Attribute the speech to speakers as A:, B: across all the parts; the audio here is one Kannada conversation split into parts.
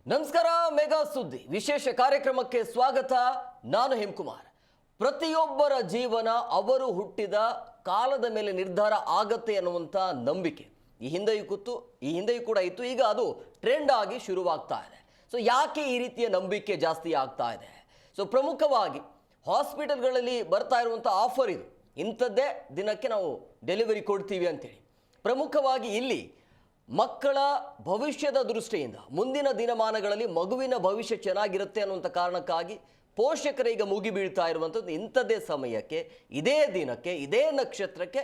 A: ನಮಸ್ಕಾರ. ಮೆಗಾ ಸುದ್ದಿ ವಿಶೇಷ ಕಾರ್ಯಕ್ರಮಕ್ಕೆ ಸ್ವಾಗತ. ನಾನು ಹೇಮಕುಮಾರ್. ಪ್ರತಿಯೊಬ್ಬರ ಜೀವನ ಅವರು ಹುಟ್ಟಿದ ಕಾಲದ ಮೇಲೆ ನಿರ್ಧಾರ ಆಗತ್ತೆ ಅನ್ನುವಂಥ ನಂಬಿಕೆ ಈ ಹಿಂದೆಯೂ ಕೂಡ ಇತ್ತು. ಈಗ ಅದು ಟ್ರೆಂಡ್ ಆಗಿ ಶುರುವಾಗ್ತಾ ಇದೆ. ಸೊ ಯಾಕೆ ಈ ರೀತಿಯ ನಂಬಿಕೆ ಜಾಸ್ತಿ ಆಗ್ತಾ ಇದೆ? ಸೊ ಪ್ರಮುಖವಾಗಿ ಹಾಸ್ಪಿಟಲ್ಗಳಲ್ಲಿ ಬರ್ತಾ ಇರುವಂಥ ಆಫರ್ ಇದು. ಇಂಥದ್ದೇ ದಿನಕ್ಕೆ ನಾವು ಡೆಲಿವರಿ ಕೊಡ್ತೀವಿ ಅಂತೇಳಿ. ಪ್ರಮುಖವಾಗಿ ಇಲ್ಲಿ ಮಕ್ಕಳ ಭವಿಷ್ಯದ ದೃಷ್ಟಿಯಿಂದ ಮುಂದಿನ ದಿನಮಾನಗಳಲ್ಲಿ ಮಗುವಿನ ಭವಿಷ್ಯ ಚೆನ್ನಾಗಿರುತ್ತೆ ಅನ್ನುವಂಥ ಕಾರಣಕ್ಕಾಗಿ ಪೋಷಕರೀಗ ಮುಗಿ ಬೀಳ್ತಾ ಇರುವಂಥದ್ದು ಇಂಥದ್ದೇ ಸಮಯಕ್ಕೆ, ಇದೇ ದಿನಕ್ಕೆ, ಇದೇ ನಕ್ಷತ್ರಕ್ಕೆ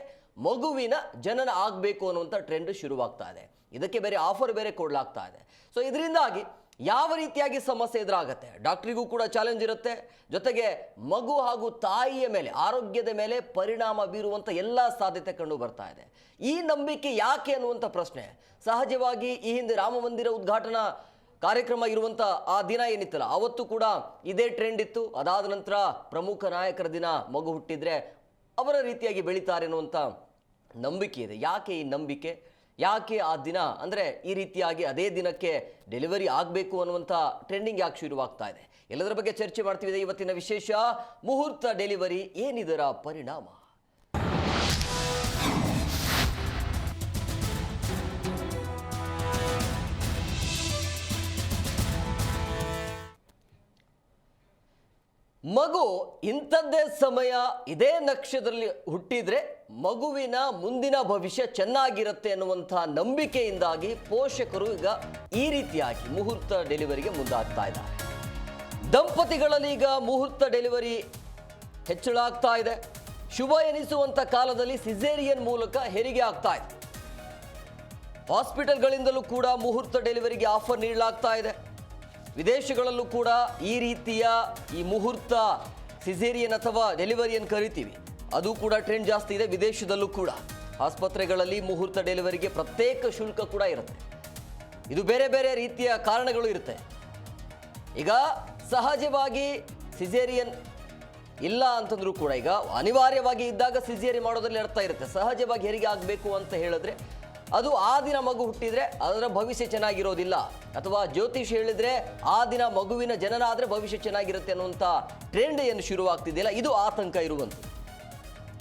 A: ಮಗುವಿನ ಜನನ ಆಗಬೇಕು ಅನ್ನುವಂಥ ಟ್ರೆಂಡ್ ಶುರುವಾಗ್ತಾ ಇದೆ. ಇದಕ್ಕೆ ಬೇರೆ ಆಫರ್ ಬೇರೆ ಕೊಡಲಾಗ್ತಾ ಇದೆ. ಸೊ ಇದರಿಂದಾಗಿ ಯಾವ ರೀತಿಯಾಗಿ ಸಮಸ್ಯೆ ಎದುರಾಗತ್ತೆ, ಡಾಕ್ಟ್ರಿಗೂ ಕೂಡ ಚಾಲೆಂಜ್ ಇರುತ್ತೆ, ಜೊತೆಗೆ ಮಗು ಹಾಗೂ ತಾಯಿಯ ಮೇಲೆ, ಆರೋಗ್ಯದ ಮೇಲೆ ಪರಿಣಾಮ ಬೀರುವಂಥ ಎಲ್ಲ ಸಾಧ್ಯತೆ ಕಂಡು ಬರ್ತಾ ಇದೆ. ಈ ನಂಬಿಕೆ ಯಾಕೆ ಅನ್ನುವಂಥ ಪ್ರಶ್ನೆ ಸಹಜವಾಗಿ ಈ ಹಿಂದೆ ರಾಮ ಮಂದಿರ ಉದ್ಘಾಟನಾ ಕಾರ್ಯಕ್ರಮ ಇರುವಂಥ ಆ ದಿನ ಏನಿತ್ತಲ್ಲ, ಅವತ್ತು ಕೂಡ ಇದೇ ಟ್ರೆಂಡ್ ಇತ್ತು. ಅದಾದ ನಂತರ ಪ್ರಮುಖ ನಾಯಕರ ದಿನ ಮಗು ಹುಟ್ಟಿದ್ರೆ ಅವರ ರೀತಿಯಾಗಿ ಬೆಳೀತಾರೆ ಅನ್ನುವಂಥ ನಂಬಿಕೆ ಇದೆ. ಯಾಕೆ ಈ ನಂಬಿಕೆ, ಯಾಕೆ ಆ ದಿನ ಅಂದರೆ ಈ ರೀತಿಯಾಗಿ ಅದೇ ದಿನಕ್ಕೆ ಡೆಲಿವರಿ ಆಗಬೇಕು ಅನ್ನುವಂಥ ಟ್ರೆಂಡಿಂಗ್ ಯಾಕೆ ಶುರುವಾಗ್ತಾ ಇದೆ? ಎಲ್ಲದರ ಬಗ್ಗೆ ಚರ್ಚೆ ಮಾಡ್ತೀವಿ. ಇವತ್ತಿನ ವಿಶೇಷ ಮುಹೂರ್ತ ಡೆಲಿವರಿ, ಏನಿದರ ಪರಿಣಾಮ? ಮಗು ಇಂಥದ್ದೇ ಸಮಯ ಇದೇ ನಕ್ಷತ್ರದಲ್ಲಿ ಹುಟ್ಟಿದ್ರೆ ಮಗುವಿನ ಮುಂದಿನ ಭವಿಷ್ಯ ಚೆನ್ನಾಗಿರುತ್ತೆ ಅನ್ನುವಂಥ ನಂಬಿಕೆಯಿಂದಾಗಿ ಪೋಷಕರು ಈಗ ಈ ರೀತಿಯಾಗಿ ಮುಹೂರ್ತ ಡೆಲಿವರಿಗೆ ಮುಂದಾಗ್ತಾ ಇದ್ದಾರೆ. ದಂಪತಿಗಳಲ್ಲಿ ಈಗ ಮುಹೂರ್ತ ಡೆಲಿವರಿ ಹೆಚ್ಚಳ ಆಗ್ತಾ ಇದೆ. ಶುಭ ಎನಿಸುವಂಥ ಕಾಲದಲ್ಲಿ ಸಿಸೇರಿಯನ್ ಮೂಲಕ ಹೆರಿಗೆ ಆಗ್ತಾ ಇದೆ. ಹಾಸ್ಪಿಟಲ್ಗಳಿಂದಲೂ ಕೂಡ ಮುಹೂರ್ತ ಡೆಲಿವರಿಗೆ ಆಫರ್ ನೀಡಲಾಗ್ತಾ ಇದೆ. ವಿದೇಶಗಳಲ್ಲೂ ಕೂಡ ಈ ರೀತಿಯ ಈ ಮುಹೂರ್ತ ಸಿಸೇರಿಯನ್ ಅಥವಾ ಡೆಲಿವರಿಯನ್ನು ಕರಿತೀವಿ, ಅದು ಕೂಡ ಟ್ರೆಂಡ್ ಜಾಸ್ತಿ ಇದೆ. ವಿದೇಶದಲ್ಲೂ ಕೂಡ ಆಸ್ಪತ್ರೆಗಳಲ್ಲಿ ಮುಹೂರ್ತ ಡೆಲಿವರಿಗೆ ಪ್ರತ್ಯೇಕ ಶುಲ್ಕ ಕೂಡ ಇರುತ್ತೆ. ಇದು ಬೇರೆ ಬೇರೆ ರೀತಿಯ ಕಾರಣಗಳು ಇರುತ್ತೆ. ಈಗ ಸಹಜವಾಗಿ ಸಿಸೇರಿಯನ್ ಇಲ್ಲ ಅಂತಂದ್ರೂ ಕೂಡ ಈಗ ಅನಿವಾರ್ಯವಾಗಿ ಇದ್ದಾಗ ಸಿಸೇರಿಯನ್ ಮಾಡೋದ್ರಲ್ಲಿ ಅರ್ಥ ಇರುತ್ತೆ. ಸಹಜವಾಗಿ ಹೆರಿಗೆ ಆಗಬೇಕು ಅಂತ ಹೇಳಿದ್ರೆ ಅದು ಆ ದಿನ ಮಗು ಹುಟ್ಟಿದ್ರೆ ಅದರ ಭವಿಷ್ಯ ಚೆನ್ನಾಗಿರೋದಿಲ್ಲ, ಅಥವಾ ಜ್ಯೋತಿಷ್ ಹೇಳಿದ್ರೆ ಆ ದಿನ ಮಗುವಿನ ಜನನ ಆದರೆ ಭವಿಷ್ಯ ಚೆನ್ನಾಗಿರುತ್ತೆ ಅನ್ನುವಂಥ ಟ್ರೆಂಡ್ ಏನು ಶುರುವಾಗ್ತಿದೆಯಲ್ಲ, ಇದು ಆತಂಕ ಇರುವಂಥದ್ದು.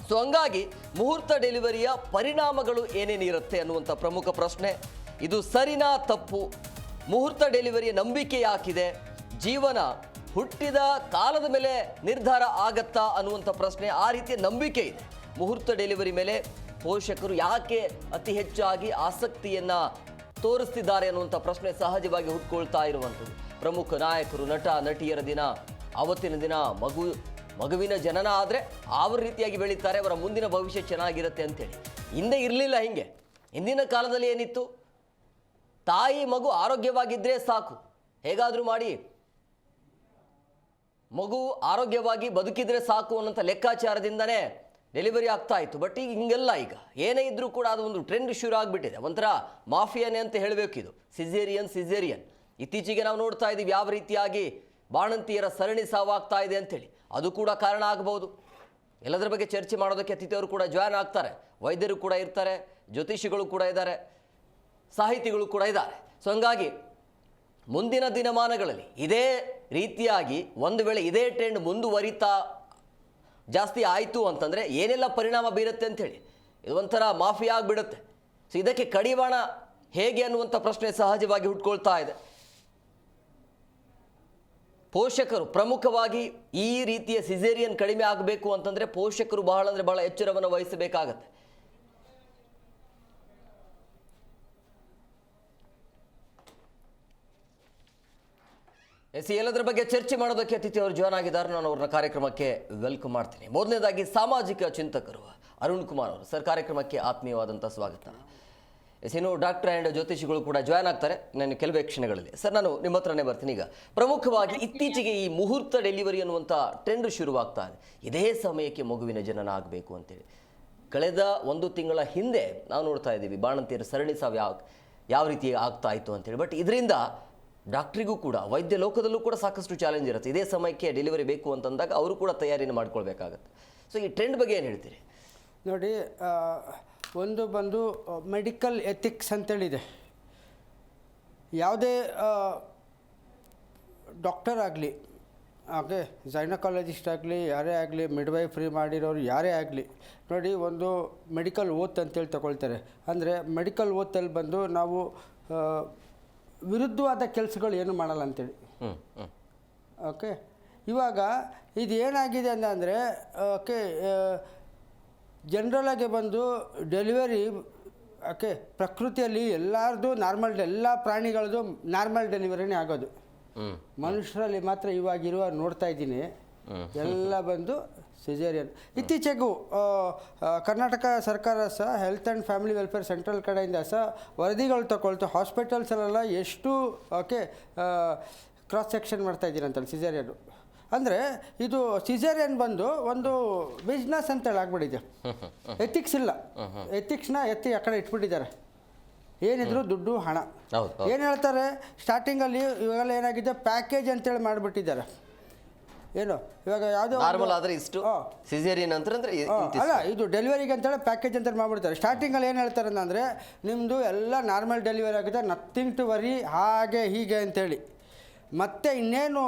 A: ಸೊ ಹಂಗಾಗಿ ಮುಹೂರ್ತ ಡೆಲಿವರಿಯ ಪರಿಣಾಮಗಳು ಏನೇನಿರುತ್ತೆ ಅನ್ನುವಂಥ ಪ್ರಮುಖ ಪ್ರಶ್ನೆ. ಇದು ಸರಿನಾ ತಪ್ಪು? ಮುಹೂರ್ತ ಡೆಲಿವರಿಯ ನಂಬಿಕೆ ಯಾಕಿದೆ? ಜೀವನ ಹುಟ್ಟಿದ ಕಾಲದ ಮೇಲೆ ನಿರ್ಧಾರ ಆಗತ್ತಾ ಅನ್ನುವಂಥ ಪ್ರಶ್ನೆ. ಆ ರೀತಿಯ ನಂಬಿಕೆ ಇದೆ ಮುಹೂರ್ತ ಡೆಲಿವರಿ ಮೇಲೆ. ಪೋಷಕರು ಯಾಕೆ ಅತಿ ಹೆಚ್ಚಾಗಿ ಆಸಕ್ತಿಯನ್ನು ತೋರಿಸ್ತಿದ್ದಾರೆ ಅನ್ನುವಂಥ ಪ್ರಶ್ನೆ ಸಹಜವಾಗಿ ಹುಟ್ಕೊಳ್ತಾ ಇರುವಂಥದ್ದು. ಪ್ರಮುಖ ನಾಯಕರು, ನಟ ನಟಿಯರ ದಿನ, ಆವತ್ತಿನ ದಿನ ಮಗುವಿನ ಜನನ ಆದರೆ ಯಾವ ರೀತಿಯಾಗಿ ಬೆಳೀತಾರೆ, ಅವರ ಮುಂದಿನ ಭವಿಷ್ಯ ಚೆನ್ನಾಗಿರುತ್ತೆ ಅಂತೇಳಿ. ಹಿಂದೆ ಇರಲಿಲ್ಲ ಹಿಂಗೆ. ಹಿಂದಿನ ಕಾಲದಲ್ಲಿ ಏನಿತ್ತು, ತಾಯಿ ಮಗು ಆರೋಗ್ಯವಾಗಿದ್ದರೆ ಸಾಕು, ಹೇಗಾದರೂ ಮಾಡಿ ಮಗು ಆರೋಗ್ಯವಾಗಿ ಬದುಕಿದ್ರೆ ಸಾಕು ಅನ್ನೋಂಥ ಲೆಕ್ಕಾಚಾರದಿಂದನೇ ಡೆಲಿವರಿ ಆಗ್ತಾ ಇತ್ತು. ಬಟ್ ಈಗ ಹಿಂಗೆಲ್ಲ, ಈಗ ಏನೇ ಇದ್ರೂ ಕೂಡ ಅದು ಒಂದು ಟ್ರೆಂಡ್ ಶುರು ಆಗಿಬಿಟ್ಟಿದೆ. ಒಂಥರ ಮಾಫಿಯಾನೇ ಅಂತ ಹೇಳಬೇಕು ಇದು. ಸಿಸೇರಿಯನ್ ಇತ್ತೀಚೆಗೆ ನಾವು ನೋಡ್ತಾ ಇದ್ದೀವಿ ಯಾವ ರೀತಿಯಾಗಿ ಬಾಣಂತಿಯರ ಸರಣಿ ಸಾವಾಗ್ತಾ ಇದೆ ಅಂತೇಳಿ. ಅದು ಕೂಡ ಕಾರಣ ಆಗಬಹುದು. ಎಲ್ಲದರ ಬಗ್ಗೆ ಚರ್ಚೆ ಮಾಡೋದಕ್ಕೆ ಅತಿಥಿಯವರು ಕೂಡ ಜಾಯ್ನ್ ಆಗ್ತಾರೆ. ವೈದ್ಯರು ಕೂಡ ಇರ್ತಾರೆ, ಜ್ಯೋತಿಷಿಗಳು ಕೂಡ ಇದ್ದಾರೆ, ಸಾಹಿತಿಗಳು ಕೂಡ ಇದ್ದಾರೆ. ಸೊ ಹಂಗಾಗಿ ಮುಂದಿನ ದಿನಮಾನಗಳಲ್ಲಿ ಇದೇ ರೀತಿಯಾಗಿ ಒಂದು ವೇಳೆ ಇದೇ ಟ್ರೆಂಡ್ ಮುಂದುವರಿತಾ ಜಾಸ್ತಿ ಆಯಿತು ಅಂತಂದರೆ ಏನೆಲ್ಲ ಪರಿಣಾಮ ಬೀರುತ್ತೆ ಅಂಥೇಳಿ, ಇದು ಒಂಥರ ಮಾಫಿಯಾ ಆಗಿಬಿಡುತ್ತೆ. ಸೊ ಇದಕ್ಕೆ ಕಡಿವಾಣ ಹೇಗೆ ಅನ್ನುವಂಥ ಪ್ರಶ್ನೆ ಸಹಜವಾಗಿ ಹುಟ್ಕೊಳ್ತಾ ಇದೆ. ಪೋಷಕರು ಪ್ರಮುಖವಾಗಿ ಈ ರೀತಿಯ ಸಿಸೇರಿಯನ್ ಕಡಿಮೆ ಆಗಬೇಕು ಅಂತಂದರೆ ಪೋಷಕರು ಬಹಳ ಎಚ್ಚರವನ್ನು ವಹಿಸಬೇಕಾಗತ್ತೆ. ಎಲ್ಲದರ ಬಗ್ಗೆ ಚರ್ಚೆ ಮಾಡೋದಕ್ಕೆ ಅತಿಥಿಯವರು ಜಾಯ್ನ್ ಆಗಿದ್ದಾರೆ. ನಾನು ಅವ್ರನ್ನ ಕಾರ್ಯಕ್ರಮಕ್ಕೆ ವೆಲ್ಕಮ್ ಮಾಡ್ತೀನಿ. ಮೊದಲನೇದಾಗಿ ಸಾಮಾಜಿಕ ಚಿಂತಕರು ಅರುಣ್ ಕುಮಾರ್ ಅವರು. ಸರ್, ಕಾರ್ಯಕ್ರಮಕ್ಕೆ ಆತ್ಮೀಯವಾದಂಥ ಸ್ವಾಗತ. ಇನ್ನು ಡಾಕ್ಟರ್ ಆ್ಯಂಡ್ ಜ್ಯೋತಿಷಿಗಳು ಕೂಡ ಜಾಯ್ನ್ ಆಗ್ತಾರೆ ನಾನು ಕೆಲವೇ ಕ್ಷಣಗಳಲ್ಲಿ. ಸರ್, ನಾನು ನಿಮ್ಮ ಹತ್ರನೇ ಬರ್ತೀನಿ. ಈಗ ಪ್ರಮುಖವಾಗಿ ಇತ್ತೀಚೆಗೆ ಈ ಮುಹೂರ್ತ ಡೆಲಿವರಿ ಅನ್ನುವಂಥ ಟ್ರೆಂಡ್ ಶುರುವಾಗ್ತಾ ಇದೆ. ಇದೇ ಸಮಯಕ್ಕೆ ಮಗುವಿನ ಜನನ ಆಗಬೇಕು ಅಂತೇಳಿ. ಕಳೆದ 1 ತಿಂಗಳ ಹಿಂದೆ ನಾವು ನೋಡ್ತಾ ಇದ್ದೀವಿ ಬಾಣಂತಿಯರ ಸರಣಿ ಸಾವು ಯಾವ ರೀತಿ ಆಗ್ತಾ ಇತ್ತು ಅಂತೇಳಿ. ಬಟ್ ಇದರಿಂದ ಡಾಕ್ಟ್ರಿಗೂ ಕೂಡ, ವೈದ್ಯ ಲೋಕದಲ್ಲೂ ಕೂಡ ಸಾಕಷ್ಟು ಚಾಲೆಂಜ್ ಇರುತ್ತೆ. ಇದೇ ಸಮಯಕ್ಕೆ ಡೆಲಿವರಿ ಬೇಕು ಅಂತಂದಾಗ ಅವರು ಕೂಡ ತಯಾರಿನ ಮಾಡ್ಕೊಳ್ಬೇಕಾಗತ್ತೆ. ಸೊ ಈ ಟ್ರೆಂಡ್ ಬಗ್ಗೆ ಏನು ಹೇಳ್ತೀರಿ?
B: ನೋಡಿ, ಒಂದು ಬಂದು ಮೆಡಿಕಲ್ ಎಥಿಕ್ಸ್ ಅಂತೇಳಿದೆ. ಯಾವುದೇ ಡಾಕ್ಟರ್ ಆಗಲಿ, ಓಕೆ, ಗೈನಕಾಲಜಿಸ್ಟ್ ಆಗಲಿ, ಯಾರೇ ಆಗಲಿ, ಮಿಡ್ವೈಫ್ರಿ ಮಾಡಿರೋರು ಯಾರೇ ಆಗಲಿ, ನೋಡಿ ಒಂದು ಮೆಡಿಕಲ್ ಓತ್ ಅಂತೇಳಿ ತಗೊಳ್ತಾರೆ. ಅಂದರೆ ಮೆಡಿಕಲ್ ಓತಲ್ಲಿ ಬಂದು ನಾವು ವಿರುದ್ಧವಾದ ಕೆಲಸಗಳು ಏನು ಮಾಡಲ್ಲ ಅಂತೇಳಿ. ಓಕೆ, ಇವಾಗ ಇದು ಏನಾಗಿದೆ ಅಂದರೆ, ಓಕೆ, ಜನರಲಾಗಿ ಬಂದು ಡೆಲಿವರಿ, ಓಕೆ, ಪ್ರಕೃತಿಯಲ್ಲಿ ಎಲ್ಲರದು ನಾರ್ಮಲ್, ಎಲ್ಲ ಪ್ರಾಣಿಗಳದ್ದು ನಾರ್ಮಲ್ ಡೆಲಿವರಿನೇ ಆಗೋದು. ಮನುಷ್ಯರಲ್ಲಿ ಮಾತ್ರ ಇವಾಗಿರುವ ನೋಡ್ತಾ ಇದ್ದೀನಿ ಎಲ್ಲ ಬಂದು ಸಿಜೇರಿಯನ್. ಇತ್ತೀಚೆಗೂ ಕರ್ನಾಟಕ ಸರ್ಕಾರ ಸಹ health and family welfare central ಕಡೆಯಿಂದ ಸಹ ವರದಿಗಳು ತಗೊಳ್ತು, ಹಾಸ್ಪಿಟಲ್ಸಲ್ಲೆಲ್ಲ ಎಷ್ಟು ಓಕೆ ಕ್ರಾಸ್ ಸೆಕ್ಷನ್ ಮಾಡ್ತಾಯಿದ್ದೀರಿ ಅಂತೇಳಿ ಸಿಜೇರಿಯನ್. ಅಂದರೆ ಇದು ಸಿಜೇರಿಯನ್ ಬಂದು ಒಂದು ಬಿಸ್ನೆಸ್ ಅಂತೇಳಿ ಆಗ್ಬಿಟ್ಟಿದೆ. ಎಥಿಕ್ಸ್ ಇಲ್ಲ, ಎಥಿಕ್ಸ್ನ ಎತ್ತಿ ಆ ಕಡೆ ಇಟ್ಬಿಟ್ಟಿದ್ದಾರೆ. ಏನಿದ್ರು ದುಡ್ಡು ಹಣ. ಏನು ಹೇಳ್ತಾರೆ ಸ್ಟಾರ್ಟಿಂಗಲ್ಲಿ, ಇವಾಗೆಲ್ಲ ಏನಾಗಿದೆ ಪ್ಯಾಕೇಜ್ ಅಂತೇಳಿ ಮಾಡಿಬಿಟ್ಟಿದ್ದಾರೆ. ಏನು ಇವಾಗ ಯಾವುದೋ
A: ನಾರ್ಮಲ್ ಆದರೆ ಇಷ್ಟು, ಸಿಸೇರಿಯನ್ ಅಂದ್ರೆ
B: ಅಲ್ಲ, ಇದು ಡೆಲಿವರಿಗೆ ಅಂತೇಳಿ ಪ್ಯಾಕೇಜ್ ಅಂತೇಳಿ ಮಾಡಿಬಿಡ್ತಾರೆ. ಸ್ಟಾರ್ಟಿಂಗಲ್ಲಿ ಏನು ಹೇಳ್ತಾರೆ ಅಂದರೆ ನಿಮ್ಮದು ಎಲ್ಲ ನಾರ್ಮಲ್ ಡೆಲಿವರಿ ಆಗಿದೆ, ನಥಿಂಗ್ ಟು ವರಿ, ಹಾಗೆ ಹೀಗೆ ಅಂತೇಳಿ. ಮತ್ತು ಇನ್ನೇನು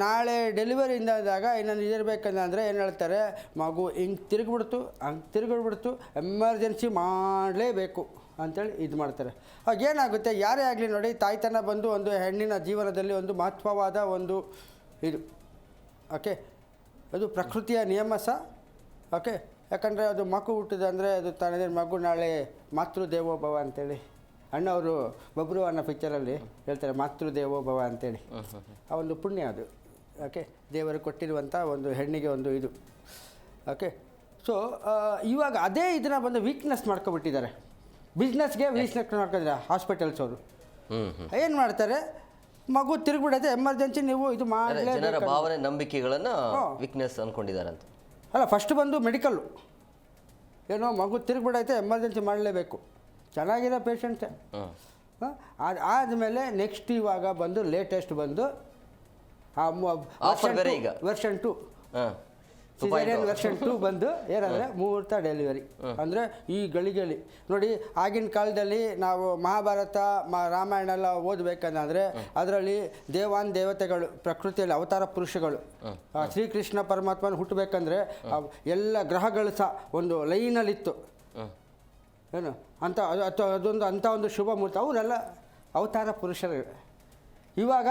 B: ನಾಳೆ ಡೆಲಿವರಿಯಿಂದ ಆದಾಗ ಇನ್ನೊಂದು ಇದಿರಬೇಕಂದ್ರೆ ಏನು ಹೇಳ್ತಾರೆ, ಮಗು ಹಿಂಗೆ ತಿರುಗಿಬಿಡ್ತು, ಹಂಗೆ ತಿರುಗಿಬಿಡ್ತು, ಎಮರ್ಜೆನ್ಸಿ ಮಾಡಲೇಬೇಕು ಅಂಥೇಳಿ ಇದು ಮಾಡ್ತಾರೆ. ಆಗೇನಾಗುತ್ತೆ, ಯಾರೇ ಆಗಲಿ ನೋಡಿ, ತಾಯ್ತನ ಬಂದು ಒಂದು ಹೆಣ್ಣಿನ ಜೀವನದಲ್ಲಿ ಒಂದು ಮಹತ್ವವಾದ ಒಂದು ಇದು. ಓಕೆ, ಅದು ಪ್ರಕೃತಿಯ ನಿಯಮ ಸಹ. ಓಕೆ, ಯಾಕಂದರೆ ಅದು ಮಗು ಹುಟ್ಟಿದೆ ಅಂದರೆ ಅದು ತನ್ನದೇ ಮಗು ನಾಳೆ ಮಾತೃದೇವೋಭವ ಅಂತೇಳಿ ಅಣ್ಣವರು ಬಬ್ರು ಅನ್ನೋ ಪಿಕ್ಚರಲ್ಲಿ ಹೇಳ್ತಾರೆ, ಮಾತೃದೇವೋಭವ ಅಂತೇಳಿ. ಆ ಒಂದು ಪುಣ್ಯ ಅದು. ಓಕೆ, ದೇವರು ಕೊಟ್ಟಿರುವಂಥ ಒಂದು ಹೆಣ್ಣಿಗೆ ಒಂದು ಇದು. ಓಕೆ, ಸೊ ಇವಾಗ ಅದೇ ಇದನ್ನು ಬಂದು ವೀಕ್ನೆಸ್ ಮಾಡ್ಕೊಬಿಟ್ಟಿದ್ದಾರೆ, ಬಿಸ್ನೆಸ್ಗೆ ವೀಕ್ನೆಸ್ ಮಾಡ್ಕೊಂಡಿದ್ದಾರೆ ಹಾಸ್ಪಿಟಲ್ಸ್ ಅವರು. ಏನು ಮಾಡ್ತಾರೆ, ಮಗು ತಿರುಗಿಬಿಡತ್ತೆ, ಎಮರ್ಜೆನ್ಸಿ ನೀವು ಇದು ಮಾಡಲೇ,
A: ಜನರ ಭಾವನೆ ನಂಬಿಕೆಗಳನ್ನು ವೀಕ್ನೆಸ್ ಅಂದ್ಕೊಂಡಿದ್ದಾರೆ ಅಂತ.
B: ಅಲ್ಲ, ಫಸ್ಟ್ ಬಂದು ಮೆಡಿಕಲ್ಲು, ಏನೋ ಮಗು ತಿರುಗಿಬಿಡೈತೆ, ಎಮರ್ಜೆನ್ಸಿ ಮಾಡಲೇಬೇಕು, ಚೆನ್ನಾಗಿರೋ ಪೇಷಂಟ್ಸೇ. ಆದಮೇಲೆ ನೆಕ್ಸ್ಟ್ ಇವಾಗ ಬಂದು ಲೇಟೆಸ್ಟ್ ಬಂದು ವರ್ಷನ್ 2 ಸಿಸೇರಿಯನ್ ವರ್ಷನ್ 2 ಬಂದು ಏನಂದರೆ ಮುಹೂರ್ತ ಡೆಲಿವರಿ. ಅಂದರೆ ಈ ಗಳಿಗೆಯಲ್ಲಿ ನೋಡಿ, ಆಗಿನ ಕಾಲದಲ್ಲಿ ನಾವು ಮಹಾಭಾರತ ರಾಮಾಯಣ ಎಲ್ಲ ಓದಬೇಕಂದ್ರೆ ಅದರಲ್ಲಿ ದೇವತೆಗಳು, ಪ್ರಕೃತಿಯಲ್ಲಿ ಅವತಾರ ಪುರುಷಗಳು, ಶ್ರೀಕೃಷ್ಣ ಪರಮಾತ್ಮನ ಹುಟ್ಟಬೇಕಂದ್ರೆ ಎಲ್ಲ ಗ್ರಹಗಳು ಸಹ ಒಂದು ಲೈನಲ್ಲಿತ್ತು. ಏನು ಅಂತ ಅದೊಂದು ಅಂಥ ಒಂದು ಶುಭ ಮುಹೂರ್ತ, ಅವರೆಲ್ಲ ಅವತಾರ ಪುರುಷರು. ಇವಾಗ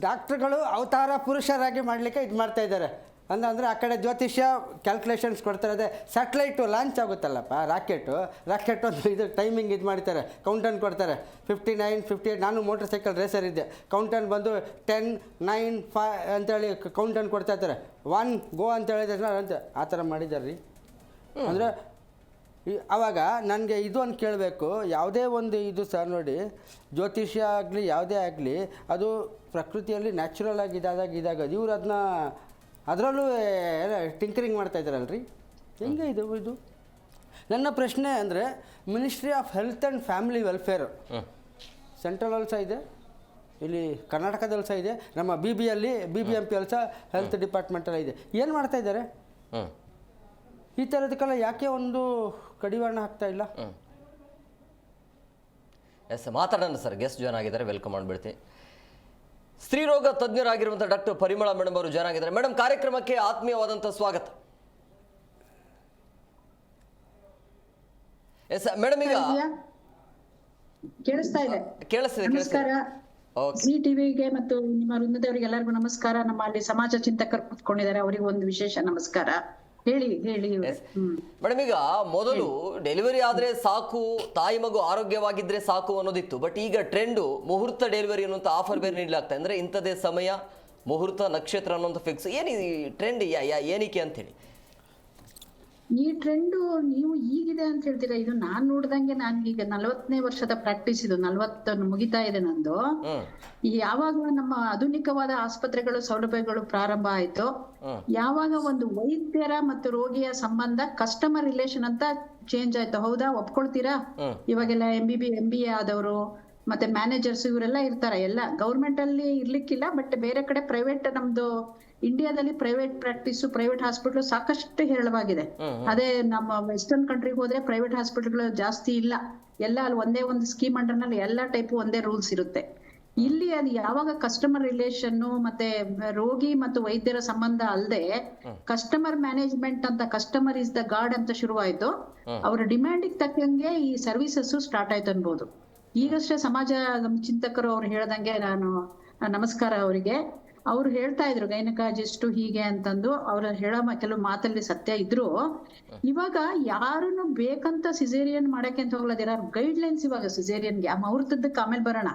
B: ಡಾಕ್ಟ್ರುಗಳು ಅವತಾರ ಪುರುಷರಾಗಿ ಮಾಡಲಿಕ್ಕೆ ಇದು ಮಾಡ್ತಾಯಿದ್ದಾರೆ. ಅಂದರೆ ಆ ಕಡೆ ಜ್ಯೋತಿಷ್ಯ ಕ್ಯಾಲ್ಕುಲೇಷನ್ಸ್ ಕೊಡ್ತಾರೆ. ಅದೇ ಸ್ಯಾಟಲೈಟು ಲಾಂಚ್ ಆಗುತ್ತಲ್ಲಪ್ಪ, ರಾಕೆಟ್ ಒಂದು ಇದು ಟೈಮಿಂಗ್ ಇದು ಮಾಡ್ತಾರೆ, ಕೌಂಟನ್ ಕೊಡ್ತಾರೆ, 59, 58. ನಾನು ಮೋಟರ್ ಸೈಕಲ್ ರೇಸರ್ ಇದ್ದೆ, ಕೌಂಟನ್ ಬಂದು 10, 9, 5 ಅಂತೇಳಿ ಕೌಂಟನ್ ಕೊಡ್ತಾ ಇರ್ತಾರೆ. 1 ಗೋ ಅಂತ ಹೇಳಿದ್ರೆ ಅಂತ ಆ ಥರ ಮಾಡಿದ್ದಾರೆ ರೀ. ಅಂದರೆ ಆವಾಗ ನನಗೆ ಇದು ಅಂತ ಕೇಳಬೇಕು, ಯಾವುದೇ ಒಂದು ಇದು ಸಹ ನೋಡಿ, ಜ್ಯೋತಿಷ್ಯ ಆಗಲಿ ಯಾವುದೇ ಆಗಲಿ ಅದು ಪ್ರಕೃತಿಯಲ್ಲಿ ನ್ಯಾಚುರಲ್ ಆಗಿ ಇದಾಗೋದು. ಇವರು ಅದನ್ನ ಅದರಲ್ಲೂ ಟಿಂಕರಿಂಗ್ ಮಾಡ್ತಾಯಿದ್ದಾರಲ್ರಿ, ಹೆಂಗೆ ಇದು ನನ್ನ ಪ್ರಶ್ನೆ. ಅಂದರೆ ministry of health and family welfare central ಸಹ ಇದೆ, ಇಲ್ಲಿ ಕರ್ನಾಟಕದಲ್ಲಿ ಸಹ ಇದೆ, ನಮ್ಮ BBMP ಅಲ್ಲಿ ಸಹ ಹೆಲ್ತ್ ಡಿಪಾರ್ಟ್ಮೆಂಟಲ್ಲಿ ಇದೆ. ಏನು ಮಾಡ್ತಾಯಿದ್ದಾರೆ ಈ ಥರದಕ್ಕೆಲ್ಲ? ಯಾಕೆ ಒಂದು ಕಡಿವಾಣ ಆಗ್ತಾ ಇಲ್ಲ?
A: ಎಸ್, ಮಾತಾಡೋಣ ಸರ್. ಗೆಸ್ಟ್ ಜಾಯ್ನ್ ಆಗಿದ್ದಾರೆ, ವೆಲ್ಕಮ್ ಮಾಡಿಬಿಡ್ತೀನಿ. ಸ್ತ್ರೀರೋಗ ತಜ್ಞರಾಗಿರುವಂಥ ಡಾಕ್ಟರ್ ಪರಿಮಳ ಮೇಡಮ್ ಅವರು ಜಾಯ್ನ್ ಆಗಿದ್ದಾರೆ. ಮೇಡಮ್, ಕಾರ್ಯಕ್ರಮಕ್ಕೆ ಆತ್ಮೀಯವಾದಂಥ ಸ್ವಾಗತ. ಎಸ್ ಮೇಡಮ್, ಈಗ ಕೇಳಿಸ್ತಿದೆ.
C: ನಮಸ್ಕಾರ ಜಿ ಟಿವಿಗೆ ಮತ್ತು ನಿಮ್ಮ ವೃಂದದವರಿಗೆ ಎಲ್ಲರಿಗೂ ನಮಸ್ಕಾರ. ನಮ್ಮ ಅಲ್ಲಿ ಸಮಾಜ ಚಿಂತಕರು ಕೂತ್ಕೊಂಡಿದ್ದಾರೆ, ಅವರಿಗೆ ಒಂದು ವಿಶೇಷ ನಮಸ್ಕಾರ. ಹೇಳಿ.
A: ಮೇಡಮ್, ಈಗ ಮೊದಲು ಡೆಲಿವರಿ ಆದ್ರೆ ಸಾಕು, ತಾಯಿ ಮಗು ಆರೋಗ್ಯವಾಗಿದ್ರೆ ಸಾಕು ಅನ್ನೋದಿತ್ತು. ಬಟ್ ಈಗ ಟ್ರೆಂಡು ಮುಹೂರ್ತ ಡೆಲಿವರಿ ಅನ್ನುವಂಥ ಆಫರ್ ಬೇರೆ ನೀಡಲಾಗ್ತದೆ. ಅಂದ್ರೆ ಇಂಥದೇ ಸಮಯ, ಮುಹೂರ್ತ, ನಕ್ಷತ್ರ ಅನ್ನೋಂಥ ಫಿಕ್ಸ್. ಏನು ಈ ಟ್ರೆಂಡ್ ಏನಕ್ಕೆ ಅಂತೇಳಿ?
C: ಈ ಟ್ರೆಂಡು ನೀವು ಈಗಿದೆ ಅಂತ ಹೇಳ್ತೀರಾ? ಇದು ನಾನ್ ನೋಡ್ದಂಗೆ, ಈಗ 40ನೇ ವರ್ಷದ ಪ್ರಾಕ್ಟೀಸ್, ಇದು 40 ಮುಗಿತಾ ಇದೆ ನಂದು. ಯಾವಾಗ ನಮ್ಮ ಆಧುನಿಕವಾದ ಆಸ್ಪತ್ರೆಗಳು ಸೌಲಭ್ಯಗಳು ಪ್ರಾರಂಭ ಆಯ್ತು, ಯಾವಾಗ ಒಂದು ವೈದ್ಯರ ಮತ್ತು ರೋಗಿಯ ಸಂಬಂಧ ಕಸ್ಟಮರ್ ರಿಲೇಷನ್ ಅಂತ ಚೇಂಜ್ ಆಯ್ತು. ಹೌದಾ, ಒಪ್ಕೊಳ್ತೀರಾ? ಇವಾಗೆಲ್ಲ MBA ಆದವರು ಮತ್ತೆ ಮ್ಯಾನೇಜರ್ಸ್ ಇವರೆಲ್ಲ ಇರ್ತಾರೆ. ಎಲ್ಲ ಗೌರ್ಮೆಂಟ್ ಅಲ್ಲಿ ಇರ್ಲಿಕ್ಕಿಲ್ಲ, ಬಟ್ ಬೇರೆ ಕಡೆ ಪ್ರೈವೇಟ್, ನಮ್ದು ಇಂಡಿಯಾದಲ್ಲಿ ಪ್ರೈವೇಟ್ ಪ್ರಾಕ್ಟೀಸು, ಪ್ರೈವೇಟ್ ಹಾಸ್ಪಿಟಲ್ ಸಾಕಷ್ಟು ಹೇರಳವಾಗಿದೆ. ಅದೇ ನಮ್ಮ ವೆಸ್ಟರ್ನ್ ಕಂಟ್ರಿಗೆ ಹೋದ್ರೆ ಪ್ರೈವೇಟ್ ಹಾಸ್ಪಿಟಲ್ಗಳು ಜಾಸ್ತಿ ಇಲ್ಲ. ಎಲ್ಲ ಅಲ್ಲಿ ಒಂದೇ ಒಂದು ಸ್ಕೀಮ್ ಅಂಡರ್ನಲ್ಲಿ ಎಲ್ಲ ಟೈಪ್ ಒಂದೇ ರೂಲ್ಸ್ ಇರುತ್ತೆ. ಇಲ್ಲಿ ಅದು ಯಾವಾಗ ಕಸ್ಟಮರ್ ರಿಲೇಷನ್ ಮತ್ತೆ ರೋಗಿ ಮತ್ತು ವೈದ್ಯರ ಸಂಬಂಧ ಅಲ್ಲದೆ ಕಸ್ಟಮರ್ ಮ್ಯಾನೇಜ್ಮೆಂಟ್ ಅಂತ, ಕಸ್ಟಮರ್ ಇಸ್ ದ ಗಾಡ್ ಅಂತ ಶುರುವಾಯ್ತು. ಅವರ ಡಿಮ್ಯಾಂಡಿಗೆ ತಕ್ಕಂಗೆ ಈ ಸರ್ವಿಸಸ್ ಸ್ಟಾರ್ಟ್ ಆಯ್ತು ಅನ್ಬೋದು. ಈಗಷ್ಟೇ ಸಮಾಜ ಚಿಂತಕರು ಅವ್ರು ಹೇಳ್ದಂಗೆ, ನಾನು ನಮಸ್ಕಾರ ಅವರಿಗೆ, ಅವ್ರು ಹೇಳ್ತಾ ಇದ್ರು ಗೈನಕಾಲಜಿಸ್ಟ್ ಹೀಗೆ ಅಂತಂದು. ಅವ್ರ ಹೇಳೋ ಕೆಲವು ಮಾತಲ್ಲಿ ಸತ್ಯ ಇದ್ರು. ಇವಾಗ ಯಾರನ್ನು ಬೇಕಂತ ಸಿಸೇರಿಯನ್ ಮಾಡಕ್ಕೆ ಅಂತ ಹೋಗ್ಲದಿರ, ಗೈಡ್ ಲೈನ್ಸ್ ಇವಾಗ ಸಿಸೇರಿಯನ್ಗೆ, ಆ ಮುಹೂರ್ತದಕ್ಕೆ ಆಮೇಲೆ ಬರೋಣ.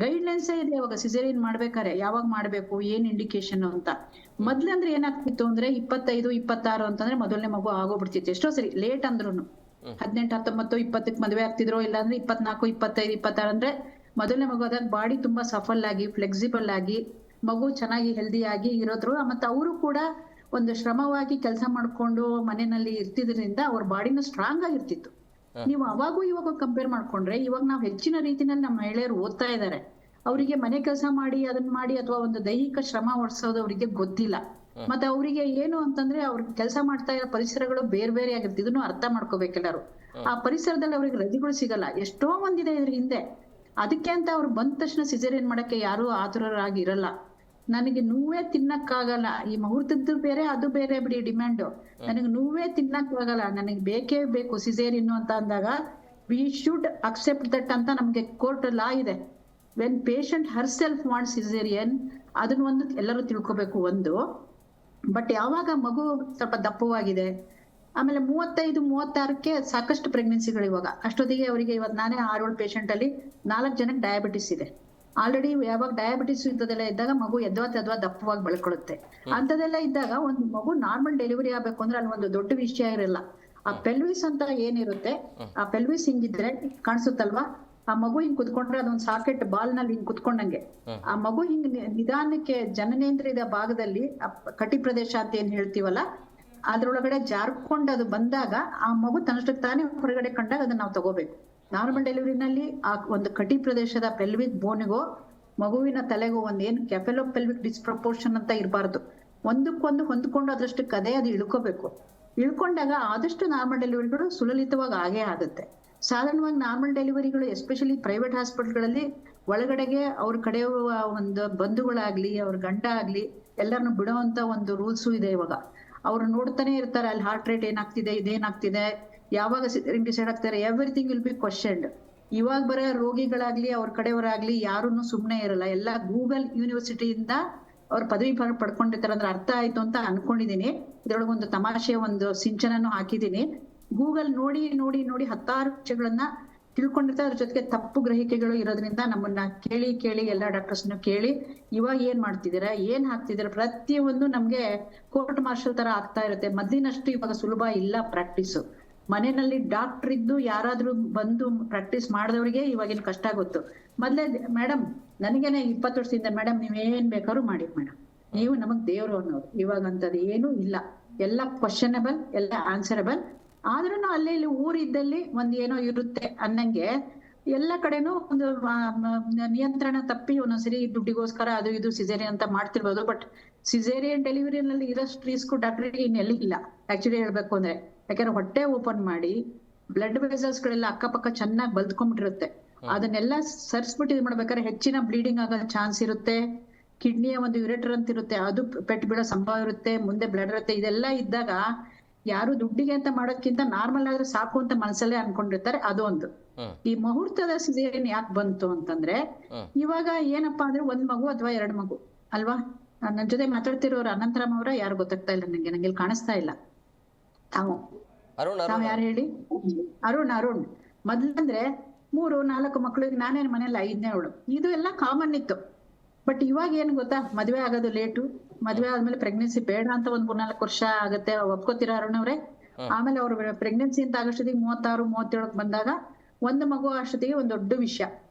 C: ಗೈಡ್ ಲೈನ್ಸ್ ಇದೆ ಇವಾಗ ಸಿಸೇರಿಯನ್ ಮಾಡ್ಬೇಕಾರೆ, ಯಾವಾಗ ಮಾಡ್ಬೇಕು, ಏನ್ ಇಂಡಿಕೇಶನ್ ಅಂತ. ಮೊದ್ಲಂದ್ರೆ ಏನಾಗ್ತಿತ್ತು ಅಂದ್ರೆ 25, 26 ಅಂತಂದ್ರೆ ಮೊದಲನೇ ಮಗು ಆಗೋಗ್ಬಿಡ್ತಿತ್ತು. ಎಷ್ಟೋ ಸರಿ ಲೇಟ್ ಅಂದ್ರು 18, 19, 20ಕ್ಕೆ ಮದುವೆ ಆಗ್ತಿದ್ರು. ಇಲ್ಲಾಂದ್ರೆ 24, 25, 26 ಅಂದ್ರೆ ಮೊದಲನೇ ಮಗು ಆದಾಗ ಬಾಡಿ ತುಂಬಾ ಸಫಲ್ ಆಗಿ, ಫ್ಲೆಕ್ಸಿಬಲ್ ಆಗಿ, ಮಗು ಚೆನ್ನಾಗಿ ಹೆಲ್ದಿ ಆಗಿ ಇರೋದ್ರು. ಮತ್ತೆ ಅವರು ಕೂಡ ಒಂದು ಶ್ರಮವಾಗಿ ಕೆಲಸ ಮಾಡ್ಕೊಂಡು ಮನೆಯಲ್ಲಿ ಇರ್ತಿದ್ರಿಂದ ಅವ್ರ ಬಾಡಿನೂ ಸ್ಟ್ರಾಂಗ್ ಆಗಿರ್ತಿತ್ತು. ನೀವು ಅವಾಗೂ ಇವಾಗ ಕಂಪೇರ್ ಮಾಡ್ಕೊಂಡ್ರೆ, ಇವಾಗ ನಾವು ಹೆಚ್ಚಿನ ರೀತಿನಲ್ಲಿ ನಮ್ಮ ಮಹಿಳೆಯರು ಓದ್ತಾ ಇದ್ದಾರೆ. ಅವರಿಗೆ ಮನೆ ಕೆಲಸ ಮಾಡಿ ಅದನ್ನ ಮಾಡಿ ಅಥವಾ ಒಂದು ದೈಹಿಕ ಶ್ರಮ ಹೊಡ್ಸೋದು ಅವರಿಗೆ ಗೊತ್ತಿಲ್ಲ. ಮತ್ತೆ ಅವರಿಗೆ ಏನು ಅಂತಂದ್ರೆ ಅವ್ರಿಗೆ ಕೆಲಸ ಮಾಡ್ತಾ ಇರೋ ಪರಿಸರಗಳು ಬೇರೆ ಬೇರೆ ಆಗಿರುತ್ತೆ. ಇದನ್ನು ಅರ್ಥ ಮಾಡ್ಕೋಬೇಕೆಲ್ಲರೂ. ಆ ಪರಿಸರದಲ್ಲಿ ಅವ್ರಿಗೆ ರಜೆಗಳು ಸಿಗಲ್ಲ. ಎಷ್ಟೋ ಒಂದಿದೆ ಇದ್ರ ಹಿಂದೆ. ಅದಕ್ಕೆ ಅಂತ ಅವ್ರು ಬಂದ ತಕ್ಷಣ ಸಿಸೇರಿಯನ್ ಮಾಡಕ್ಕೆ ಯಾರು ಆತುರರಾಗಿ ಇರಲ್ಲ. ನನಗೆ ನೋವೇ ತಿನ್ನಕ್ಕಾಗಲ್ಲ, ಈ ಮುಹೂರ್ತದ್ದು ಬೇರೆ ಅದು ಬೇರೆ ಬಿಡಿ ಡಿಮ್ಯಾಂಡ್. ನನಗೆ ನೋವೇ ತಿನ್ನಕ್ಕಾಗಲ್ಲ, ನನಗೆ ಬೇಕೇ ಬೇಕು ಸಿಸೇರಿಯನ್ ಅಂತ ಅಂದಾಗ ವಿ ಶುಡ್ ಅಕ್ಸೆಪ್ಟ್ ದಟ್ ಅಂತ ನಮ್ಗೆ ಕೋರ್ಟ್ ಲಾ ಇದೆ. When patient Har self want caesarean, ಅದನ್ನ ಒಂದು ಎಲ್ಲರೂ ತಿಳ್ಕೊಬೇಕು ಒಂದು. ಬಟ್ ಯಾವಾಗ ಮಗು ಸ್ವಲ್ಪ ದಪ್ಪವಾಗಿದೆ, ಆಮೇಲೆ 35, 36ಕ್ಕೆ ಸಾಕಷ್ಟು ಪ್ರೆಗ್ನೆನ್ಸಿಗಳು ಇವಾಗ. ಅಷ್ಟೊತ್ತಿಗೆ ಅವರಿಗೆ ಇವತ್ತು ನಾನೇ 6-7 ಪೇಷಂಟ್ ಅಲ್ಲಿ 4 ಜನಕ್ಕೆ ಡಯಾಬಿಟಿಸ್ ಇದೆ ಆಲ್ರೆಡಿ. ಯಾವಾಗ ಡಯಾಬಿಟಿಸ್ ಇಂಥದೆಲ್ಲ ಇದ್ದಾಗ ಮಗು ಎದ್ವಾ ದಪ್ಪವಾಗಿ ಬೆಳ್ಕೊಳ್ಳುತ್ತೆ. ಅಂಥದೆಲ್ಲ ಇದ್ದಾಗ ಒಂದು ಮಗು ನಾರ್ಮಲ್ ಡೆಲಿವರಿ ಆಗ್ಬೇಕು ಅಂದ್ರೆ ಅಲ್ಲಿ ಒಂದು ದೊಡ್ಡ ವಿಷಯ ಇರಲ್ಲ. ಆ ಪೆಲ್ವಿಸ್ ಅಂತ ಏನಿರುತ್ತೆ, ಆ ಪೆಲ್ವಿಸ್ ಹಿಂಗಿದ್ರೆ ಕಾಣಿಸುತ್ತಲ್ವಾ, ಆ ಮಗು ಹಿಂಗ್ ಕುತ್ಕೊಂಡ್ರೆ ಅದೊಂದು ಸಾಕೆಟ್ ಬಾಲ್ ನಲ್ಲಿ ಹಿಂಗ್ ಕುತ್ಕೊಂಡಂಗೆ ಆ ಮಗು ಹಿಂಗ್ ನಿಧಾನಕ್ಕೆ ಜನನೇಂದ್ರಿಯದ ಭಾಗದಲ್ಲಿ ಕಟಿ ಪ್ರದೇಶ ಅಂತ ಏನ್ ಹೇಳ್ತೀವಲ್ಲ, ಅದ್ರೊಳಗಡೆ ಜಾರ್ಕೊಂಡು ಅದು ಬಂದಾಗ ಆ ಮಗು ತನ್ನಷ್ಟಕ್ಕೆ ತಾನೇ ಹೊರಗಡೆ ಕಂಡಾಗ ಅದನ್ನ ನಾವು ತಗೋಬೇಕು. ನಾರ್ಮಲ್ ಡೆಲಿವರಿನಲ್ಲಿ ಆ ಒಂದು ಕಟಿ ಪ್ರದೇಶದ ಪೆಲ್ವಿಕ್ ಬೋನಿಗೋ ಮಗುವಿನ ತಲೆಗೂ ಒಂದೇನು ಕೆಫೆಲೋ ಪೆಲ್ವಿಕ್ ಡಿಸ್ಪ್ರಪೋರ್ಷನ್ ಅಂತ ಇರಬಾರ್ದು. ಒಂದಕ್ಕೊಂದು ಹೊಂದ್ಕೊಂಡು ಅದ್ರಷ್ಟಕ್ಕೆ ಅದೇ ಅದು ಇಳ್ಕೋಬೇಕು. ಇಳ್ಕೊಂಡಾಗ ಆದಷ್ಟು ನಾರ್ಮಲ್ ಡೆಲಿವರಿಗಳು ಸುಲಲಿತವಾಗಿ ಆಗೇ ಆಗುತ್ತೆ. ಸಾಧಾರಣವಾಗಿ ನಾರ್ಮಲ್ ಡೆಲಿವರಿಗಳು ಎಸ್ಪೆಷಲಿ ಪ್ರೈವೇಟ್ ಹಾಸ್ಪಿಟಲ್ಗಳಲ್ಲಿ ಒಳಗಡೆಗೆ ಅವ್ರ ಕಡೆ ಒಂದು ಬಂಧುಗಳಾಗ್ಲಿ, ಅವ್ರ ಗಂಡ ಆಗ್ಲಿ ಎಲ್ಲರನ್ನು ಬಿಡುವಂತ ಒಂದು ರೂಲ್ಸು ಇದೆ ಇವಾಗ. ಅವ್ರು ನೋಡ್ತಾನೆ ಇರ್ತಾರೆ ಅಲ್ಲಿ ಹಾರ್ಟ್ ರೇಟ್ ಏನಾಗ್ತಿದೆ, ಇದೇನಾಗ್ತಿದೆ, ಯಾವಾಗ ಡಿಸೈಡ್ ಆಗ್ತಾರೆ, ಎವ್ರಿಥಿಂಗ್ ವಿಲ್ ಬಿ ಕ್ವಶನ್ಡ್. ಇವಾಗ ಬರೋ ರೋಗಿಗಳಾಗ್ಲಿ ಅವ್ರ ಕಡೆಯವರಾಗ್ಲಿ ಯಾರನ್ನು ಸುಮ್ಮನೆ ಇರಲ್ಲ. ಎಲ್ಲ ಗೂಗಲ್ ಯೂನಿವರ್ಸಿಟಿಯಿಂದ ಅವ್ರ ಪದವಿ ಪಡ್ಕೊಂಡಿರ್ತಾರೆ ಅಂದ್ರೆ ಅರ್ಥ ಆಯ್ತು ಅಂತ ಅನ್ಕೊಂಡಿದೀನಿ. ಇದ್ರೊಳಗೆ ಒಂದು ತಮಾಷೆ ಒಂದು ಸಿಂಚನನ್ನು ಹಾಕಿದೀನಿ. ಗೂಗಲ್ ನೋಡಿ ನೋಡಿ ನೋಡಿ 10 ವಿಷಯಗಳನ್ನ ತಿಳ್ಕೊಂಡಿರ್ತಾರೆ. ಅದ್ರ ಜೊತೆಗೆ ತಪ್ಪು ಗ್ರಹಿಕೆಗಳು ಇರೋದ್ರಿಂದ ನಮ್ಮನ್ನ ಕೇಳಿ ಎಲ್ಲ ಡಾಕ್ಟರ್ಸ್ನ ಕೇಳಿ ಇವಾಗ ಏನ್ ಮಾಡ್ತಿದ್ದೀರಾ, ಏನ್ ಹಾಕ್ತಿದ್ದೀರಾ, ಪ್ರತಿಯೊಂದು ನಮ್ಗೆ ಕೋರ್ಟ್ ಮಾರ್ಷಲ್ ತರ ಆಗ್ತಾ ಇರುತ್ತೆ. ಮೊದ್ಲಿನಷ್ಟು ಇವಾಗ ಸುಲಭ ಇಲ್ಲ ಪ್ರಾಕ್ಟೀಸು. ಮನೆಯಲ್ಲಿ ಡಾಕ್ಟರ್ ಇದ್ದು ಯಾರಾದ್ರೂ ಬಂದು ಪ್ರಾಕ್ಟೀಸ್ ಮಾಡಿದವ್ರಿಗೆ ಇವಾಗಿನ ಕಷ್ಟ ಗೊತ್ತು. ಮೊದ್ಲೇ ಮೇಡಮ್ ನನಗೇನೆ 20 ವರ್ಷದಿಂದ ಮೇಡಮ್ ನೀವೇನ್ ಬೇಕಾದ್ರೂ ಮಾಡಿ ಮೇಡಮ್, ನೀವು ನಮಗ್ ದೇವ್ರು ಅನ್ನೋರು. ಇವಾಗ ಅಂತದ್ದು ಏನೂ ಇಲ್ಲ, ಎಲ್ಲ ಕ್ವಶನಬಲ್, ಎಲ್ಲ ಆನ್ಸರಬಲ್. ಆದ್ರೂ ಅಲ್ಲಿ ಇಲ್ಲಿ ಊರಿದ್ದಲ್ಲಿ ಒಂದ್ ಏನೋ ಇರುತ್ತೆ ಅನ್ನಂಗೆ ಎಲ್ಲ ಕಡೆನೂ ಒಂದು ನಿಯಂತ್ರಣ ತಪ್ಪಿ ಒಂದೊಂದ್ಸರಿ ದುಡ್ಡಿಗೋಸ್ಕರ ಅದು ಇದು ಸಿಸೇರಿಯನ್ ಅಂತ ಮಾಡ್ತಿರ್ಬೋದು. ಬಟ್ ಸಿಸೇರಿಯನ್ ಡೆಲಿವರಿನಲ್ಲಿ ಇರೋಷ್ಟು ರಿಸ್ಕ್ ಡಾಕ್ಟರ್ಗೆ ಇನ್ನೆಲ್ಲಿ ಇಲ್ಲ ಆಕ್ಚುಲಿ ಹೇಳ್ಬೇಕು ಅಂದ್ರೆ. ಯಾಕಂದ್ರೆ ಹೊಟ್ಟೆ ಓಪನ್ ಮಾಡಿ ಬ್ಲಡ್ ವೆಸಲ್ಸ್ ಗಳೆಲ್ಲ ಅಕ್ಕಪಕ್ಕ ಚೆನ್ನಾಗಿ ಬಲ್ದ್ಕೊಂಡ್ಬಿಟ್ಟಿರುತ್ತೆ. ಅದನ್ನೆಲ್ಲ ಸರ್ಸ್ಬಿಟ್ಟು ಇದು ಮಾಡ್ಬೇಕಾದ್ರೆ ಹೆಚ್ಚಿನ ಬ್ಲೀಡಿಂಗ್ ಆಗೋ ಚಾನ್ಸ್ ಇರುತ್ತೆ. ಕಿಡ್ನಿಯ ಒಂದು ಯುರೇಟರ್ ಅಂತ ಇರುತ್ತೆ, ಅದು ಪೆಟ್ಟು ಬೀಳೋ ಸಂಭವ ಇರುತ್ತೆ, ಮುಂದೆ ಬ್ಲಡ್ ಇರುತ್ತೆ. ಇದೆಲ್ಲ ಇದ್ದಾಗ ಯಾರು ದುಡ್ಡಿಗೆ ಅಂತ ಮಾಡೋದ್ಕಿಂತ ನಾರ್ಮಲ್ ಆದ್ರೆ ಸಾಕು ಅಂತ ಮನಸ್ಸಲ್ಲೇ ಅನ್ಕೊಂಡಿರ್ತಾರೆ. ಅದು ಒಂದು. ಈ ಮುಹೂರ್ತದ ಸಿಸೇರಿಯನ್ ಯಾಕೆ ಬಂತು ಅಂತಂದ್ರೆ, ಇವಾಗ ಏನಪ್ಪಾ ಅಂದ್ರೆ 1 ಮಗು ಅಥವಾ 2 ಮಗು ಅಲ್ವಾ. ನನ್ ಜೊತೆ ಮಾತಾಡ್ತಿರೋರು ಅನಂತರಾಮ್ ಅವರ ಯಾರು ಗೊತ್ತಾಗ್ತಾ ಇಲ್ಲ ನಂಗೆ ಇಲ್ಲಿ ಕಾಣಿಸ್ತಾ ಇಲ್ಲ. ತಾವು ಯಾರು ಹೇಳಿ? ಅರುಣ್. ಮೊದ್ಲಂದ್ರೆ 3-4 ಮಕ್ಳಿಗೆ ನಾನೇನ್ ಮನೇಲಿ 5ನೇ ಇದು ಎಲ್ಲ ಕಾಮನ್ ಇತ್ತು. ಬಟ್ ಇವಾಗ ಏನ್ ಗೊತ್ತಾ, ಮದ್ವೆ ಆಗೋದು ಲೇಟು, ಮದ್ವೆ ಆದ್ಮೇಲೆ ಪ್ರೆಗ್ನೆನ್ಸಿ ಬೇಡ ಅಂತ 3-4 ವರ್ಷ ಆಗತ್ತೆ. ಒಪ್ಕೋತೀರಾ ಅರುಣ್ ಅವ್ರೆ? ಆಮೇಲೆ ಅವ್ರು ಪ್ರೆಗ್ನೆನ್ಸಿ ಅಂತ ಆಗೋಷ್ಟೊತ್ತಿಗೆ 36-37 ಬಂದಾಗ 1 ಮಗು ಅಷ್ಟೊತ್ತಿಗೆ ಒಂದ್ ದೊಡ್ಡ ವಿಷಯ.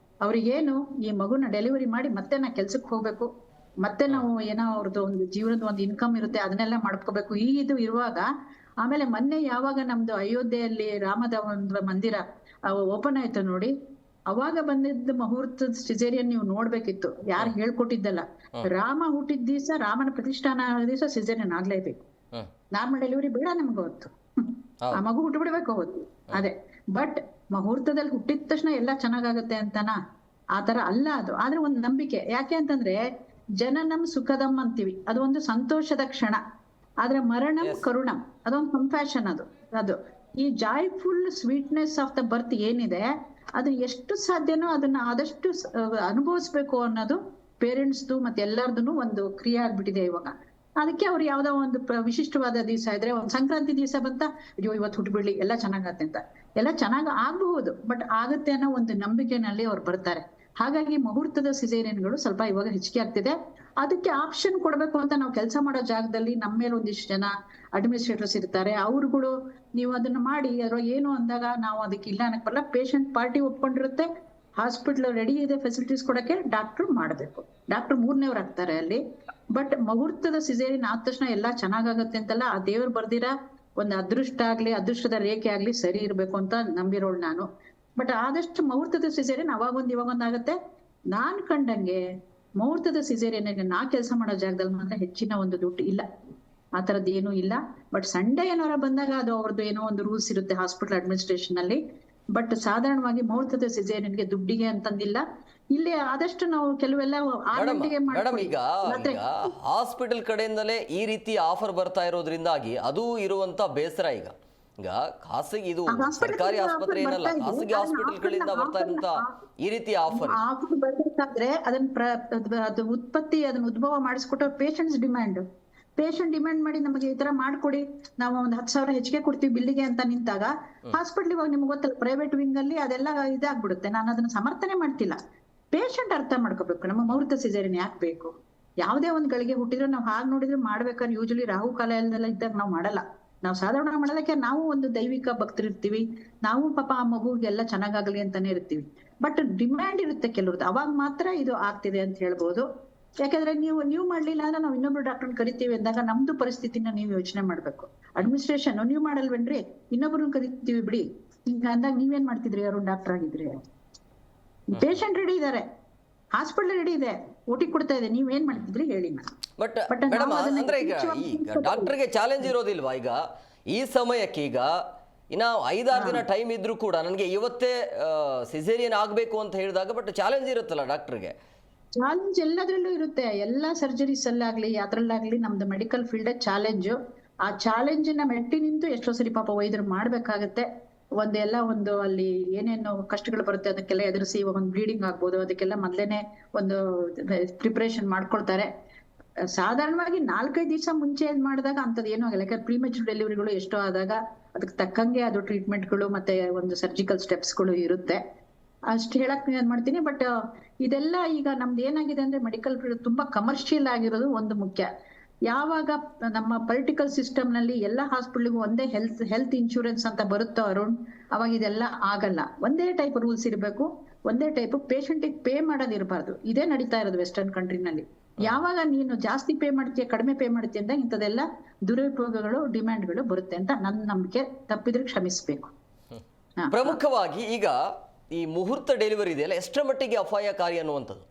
C: ಅವ್ರಿಗೇನು ಈ ಮಗುನ ಡೆಲಿವರಿ ಮಾಡಿ ಮತ್ತೆ ನಾ ಕೆಲ್ಸಕ್ಕೆ ಹೋಗ್ಬೇಕು, ಮತ್ತೆ ನಾವು ಏನೋ ಅವ್ರದ್ದು ಒಂದು ಜೀವನದ ಒಂದು ಇನ್ಕಮ್ ಇರುತ್ತೆ, ಅದನ್ನೆಲ್ಲ ಮಾಡ್ಕೋಬೇಕು. ಇದು ಇರುವಾಗ ಆಮೇಲೆ ಮೊನ್ನೆ ಯಾವಾಗ ನಮ್ದು ಅಯೋಧ್ಯೆಯಲ್ಲಿ ರಾಮದ ಒಂದು ಮಂದಿರ ಓಪನ್ ಆಯ್ತು ನೋಡಿ, ಅವಾಗ ಬಂದಿದ್ದ ಮುಹೂರ್ತ ಸಿಸೇರಿಯನ್ ನೀವು ನೋಡ್ಬೇಕಿತ್ತು. ಯಾರು ಹೇಳ್ಕೊಟ್ಟಿದ್ದಲ್ಲ. ರಾಮ ಹುಟ್ಟಿದ ದಿವಸ, ರಾಮನ ಪ್ರತಿಷ್ಠಾನ ದಿವಸ ಸಿಸೇರಿಯನ್ ಆಗ್ಲೇಬೇಕು. ನಾರ್ಮಲ್ ಡೆಲಿವರಿ ಬೇಡ ನಮ್ಗೆ ಅವತ್ತು, ಆ ಮಗು ಹುಟ್ಟುಬಿಡ್ಬೇಕು ಅವತ್ತು. ಅದೇ. ಬಟ್ ಮುಹೂರ್ತದಲ್ಲಿ ಹುಟ್ಟಿದ ತಕ್ಷಣ ಎಲ್ಲ ಚೆನ್ನಾಗಾಗತ್ತೆ ಅಂತನಾ? ಆತರ ಅಲ್ಲ ಅದು, ಆದ್ರೆ ಒಂದು ನಂಬಿಕೆ. ಯಾಕೆ ಅಂತಂದ್ರೆ ಜನನಂ ಸುಖದಂ ಅಂತೀವಿ, ಅದು ಒಂದು ಸಂತೋಷದ ಕ್ಷಣ. ಆದ್ರೆ ಮರಣಂ ಕರುಣಂ, ಅದೊಂದು ಕಂಪ್ಯಾಷನ್. ಅದು ಈ joyful sweetness of the birth ಏನಿದೆ, ಅದು ಎಷ್ಟು ಸಾಧ್ಯನೋ ಅದನ್ನ ಆದಷ್ಟು ಅನುಭವಿಸ್ಬೇಕು ಅನ್ನೋದು ಪೇರೆಂಟ್ಸ್ದು ಮತ್ತೆ ಎಲ್ಲಾರ್ದು ಒಂದು ಕ್ರಿಯೆ ಆಗ್ಬಿಟ್ಟಿದೆ ಇವಾಗ. ಅದಕ್ಕೆ ಅವ್ರು ಯಾವ್ದೋ ಒಂದು ವಿಶಿಷ್ಟವಾದ ದಿವಸ ಇದ್ರೆ, ಒಂದ್ ಸಂಕ್ರಾಂತಿ ದಿವಸ ಬಂತ, ಅಯ್ಯೋ ಇವತ್ತು ಹುಟ್ಟುಬಿಡ್ಲಿ ಎಲ್ಲ ಚೆನ್ನಾಗತ್ತೆ ಅಂತ. ಎಲ್ಲ ಚೆನ್ನಾಗ್ ಆಗ್ಬಹುದು, ಬಟ್ ಆಗತ್ತೆ ಅನ್ನೋ ಒಂದು ನಂಬಿಕೆನಲ್ಲಿ ಅವ್ರು ಬರ್ತಾರೆ. ಹಾಗಾಗಿ ಮುಹೂರ್ತದ ಸಿಸೇರಿಯನ್ಗಳು ಸ್ವಲ್ಪ ಇವಾಗ ಹೆಚ್ಚಿಗೆ ಆಗ್ತಿದೆ. ಅದಕ್ಕೆ ಆಪ್ಷನ್ ಕೊಡ್ಬೇಕು ಅಂತ ನಾವು ಕೆಲಸ ಮಾಡೋ ಜಾಗದಲ್ಲಿ ನಮ್ಮ ಮೇಲೆ ಒಂದಿಷ್ಟು ಜನ ಅಡ್ಮಿನಿಸ್ಟ್ರೇಟರ್ಸ್ ಇರ್ತಾರೆ. ಅವ್ರುಗಳು ನೀವು ಅದನ್ನ ಮಾಡಿ ಅದ್ರ ಏನು ಅಂದಾಗ ನಾವು ಅದಕ್ಕೆ ಇಲ್ಲ ಅನ್ನಕ್ ಬರಲ್ಲ. ಪೇಷಂಟ್ ಪಾರ್ಟಿ ಒಪ್ಕೊಂಡಿರುತ್ತೆ, ಹಾಸ್ಪಿಟಲ್ ರೆಡಿ ಇದೆ ಫೆಸಿಲಿಟೀಸ್ ಕೊಡಕ್ಕೆ, ಡಾಕ್ಟರ್ ಮಾಡ್ಬೇಕು. ಡಾಕ್ಟರ್ ಮೂರನೇವ್ರು ಆಗ್ತಾರೆ ಅಲ್ಲಿ. ಬಟ್ ಮುಹೂರ್ತದ ಸಿಸೇರಿಯನ್ ಆದ ತಕ್ಷಣ ಎಲ್ಲಾ ಚೆನ್ನಾಗಾಗತ್ತೆ ಅಂತಲ್ಲ, ಆ ದೇವ್ರು ಬರ್ದಿರ ಒಂದು ಅದೃಷ್ಟ ಆಗ್ಲಿ, ಅದೃಷ್ಟದ ರೇಖೆ ಆಗ್ಲಿ ಸರಿ ಇರ್ಬೇಕು ಅಂತ ನಂಬಿರೋಳು ನಾನು. ಬಟ್ ಆದಷ್ಟು ಮುಹೂರ್ತದ ಸಿಸೇರಿಯನ್ ಅವಾಗೊಂದು ಇವಾಗೊಂದು ಆಗತ್ತೆ. ನಾನ್ ಕಂಡಂಗೆ ಮುಹೂರ್ತದ ಸಿಸೇರಿಯನ್ ನಾ ಕೆಲಸ ಮಾಡೋ ಜಾಗದಲ್ಲಿ ಮಾತ್ರ ಹೆಚ್ಚಿನ ಒಂದು ದುಡ್ಡು ಇಲ್ಲ, ಆ ತರದ್ ಏನೂ ಇಲ್ಲ. ಬಟ್ ಸಂಡೇ ಏನಾರ ಬಂದಾಗ ಅದು ಅವ್ರದ್ದು ಏನೋ ಒಂದು ರೂಲ್ಸ್ ಇರುತ್ತೆ ಹಾಸ್ಪಿಟಲ್ ಅಡ್ಮಿನಿಸ್ಟ್ರೇಷನ್ ಅಲ್ಲಿ. ಬಟ್ ಸಾಧಾರಣವಾಗಿ ಮುಹೂರ್ತದ ಸಿಸೇರಿಯನ್ಗೆ ದುಡ್ಡಿಗೆ ಅಂತಂದಿಲ್ಲ. ಇಲ್ಲಿ ಆದಷ್ಟು ನಾವು ಕೆಲವೆಲ್ಲ
A: ಮೇಡಮ್, ಈಗ ಹಾಸ್ಪಿಟಲ್ ಕಡೆಯಿಂದಲೇ ಈ ರೀತಿ ಆಫರ್ ಬರ್ತಾ ಇರೋದ್ರಿಂದಾಗಿ ಅದು ಇರುವಂತ ಬೇಸರ. ಈಗ ಖಾಸಗಿ, ಇದು ಸರ್ಕಾರಿ ಆಸ್ಪತ್ರೆ ಏನಲ್ಲ, ಖಾಸಗಿ ಹಾಸ್ಪಿಟಲ್ ಗಳಿಂದ ಬರ್ತಾ ಇರುವಂತ ಈ ರೀತಿ ಆಫರ್
C: ಬರ್ಬೇಕಾದ್ರೆ ಅದನ್ನ ಉತ್ಪತ್ತಿ, ಅದನ್ನ ಉದ್ಭವ ಮಾಡಿಸ್ಕೊಟ್ಟು ಪೇಷಂಟ್ ಡಿಮ್ಯಾಂಡ್ ಮಾಡಿ ನಮಗೆ ಈ ತರ ಮಾಡ್ಕೊಡಿ, ನಾವು ಒಂದ್ 10,000 ಹೆಚ್ಚಿಗೆ ಕೊಡ್ತೀವಿ ಬಿಲ್ಲಿಗೆ ಅಂತ ನಿಂತಾಗ, ಹಾಸ್ಪಿಟ್ಲ್ ಇವಾಗ ನಿಮ್ಗೆ ಗೊತ್ತಲ್ಲ ಪ್ರೈವೇಟ್ ವಿಂಗ್ ಅಲ್ಲಿ ಅದೆಲ್ಲ ಇದಾಗ್ಬಿಡುತ್ತೆ. ನಾನು ಅದನ್ನ ಸಮರ್ಥನೆ ಮಾಡ್ತಿಲ್ಲ. ಪೇಷಂಟ್ ಅರ್ಥ ಮಾಡ್ಕೋಬೇಕು, ನಮ್ಮ ಮುಹೂರ್ತ ಸಿಸೇರಿಯನ್ ಯಾಕೆ ಬೇಕು. ಯಾವುದೇ ಒಂದ್ ಗಳಿಗೆ ಹುಟ್ಟಿದ್ರೆ ನಾವು ಹಾಗೆ ನೋಡಿದ್ರೆ ಮಾಡ್ಬೇಕಾದ್ರೆ ಯೂಶಲಿ ರಾಹು ಕಾಲ ಎಲ್ಲ ಇದ್ದಾಗ ನಾವು ಮಾಡಲ್ಲ. ನಾವು ಸಾಧಾರಣ ಮಾಡೋದಕ್ಕೆ ನಾವು ಒಂದು ದೈವಿಕ ಭಕ್ತರಿರ್ತೀವಿ, ನಾವು ಪಾಪ ಆ ಮಗುಗೆಲ್ಲ ಚೆನ್ನಾಗಾಗ್ಲಿ ಅಂತಾನೆ ಇರ್ತೀವಿ. ಬಟ್ ಡಿಮ್ಯಾಂಡ್ ಇರುತ್ತೆ ಕೆಲವ್ರದ್ದು, ಅವಾಗ ಮಾತ್ರ ಇದು ಆಗ್ತಿದೆ ಅಂತ ಹೇಳ್ಬೋದು. ಯಾಕಂದ್ರೆ ನೀವು ಮಾಡ್ಲಿಲ್ಲ ಅಂದ್ರೆ ನಾವು ಇನ್ನೊಬ್ರು ಡಾಕ್ಟರ್ ಕರಿತೀವಿ ಅಂದಾಗ ನಮ್ದು ಪರಿಸ್ಥಿತಿನ ನೀವು ಯೋಚನೆ ಮಾಡ್ಬೇಕು. ಅಡ್ಮಿನಿಸ್ಟ್ರೇಷನ್ ನೀವು ಮಾಡಲ್ವೇನ್ರಿ, ಇನ್ನೊಬ್ರನ್ನ ಕರಿತೀವಿ ಬಿಡಿ ಹಿಂಗ ಅಂದಾಗ ನೀವೇನ್ ಮಾಡ್ತಿದ್ರಿ? ಯಾರು ಡಾಕ್ಟರ್ ಆಗಿದ್ರೆ ಪೇಷಂಟ್ ರೆಡಿ ಇದಾರೆ, ಹಾಸ್ಪಿಟಲ್ ರೆಡಿ ಇದೆ, ಊಟಿ ಕೊಡ್ತಾ ಇದೆ, ನೀವೇನ್ ಮಾಡ್ತಿದ್ರಿ ಹೇಳಿ.
A: ಬಟ್ ಮೇಡಮ್, ಅಂದ್ರೆ ಈಗ ಡಾಕ್ಟರ್ಗೆ ಚಾಲೆಂಜ್ ಇರೋದಿಲ್ವಾ? ಈಗ ಈ ಸಮಯಕ್ಕೆ ಈಗ ಇನ್ನ 5-6 ದಿನ ಟೈಮ್ ಇದ್ರೂ ಕೂಡ ನನಗೆ ಇವತ್ತೇ ಸಿಸೇರಿಯನ್ ಆಗ್ಬೇಕು ಅಂತ ಹೇಳಿದಾಗ, ಬಟ್ ಚಾಲೆಂಜ್ ಇರುತ್ತಲ್ಲ ಡಾಕ್ಟರ್ಗೆ?
C: ಚಾಲೆಂಜ್ ಎಲ್ಲದ್ರಲ್ಲೂ ಇರುತ್ತೆ, ಎಲ್ಲಾ ಸರ್ಜರೀಸ್ ಅಲ್ಲಾಗ್ಲಿ ಅದ್ರಲ್ಲಾಗ್ಲಿ. ನಮ್ದು ಮೆಡಿಕಲ್ ಫೀಲ್ಡ್ ಚಾಲೆಂಜ್. ಆ ಚಾಲೆಂಜ್ ನ ಮೆಟ್ಟಿ ನಿಂತು ಎಷ್ಟೋ ಸರಿ ಪಾಪ ವೈದ್ಯರು ಮಾಡ್ಬೇಕಾಗತ್ತೆ. ಒಂದು ಅಲ್ಲಿ ಏನೇನು ಕಷ್ಟಗಳು ಬರುತ್ತೆ ಅದಕ್ಕೆಲ್ಲ ಎದುರಿಸಿ, ಇವಾಗ ಒಂದು ಬ್ಲೀಡಿಂಗ್ ಆಗ್ಬೋದು, ಅದಕ್ಕೆಲ್ಲ ಮೊದ್ಲೇನೆ ಒಂದು ಪ್ರಿಪರೇಷನ್ ಮಾಡ್ಕೊಳ್ತಾರೆ. ಸಾಧಾರಣವಾಗಿ 4-5 ದಿವಸ ಮುಂಚೆ ಮಾಡಿದಾಗ ಅಂತದ್ ಏನೂ ಆಗಲ್ಲ. ಯಾಕಂದ್ರೆ ಪ್ರೀಮೆಚೂರ್ ಡೆಲಿವರಿಗಳು ಎಷ್ಟೋ ಆದಾಗ ಅದಕ್ಕೆ ತಕ್ಕಂಗೆ ಅದು ಟ್ರೀಟ್ಮೆಂಟ್ಗಳು ಮತ್ತೆ ಒಂದು ಸರ್ಜಿಕಲ್ ಸ್ಟೆಪ್ಸ್ಗಳು ಇರುತ್ತೆ. ಅಷ್ಟು ಹೇಳಕ್ ಮಾಡ್ತೀನಿ. ಬಟ್ ಇದೆಲ್ಲ ಈಗ ನಮ್ದು ಏನಾಗಿದೆ ಅಂದ್ರೆ ಮೆಡಿಕಲ್ ಫೀಲ್ಡ್ ತುಂಬಾ ಕಮರ್ಷಿಯಲ್ ಆಗಿರೋದು ಒಂದು ಮುಖ್ಯ. ಯಾವಾಗ ನಮ್ಮ ಪೊಲಿಟಿಕಲ್ ಸಿಸ್ಟಮ್ ನಲ್ಲಿ ಎಲ್ಲಾ ಹಾಸ್ಪಿಟಲ್ಗೂ ಒಂದೇ ಹೆಲ್ತ್ ಇನ್ಶೂರೆನ್ಸ್ ಅಂತ ಬರುತ್ತೋ ಅರುಣ್, ಅವಾಗ ಇದೆಲ್ಲ ಆಗಲ್ಲ. ಒಂದೇ ಟೈಪ್ ರೂಲ್ಸ್ ಇರಬೇಕು, ಒಂದೇ ಟೈಪ್ ಪೇಷಂಟಿಗೆ ಪೇ ಮಾಡೋದು ಇರಬಾರ್ದು. ಇದೇ ನಡೀತಾ ಇರೋದು ವೆಸ್ಟರ್ನ್ ಕಂಟ್ರಿನಲ್ಲಿ. ಯಾವಾಗ ನೀನು ಜಾಸ್ತಿ ಪೇ ಮಾಡ್ತೀಯ ಕಡಿಮೆ ಪೇ ಮಾಡ್ತೀಯ ಅಂತ ಇಂಥದೆಲ್ಲ ದುರುಪಯೋಗಗಳು ಡಿಮ್ಯಾಂಡ್ಗಳು ಬರುತ್ತೆ ಅಂತ ನನ್ನ ನಂಬಿಕೆ. ತಪ್ಪಿದ್ರೆ ಕ್ಷಮಿಸ್ಬೇಕು.
A: ಪ್ರಮುಖವಾಗಿ ಈಗ ಈ ಮುಹೂರ್ತ ಡೆಲಿವರಿ ಇದೆಯಲ್ಲ, ಎಷ್ಟರ ಮಟ್ಟಿಗೆ ಅಪಾಯಕಾರಿ ಅನ್ನುವಂಥದ್ದು?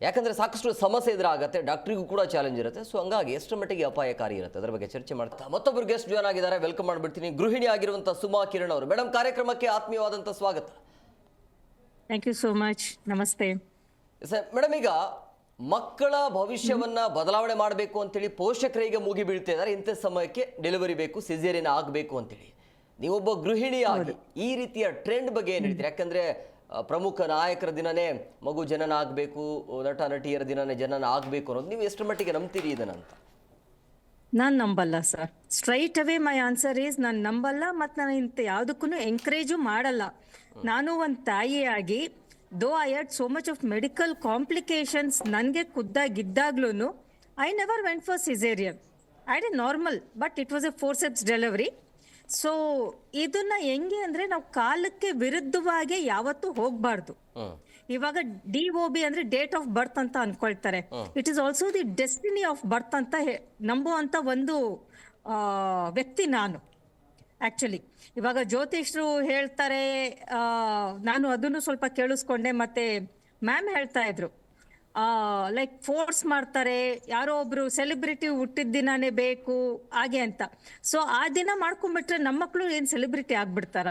A: ಯಾಕಂದ್ರೆ ಸಾಕಷ್ಟು ಸಮಸ್ಯೆ ಎದುರಾಗತ್ತೆ, ಡಾಕ್ಟ್ರಿಗೂ ಕೂಡ ಚಾಲೆಂಜ್ ಇರುತ್ತೆ. ಸೊ ಹಂಗಾಗಿ ಎಷ್ಟರ ಮಟ್ಟಿಗೆ ಅಪಾಯಕಾರಿ ಇರುತ್ತೆ ಅದರ ಬಗ್ಗೆ ಚರ್ಚೆ ಮಾಡ್ತಾ ಮತ್ತೊಬ್ಬರು ಗೆಸ್ಟ್ ಜಾಯ್ನ್ ಆಗಿದ್ದಾರೆ. ವೆಲ್ಕಮ್ ಮಾಡ್ಬಿಡ್ತೀನಿ. ಗೃಹಿಣಿ ಆಗಿರುವಂತಹ ಸುಮಾ ಕಿರಣ್ ಅವರು. ಮೇಡಮ್, ಕಾರ್ಯಕ್ರಮಕ್ಕೆ ಆತ್ಮೀಯವಾದಂಥ ಸ್ವಾಗತ.
D: Thank you so much. ನಮಸ್ತೆ
A: ಮೇಡಮ್, ಈಗ ಮಕ್ಕಳ ಭವಿಷ್ಯವನ್ನ ಬದಲಾವಣೆ ಮಾಡಬೇಕು ಅಂತೇಳಿ ಪೋಷಕರಿಗೆ ಮುಗಿ ಬೀಳ್ತಾ ಇದ್ದಾರೆ. ಇಂಥ ಸಮಯಕ್ಕೆ ಡೆಲಿವರಿ ಬೇಕು, ಸಿಸೇರಿಯನ್ ಆಗಬೇಕು ಅಂತೇಳಿ. ನೀವೊಬ್ಬ ಗೃಹಿಣಿಯಾಗಿ ಈ ರೀತಿಯ ಟ್ರೆಂಡ್ ಬಗ್ಗೆ ಏನು ಹೇಳ್ತೀರಿ? ಯಾಕಂದ್ರೆ ಪ್ರಮುಖ ನಾಯಕರ ದಿನನೇ ಮಗು ಜನನ ಆಗಬೇಕು, ನಟ ನಟಿಯರ ದಿನನೇ ಜನನ ಆಗಬೇಕು ಅನ್ನೋದು ನೀವು ಎಷ್ಟು ಮಟ್ಟಿಗೆ ನಂಬ್ತೀರಿ ಇದನ್ನಂತ?
D: ನಾನು ನಂಬಲ್ಲ sir. Straight away my answer is ನಾನು ನಂಬಲ್ಲ. ಮತ್ತು ನಾನು ಇಂಥ ಯಾವುದಕ್ಕೂ ಎಂಕರೇಜು ಮಾಡಲ್ಲ. ನಾನು ಒಂದು ತಾಯಿಯಾಗಿ though I had so much of medical complications, ನನಗೆ ಖುದ್ದಾಗಿದ್ದಾಗ್ಲೂ I never went for caesarean. I did normal, but it was a forceps delivery. So ಇದನ್ನ ಹೆಂಗೆ ಅಂದ್ರೆ ನಾವು ಕಾಲಕ್ಕೆ ವಿರುದ್ಧವಾಗಿ ಯಾವತ್ತೂ ಹೋಗ್ಬಾರ್ದು. ಇವಾಗ DOB ಅಂದ್ರೆ ಡೇಟ್ ಆಫ್ ಬರ್ತ್ ಅಂತ ಅನ್ಕೊಳ್ತಾರೆ. It is also the destiny of birth ಅಂತ ನಂಬುವಂತ ಒಂದು ವ್ಯಕ್ತಿ ನಾನು. ಆಕ್ಚುಲಿ ಇವಾಗ ಜ್ಯೋತಿಷ್ರು ಹೇಳ್ತಾರೆ, ನಾನು ಅದನ್ನು ಸ್ವಲ್ಪ ಕೇಳಿಸ್ಕೊಂಡೆ. ಮತ್ತೆ ಮ್ಯಾಮ್ ಹೇಳ್ತಾ ಇದ್ರು, ಲೈಕ್ ಫೋರ್ಸ್ ಮಾಡ್ತಾರೆ, ಯಾರೋ ಒಬ್ರು ಸೆಲೆಬ್ರಿಟಿ ಹುಟ್ಟಿದ ದಿನಾನೇ ಬೇಕು ಹಾಗೆ ಅಂತ. ಸೊ ಆ ದಿನ ಮಾಡ್ಕೊಂಡ್ಬಿಟ್ರೆ ನಮ್ಮ ಮಕ್ಕಳು ಏನ್ ಸೆಲೆಬ್ರಿಟಿ ಆಗ್ಬಿಡ್ತಾರ?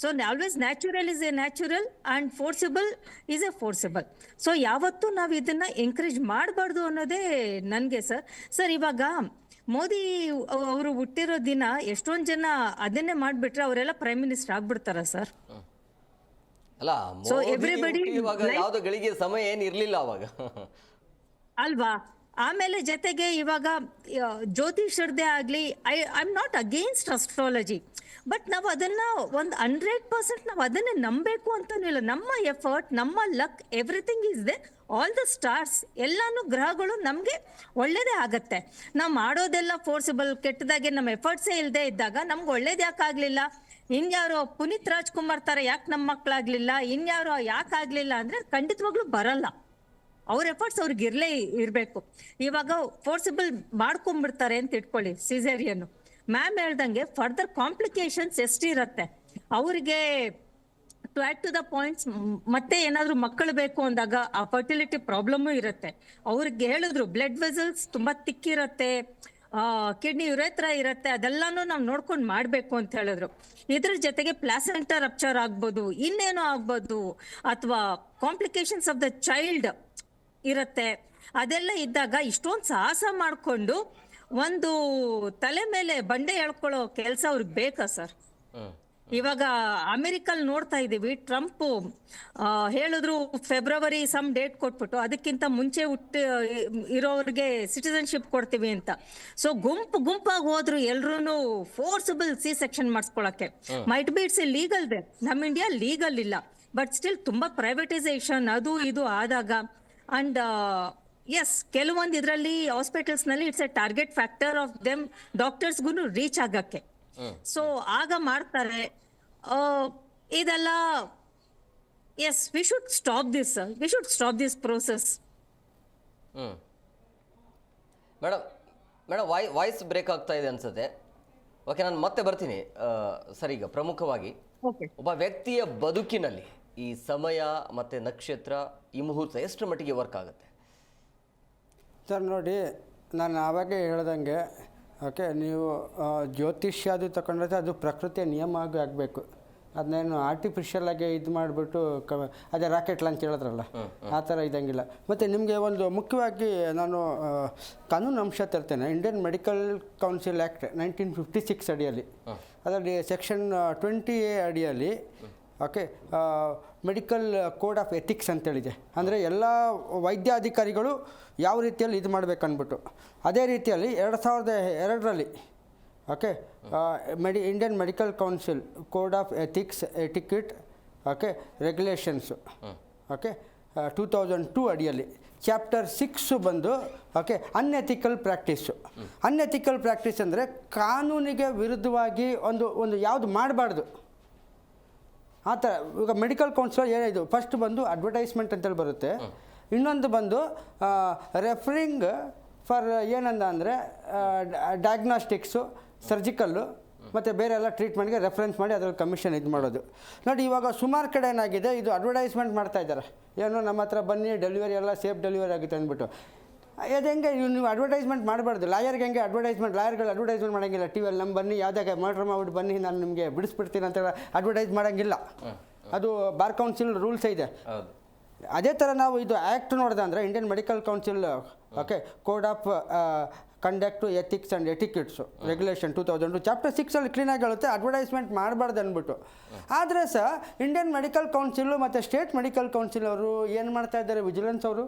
D: So always natural is a natural and forcible is a forcible. So ಯಾವತ್ತೂ ನಾವು ಇದನ್ನ ಎಂಕರೇಜ್ ಮಾಡಬಾರ್ದು ಅನ್ನೋದೇ ನನಗೆ ಸರ್ ಇವಾಗ ಮೋದಿ ಅವರು ಹುಟ್ಟಿರೋ ದಿನ ಎಷ್ಟೊಂದು ಜನ ಅದನ್ನೇ ಮಾಡ್ಬಿಟ್ರೆ ಅವರೆಲ್ಲ ಪ್ರೈಮ್ ಮಿನಿಸ್ಟರ್ ಆಗ್ಬಿಡ್ತಾರ ಸರ್?
A: ಅಲ್ಲ,
D: So
A: ಮೋದಿ
D: everybody
A: ಇವಾಗ ಯಾವ್ದೋ ಗಳಿಗೆ ಸಮಯ ಏನ್ ಇರ್ಲಿಲ್ಲ ಅವಾಗ.
D: ಅಲ್ವಾ? ಆಮೇಲೆ ಜೊತೆಗೆ ಇವಾಗ ಜ್ಯೋತಿಷರದೇ ಆಗ್ಲಿ, I am not against astrology, but ನಾವು ಅದನ್ನ ಒಂದು 100% ನಾವು ಅದನ್ನೇ ನಂಬಬೇಕು ಅಂತಾನೂ ಇಲ್ಲ. ನಮ್ಮ ಎಫರ್ಟ್, ನಮ್ಮ luck, everything is they, all the stars, ಎಲ್ಲಾನು ಗ್ರಹಗಳು ನಮ್ಗೆ ಒಳ್ಳೇದೇ ಆಗತ್ತೆ. ನಾವು ಮಾಡೋದೆಲ್ಲ ಫೋರ್ಸಿಬಲ್, ಕೆಟ್ಟದಾಗೆ ನಮ್ಮ ಎಫರ್ಟ್ಸೇ ಇಲ್ಲದೆ ಇದ್ದಾಗ ನಮ್ಗೆ ಒಳ್ಳೇದು ಯಾಕೆ ಆಗ್ಲಿಲ್ಲ? ಇನ್ಯಾರು ಪುನೀತ್ ರಾಜ್ಕುಮಾರ್ ತರ ಯಾಕೆ ನಮ್ಮ ಮಕ್ಳಾಗ್ಲಿಲ್ಲ, ಇನ್ಯಾರು ಯಾಕೆ ಆಗ್ಲಿಲ್ಲ ಅಂದ್ರೆ ಖಂಡಿತವಾಗ್ಲೂ ಬರಲ್ಲ. ಅವ್ರ ಎಫರ್ಟ್ಸ್ ಅವ್ರಿಗೆ ಇರ್ಬೇಕು. ಇವಾಗ ಫೋರ್ಸಿಬಲ್ ಮಾಡ್ಕೊಂಡ್ಬಿಡ್ತಾರೆ ಅಂತ ಇಟ್ಕೊಳ್ಳಿ, ಸಿಸೇರಿಯನ್. ಮ್ಯಾಮ್ ಹೇಳ್ದಂಗೆ ಫರ್ದರ್ ಕಾಂಪ್ಲಿಕೇಶನ್ಸ್ ಎಷ್ಟಿರತ್ತೆ ಅವ್ರಿಗೆ. To add to the points, ಮತ್ತೆ ಏನಾದ್ರು ಮಕ್ಕಳು ಬೇಕು ಅಂದಾಗ ಆ ಫರ್ಟಿಲಿಟಿ ಪ್ರಾಬ್ಲಮ್ ಇರುತ್ತೆ. ಅವ್ರಿಗೆ ಹೇಳಿದ್ರು ಬ್ಲಡ್ ವೆಸಲ್ಸ್ ತುಂಬಾ ತಿಕ್ಕಿರತ್ತೆ, ಕಿಡ್ನಿ ಯುರೇತ್ರ ಇರತ್ತೆ, ಅದೆಲ್ಲಾನು ನಾವು ನೋಡ್ಕೊಂಡು ಮಾಡ್ಬೇಕು ಅಂತ ಹೇಳಿದ್ರು. ಇದ್ರ ಜೊತೆಗೆ ಪ್ಲಾಸೆಂಟಾ ರಪ್ಚರ್ ಆಗ್ಬೋದು, ಇನ್ನೇನೋ ಆಗ್ಬೋದು, ಅಥವಾ ಕಾಂಪ್ಲಿಕೇಶನ್ಸ್ ಆಫ್ ದ ಚೈಲ್ಡ್ ಇರತ್ತೆ. ಅದೆಲ್ಲ ಇದ್ದಾಗ ಇಷ್ಟೊಂದು ಸಾಹಸ ಮಾಡ್ಕೊಂಡು ಒಂದು ತಲೆ ಮೇಲೆ ಬಂಡೆ ಎಳ್ಕೊಳ್ಳೋ ಕೆಲಸ ಅವ್ರಿಗೆ ಬೇಕಾ ಸರ್? ಇವಾಗ ಅಮೆರಿಕಲ್ ನೋಡ್ತಾ ಇದೀವಿ, ಟ್ರಂಪ್ ಹೇಳಿದ್ರು ಫೆಬ್ರವರಿ ಸಮ್ ಡೇಟ್ ಕೊಟ್ಬಿಟ್ಟು ಅದಕ್ಕಿಂತ ಮುಂಚೆ ಇರೋರಿಗೆ ಸಿಟಿಸನ್ಶಿಪ್ ಕೊಡ್ತೀವಿ ಅಂತ. ಸೊ ಗುಂಪಾಗಿ ಹೋದ್ರು ಎಲ್ರು ಫೋರ್ಸಬಲ್ C-section ಮಾಡಿಸ್ಕೊಳಕ್ಕೆ. ಮೈಟ್ ಬಿ ಇಟ್ಸ್ ಲೀಗಲ್ ದೇ, ನಮ್ಮ ಇಂಡಿಯಾ ಲೀಗಲ್ ಇಲ್ಲ, ಬಟ್ ಸ್ಟಿಲ್ ತುಂಬಾ ಪ್ರೈವೇಟೈಸೇಷನ್ ಅದು ಇದು ಆದಾಗ, ಅಂಡ್ ಎಸ್ ಕೆಲವೊಂದು ಇದರಲ್ಲಿ ಹಾಸ್ಪಿಟಲ್ಸ್ ನಲ್ಲಿ it's a target factor of them, ಡಾಕ್ಟರ್ಸ್ಗೂ ರೀಚ್ ಆಗಕ್ಕೆ. ಸೊ ಆಗ ಮಾಡ್ತಾರೆ ಇದೆಲ್ಲ. Yes, we should stop this process.
A: Madam voice break ಆಗ್ತಾ ಇದೆ ಅನ್ಸುತ್ತೆ. ಓಕೆ, ನಾನು ಮತ್ತೆ ಬರ್ತೀನಿ. ಸರ್, ಈಗ ಪ್ರಮುಖವಾಗಿ ಒಬ್ಬ ವ್ಯಕ್ತಿಯ ಬದುಕಿನಲ್ಲಿ ಈ ಸಮಯ ಮತ್ತು ನಕ್ಷತ್ರ, ಈ ಮುಹೂರ್ತ ಎಷ್ಟು ಮಟ್ಟಿಗೆ ವರ್ಕ್ ಆಗುತ್ತೆ?
B: ಸರ್ ನೋಡಿ, ನಾನು ಆವಾಗೇ ಹೇಳ್ದಂಗೆ, ಓಕೆ, ನೀವು ಜ್ಯೋತಿಷ್ಯ ಅದು ತಗೊಂಡ್ರೆ ಅದು ಪ್ರಕೃತಿಯ ನಿಯಮ ಆಗಿ ಆಗಬೇಕು. ಅದನ್ನೇನು ಆರ್ಟಿಫಿಷಿಯಲ್ ಆಗಿ ಇದು ಮಾಡಿಬಿಟ್ಟು ಅದೇ ರಾಕೆಟ್ ಲಾಂಚ್ ಹೇಳಿದ್ರಲ್ಲ, ಆ ಥರ ಇದ್ದಂಗಿಲ್ಲ. ಮತ್ತು ನಿಮಗೆ ಒಂದು ಮುಖ್ಯವಾಗಿ ನಾನು ಕಾನೂನು ಅಂಶ ತರ್ತೇನೆ. ಇಂಡಿಯನ್ ಮೆಡಿಕಲ್ ಕೌನ್ಸಿಲ್ ಆ್ಯಕ್ಟ್ 1956 ಅಡಿಯಲ್ಲಿ, ಅದರಲ್ಲಿ ಸೆಕ್ಷನ್ 20A ಅಡಿಯಲ್ಲಿ, okay, medical code of ethics ಅಂತೇಳಿದೆ. ಅಂದರೆ ಎಲ್ಲ ವೈದ್ಯಾಧಿಕಾರಿಗಳು ಯಾವ ರೀತಿಯಲ್ಲಿ ಇದು ಮಾಡಬೇಕನ್ಬಿಟ್ಟು. ಅದೇ ರೀತಿಯಲ್ಲಿ 2002ರಲ್ಲಿ, okay, Indian medical council code of ethics etiquette, okay, regulations, okay, 2002 ಅಡಿಯಲ್ಲಿ ಚಾಪ್ಟರ್ 6 ಬಂದು, okay, unethical practice. Unethical practice ಅಂದರೆ ಕಾನೂನಿಗೆ ವಿರುದ್ಧವಾಗಿ ಒಂದು ಯಾವುದು ಮಾಡಬಾರ್ದು ಆ ಥರ. ಈಗ ಮೆಡಿಕಲ್ ಕೌನ್ಸಿಲ್ ಏನಿದು, ಫಸ್ಟ್ ಬಂದು ಅಡ್ವರ್ಟೈಸ್ಮೆಂಟ್ ಅಂತೇಳಿ ಬರುತ್ತೆ, ಇನ್ನೊಂದು ಬಂದು ರೆಫರಿಂಗ್ ಫಾರ್ ಏನಂದ ಅಂದರೆ ಡಯಾಗ್ನಾಸ್ಟಿಕ್ಸು, ಸರ್ಜಿಕಲ್ಲು ಮತ್ತು ಬೇರೆ ಎಲ್ಲ ಟ್ರೀಟ್ಮೆಂಟ್ಗೆ ರೆಫರೆನ್ಸ್ ಮಾಡಿ ಅದ್ರಲ್ಲಿ ಕಮಿಷನ್ ಇದು ಮಾಡೋದು. ನೋಡಿ, ಇವಾಗ ಸುಮಾರು ಕಡೆ ಏನಾಗಿದೆ, ಇದು ಅಡ್ವರ್ಟೈಸ್ಮೆಂಟ್ ಮಾಡ್ತಾಯಿದ್ದಾರೆ, ಏನೋ ನಮ್ಮ ಹತ್ರ ಬನ್ನಿ, ಡೆಲಿವರಿ ಎಲ್ಲ ಸೇಫ್ ಡೆಲಿವರಿ ಆಗುತ್ತೆ ಅಂದ್ಬಿಟ್ಟು. ಅದು ಹೆಂಗೆ ನೀವು ಅಡ್ವರ್ಟೈಸ್ಮೆಂಟ್ ಮಾಡಬಾರ್ದು. ಲಾಯರ್ಗೆ ಹೆಂಗೆ ಲಾಯರ್ಗಳು ಅಡ್ವರ್ಟೈಸ್ಮೆಂಟ್ ಮಾಡೋಂಗಿಲ್ಲ. ಟಿವಿಯಲ್ಲಿ ನಮ್ಮ ಬನ್ನಿ, ಯಾವುದಾಗ ಮರ್ಡ್ರ್ ಮಾಡ್ಬಿಟ್ಟು ಬನ್ನಿ, ನಾನು ನಿಮಗೆ ಬಿಡಿಸ್ಬಿಡ್ತೀನಿ ಅಂತ ಅಡ್ವರ್ಟೈಸ್ ಮಾಡೋಂಗಿಲ್ಲ. ಅದು ಬಾರ್ ಕೌನ್ಸಿಲ್ ರೂಲ್ಸೇ ಇದೆ. ಅದೇ ಥರ ನಾವು ಇದು ಆ್ಯಕ್ಟ್ ನೋಡಿದೆ ಅಂದರೆ Indian medical council, okay, code of conduct ethics and etiquettes regulation 2002 chapter 6 ಕ್ಲೀನಾಗಿ ಹೇಳುತ್ತೆ ಅಡ್ವರ್ಟೈಸ್ಮೆಂಟ್ ಮಾಡಬಾರ್ದು ಅಂದ್ಬಿಟ್ಟು. ಆದರೆ ಸಹ ಇಂಡಿಯನ್ ಮೆಡಿಕಲ್ ಕೌನ್ಸಿಲು ಮತ್ತು ಸ್ಟೇಟ್ ಮೆಡಿಕಲ್ ಕೌನ್ಸಿಲ್ ಅವರು ಏನು ಮಾಡ್ತಾ ಇದ್ದಾರೆ, ವಿಜಿಲೆನ್ಸ್ ಅವರು.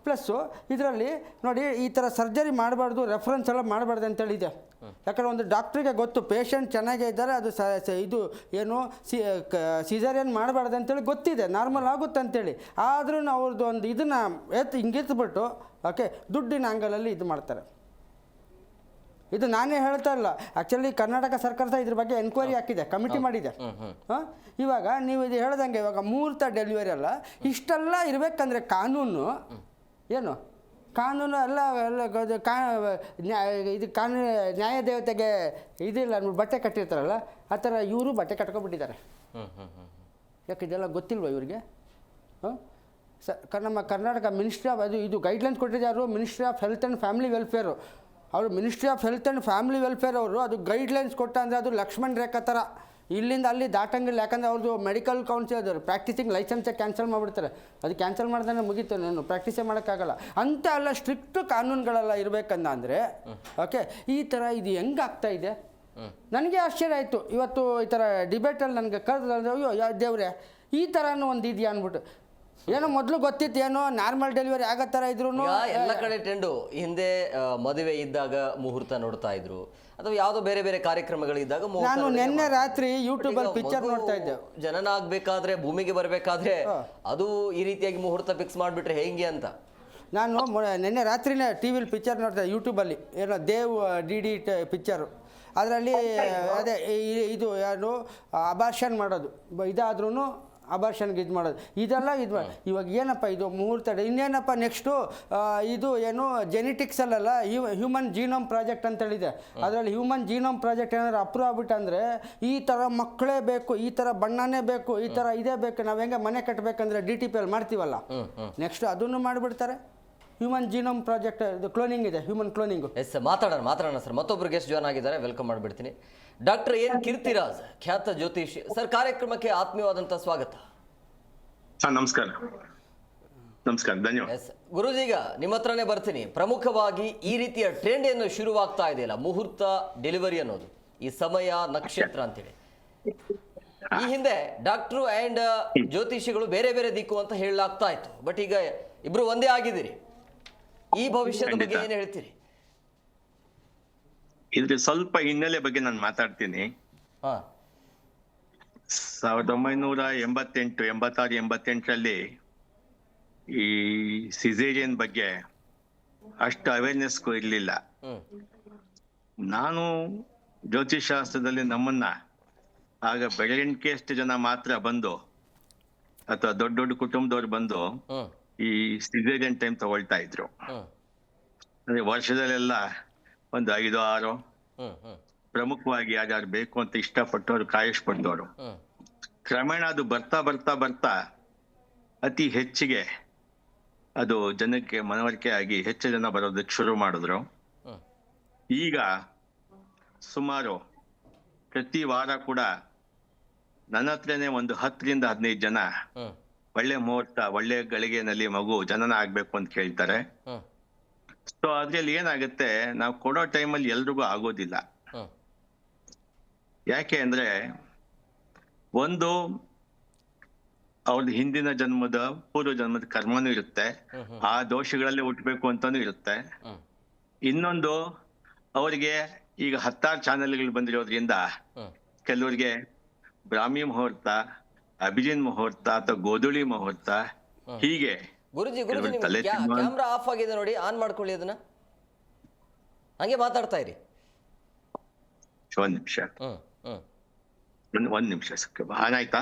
B: ಪ್ಲಸ್ಸು ಇದರಲ್ಲಿ ನೋಡಿ, ಈ ಥರ ಸರ್ಜರಿ ಮಾಡಬಾರ್ದು, ರೆಫರೆನ್ಸ್ ಎಲ್ಲ ಮಾಡಬಾರ್ದು ಅಂತೇಳಿದೆ. ಯಾಕಂದರೆ ಒಂದು ಡಾಕ್ಟ್ರಿಗೆ ಗೊತ್ತು ಪೇಷಂಟ್ ಚೆನ್ನಾಗೇ ಇದ್ದಾರೆ, ಅದು ಇದು ಏನು ಸಿಸೇರಿಯನ್ ಮಾಡಬಾರ್ದು ಅಂತೇಳಿ ಗೊತ್ತಿದೆ, ನಾರ್ಮಲ್ ಆಗುತ್ತೆ ಅಂತೇಳಿ. ಆದ್ರೂ ಅವ್ರದ್ದು ಒಂದು ಇದನ್ನು ಹಿಂಗೆತ್ಬಿಟ್ಟು, ಓಕೆ, ದುಡ್ಡಿನ ಆಂಗಲಲ್ಲಿ ಇದು ಮಾಡ್ತಾರೆ. ಇದು ನಾನೇ ಹೇಳ್ತಾ ಇಲ್ಲ, ಆ್ಯಕ್ಚುಲಿ ಕರ್ನಾಟಕ ಸರ್ಕಾರ ಸಹ ಇದ್ರ ಬಗ್ಗೆ ಎನ್ಕ್ವೈರಿ ಹಾಕಿದೆ, ಕಮಿಟಿ ಮಾಡಿದೆ. ಇವಾಗ ನೀವು ಇದು ಹೇಳ್ದಂಗೆ ಇವಾಗ ಮುಹೂರ್ತ ಡೆಲಿವರಿ ಅಲ್ಲ, ಇಷ್ಟೆಲ್ಲ ಇರಬೇಕಂದ್ರೆ ಕಾನೂನು ಏನು, ಕಾನೂನು ಎಲ್ಲ ಇದು ಕಾನೂನು ನ್ಯಾಯ ದೇವತೆಗೆ ಇದಿಲ್ಲ, ಬಟ್ಟೆ ಕಟ್ಟಿರ್ತಾರಲ್ಲ ಆ ಥರ ಇವರು ಬಟ್ಟೆ ಕಟ್ಕೊಬಿಟ್ಟಿದ್ದಾರೆ. ಯಾಕೆ ಇದೆಲ್ಲ ಗೊತ್ತಿಲ್ವ ಇವ್ರಿಗೆ? ನಮ್ಮ ಕರ್ನಾಟಕ ಮಿನಿಸ್ಟ್ರಿ ಆಫ್ ಇದು ಗೈಡ್ಲೈನ್ಸ್ ಕೊಟ್ಟಿದ್ದಾರೆ, ministry of health and family welfare. ಅವರು ministry of health and family welfare ಅವರು ಅದು ಗೈಡ್ಲೈನ್ಸ್ ಕೊಟ್ಟ ಅಂದರೆ ಅದು ಲಕ್ಷ್ಮಣ್ ರೇಖಾ ಥರ ಇಲ್ಲಿಂದ ಅಲ್ಲಿ ದಾಟಂಗಿಲ್ಲ. ಯಾಕಂದರೆ ಅವ್ರದ್ದು ಮೆಡಿಕಲ್ ಕೌನ್ಸಿಲ್ ಅದು ಪ್ರಾಕ್ಟೀಸಿಂಗ್ ಲೈಸೆನ್ಸೇ ಕ್ಯಾನ್ಸಲ್ ಮಾಡಿಬಿಡ್ತಾರೆ. ಅದು ಕ್ಯಾನ್ಸಲ್ ಮಾಡ್ದೇ ಮುಗೀತು, ನಾನು ಪ್ರಾಕ್ಟೀಸೇ ಮಾಡೋಕ್ಕಾಗಲ್ಲ ಅಂತ ಎಲ್ಲ ಸ್ಟ್ರಿಕ್ಟ್ ಕಾನೂನುಗಳೆಲ್ಲ ಇರಬೇಕಂದ ಅಂದರೆ ಓಕೆ. ಈ ಥರ ಇದು ಹೆಂಗೆ ಆಗ್ತಾ ಇದೆ ನನಗೆ ಆಶ್ಚರ್ಯ ಆಯಿತು. ಇವತ್ತು ಈ ಥರ ಡಿಬೇಟಲ್ಲಿ ನನಗೆ ಕರೆದ್ರೆ ಅಯ್ಯೋ ದೇವ್ರೆ ಈ ಥರನೂ ಒಂದು ಇದೆಯಾ ಅಂದ್ಬಿಟ್ಟು. ಏನೋ ಮೊದಲು ಗೊತ್ತಿತ್ತು, ಏನೋ ನಾರ್ಮಲ್ ಡೆಲಿವರಿ ಆಗೋ ಥರ ಇದ್ರು
A: ಎಲ್ಲ ಕಡೆ ಟ್ರೆಂಡು. ಹಿಂದೆ ಮದುವೆ ಇದ್ದಾಗ ಮುಹೂರ್ತ ನೋಡ್ತಾ ಇದ್ರು, ಅಥವಾ ಯಾವುದೋ ಬೇರೆ ಬೇರೆ ಕಾರ್ಯಕ್ರಮಗಳಿದ್ದಾಗ
B: ನಾನು ನಿನ್ನೆ ರಾತ್ರಿ ಯೂಟ್ಯೂಬಲ್ಲಿ ಪಿಕ್ಚರ್ ನೋಡ್ತಾ ಇದ್ದೆ.
A: ಜನನ ಆಗ್ಬೇಕಾದ್ರೆ, ಭೂಮಿಗೆ ಬರಬೇಕಾದ್ರೆ ಅದು ಈ ರೀತಿಯಾಗಿ ಮುಹೂರ್ತ ಫಿಕ್ಸ್ ಮಾಡಿಬಿಟ್ರೆ ಹೇಗೆ ಅಂತ.
B: ನಾನು ನಿನ್ನೆ ರಾತ್ರಿನೇ ಟಿ ವಿಲಿ ಪಿಕ್ಚರ್ ನೋಡ್ತಾ ಯೂಟ್ಯೂಬಲ್ಲಿ, ಏನೋ ದೇವ್ ಡಿ ಪಿಕ್ಚರು. ಅದರಲ್ಲಿ ಅದೇ ಇದು ಯಾರು ಅಬಾರ್ಷನ್ ಮಾಡೋದು ಇದಾದ್ರೂ ಅಬಾರ್ಷನ್ಗೆ ಇದು ಮಾಡೋದು ಇದೆಲ್ಲ ಇದು ಇವಾಗ ಏನಪ್ಪ ಇದು ಮುಹೂರ್ತ. ಇನ್ನೇನಪ್ಪ ನೆಕ್ಸ್ಟು ಇದು ಏನು ಜೆನೆಟಿಕ್ಸಲ್ಲ ಹ್ಯೂಮನ್ ಜೀನೋಮ್ ಪ್ರಾಜೆಕ್ಟ್ ಅಂತೇಳಿದೆ. ಅದರಲ್ಲಿ ಹ್ಯೂಮನ್ ಜೀನೋಮ್ ಪ್ರಾಜೆಕ್ಟ್ ಏನಾದ್ರು ಅಪ್ರೂವ್ ಆಗ್ಬಿಟ್ಟಂದರೆ ಈ ಥರ ಮಕ್ಕಳೇ ಬೇಕು, ಈ ಥರ ಬಣ್ಣನೇ ಬೇಕು, ಈ ಥರ ಇದೇ ಬೇಕು. ನಾವು ಹೆಂಗೆ ಮನೆ ಕಟ್ಟಬೇಕಂದ್ರೆ DTPL ಮಾಡ್ತೀವಲ್ಲ, ನೆಕ್ಸ್ಟ್ ಅದನ್ನು ಮಾಡಿಬಿಡ್ತಾರೆ. ಹ್ಯೂಮನ್ ಜೀನೋಮ್ ಪ್ರಾಜೆಕ್ಟ್ ಇದು ಕ್ಲೋನಿಂಗ್ ಇದೆ, ಹ್ಯೂಮನ್ ಕ್ಲೋನಿಂಗು.
A: ಎಸ್ ಮಾತಾಡೋಣ ಸರ್. ಮತ್ತೊಬ್ಬರು ಗೆಸ್ಟ್ ಜಾಯ್ನ್ ಆಗಿದ್ದಾರೆ, ವೆಲ್ಕಮ್ ಮಾಡಿಬಿಡ್ತೀನಿ. ಡಾಕ್ಟರ್ ಎನ್ ಕೀರ್ತಿರಾಜ್, ಖ್ಯಾತ ಜ್ಯೋತಿಷಿ ಸರ್, ಕಾರ್ಯಕ್ರಮಕ್ಕೆ ಆತ್ಮೀಯವಾದಂಥ ಸ್ವಾಗತ.
E: ನಮಸ್ಕಾರ. ಧನ್ಯವಾದ.
A: ಎಸ್ ಗುರುಜಿ, ಈಗ ನಿಮ್ಮ ಹತ್ರನೇ ಬರ್ತೀನಿ. ಪ್ರಮುಖವಾಗಿ ಈ ರೀತಿಯ ಟ್ರೆಂಡ್ ಏನು ಶುರುವಾಗ್ತಾ ಇದೆಯಲ್ಲ, ಮುಹೂರ್ತ ಡೆಲಿವರಿ ಅನ್ನೋದು, ಈ ಸಮಯ ನಕ್ಷತ್ರ ಅಂತೇಳಿ. ಈ ಹಿಂದೆ ಡಾಕ್ಟ್ರು ಆ್ಯಂಡ್ ಜ್ಯೋತಿಷಿಗಳು ಬೇರೆ ಬೇರೆ ದಿಕ್ಕು ಅಂತ ಹೇಳಲಾಗ್ತಾ ಇತ್ತು. ಬಟ್ ಈಗ ಇಬ್ರು ಒಂದೇ ಆಗಿದ್ದೀರಿ. ಈ ಭವಿಷ್ಯದ ಬಗ್ಗೆ ಏನು ಹೇಳ್ತೀರಿ?
E: ಇದ್ರ ಸ್ವಲ್ಪ ಹಿನ್ನೆಲೆ ಬಗ್ಗೆ ನಾನು ಮಾತಾಡ್ತೀನಿ. 1988, 86, 88ರಲ್ಲಿ ಈ ಸಿಸೇರಿಯನ್ ಬಗ್ಗೆ ಅಷ್ಟು ಅವೇರ್ನೆಸ್ ಇರಲಿಲ್ಲ. ನಾನು ಜ್ಯೋತಿಷ್ ಶಾಸ್ತ್ರದಲ್ಲಿ ನಮ್ಮನ್ನ ಆಗ ಬೆರಳಿಕೆಯಷ್ಟು ಜನ ಮಾತ್ರ ಬಂದು, ಅಥವಾ ದೊಡ್ಡ ದೊಡ್ಡ ಕುಟುಂಬದವ್ರು ಬಂದು ಈ ಸಿಸೇರಿಯನ್ ಟೈಮ್ ತಗೊಳ್ತಾ ಇದ್ರು. ಅಂದ್ರೆ ವರ್ಷದಲ್ಲೆಲ್ಲ ಒಂದು 5, 6 ಪ್ರಮುಖವಾಗಿ ಯಾರ್ಯಾರು ಬೇಕು ಅಂತ ಇಷ್ಟಪಟ್ಟವ್ರು, ಕಾಯಿಸ್ಪಟ್ಟವ್ರು. ಕ್ರಮೇಣ ಅದು ಬರ್ತಾ ಬರ್ತಾ ಬರ್ತಾ ಅತಿ ಹೆಚ್ಚಿಗೆ ಅದು ಜನಕ್ಕೆ ಮನವರಿಕೆ ಆಗಿ ಹೆಚ್ಚು ಜನ ಬರೋದಕ್ಕೆ ಶುರು ಮಾಡಿದ್ರು. ಈಗ ಸುಮಾರು ಪ್ರತಿ ವಾರ ಕೂಡ ನನ್ನ ಹತ್ರನೇ ಒಂದು 10 ರಿಂದ 15 ಜನ ಒಳ್ಳೆ ಮುಹೂರ್ತ, ಒಳ್ಳೆ ಗಳಿಗೆನಲ್ಲಿ ಮಗು ಜನನ ಆಗ್ಬೇಕು ಅಂತ ಕೇಳ್ತಾರೆ. ಸೊ ಅದ್ರಲ್ಲಿ ಏನಾಗುತ್ತೆ, ನಾವು ಕೊಡೋ ಟೈಮಲ್ಲಿ ಎಲ್ರಿಗೂ ಆಗೋದಿಲ್ಲ. ಯಾಕೆ ಅಂದ್ರೆ, ಒಂದು ಅವ್ರದ್ದು ಹಿಂದಿನ ಜನ್ಮದ, ಪೂರ್ವ ಜನ್ಮದ ಕರ್ಮನೂ ಇರುತ್ತೆ, ಆ ದೋಷಗಳಲ್ಲಿ ಹುಟ್ಟಬೇಕು ಅಂತಾನು ಇರುತ್ತೆ. ಇನ್ನೊಂದು, ಅವರಿಗೆ ಈಗ 10 ಚಾನೆಲ್ಗಳು ಬಂದಿರೋದ್ರಿಂದ ಕೆಲವರಿಗೆ ಬ್ರಾಹ್ಮಿ ಮುಹೂರ್ತ, ಅಭಿಜಿನ್ ಮುಹೂರ್ತ ಅಥವಾ ಗೋಧುಳಿ ಮುಹೂರ್ತ, ಹೀಗೆ.
A: ಗುರುಜಿ ಕ್ಯಾಮ್ರಾ ಆಫ್ ಆಗಿದೆ ನೋಡಿ, ಆನ್ ಮಾಡ್ಕೊಳ್ಳಿ ಅದನ್ನ, ಹಂಗೆ ಮಾತಾಡ್ತಾ ಇರಿ.
E: ಒಂದ್ ನಿಮಿಷ ಆನ್ ಆಯ್ತಾ?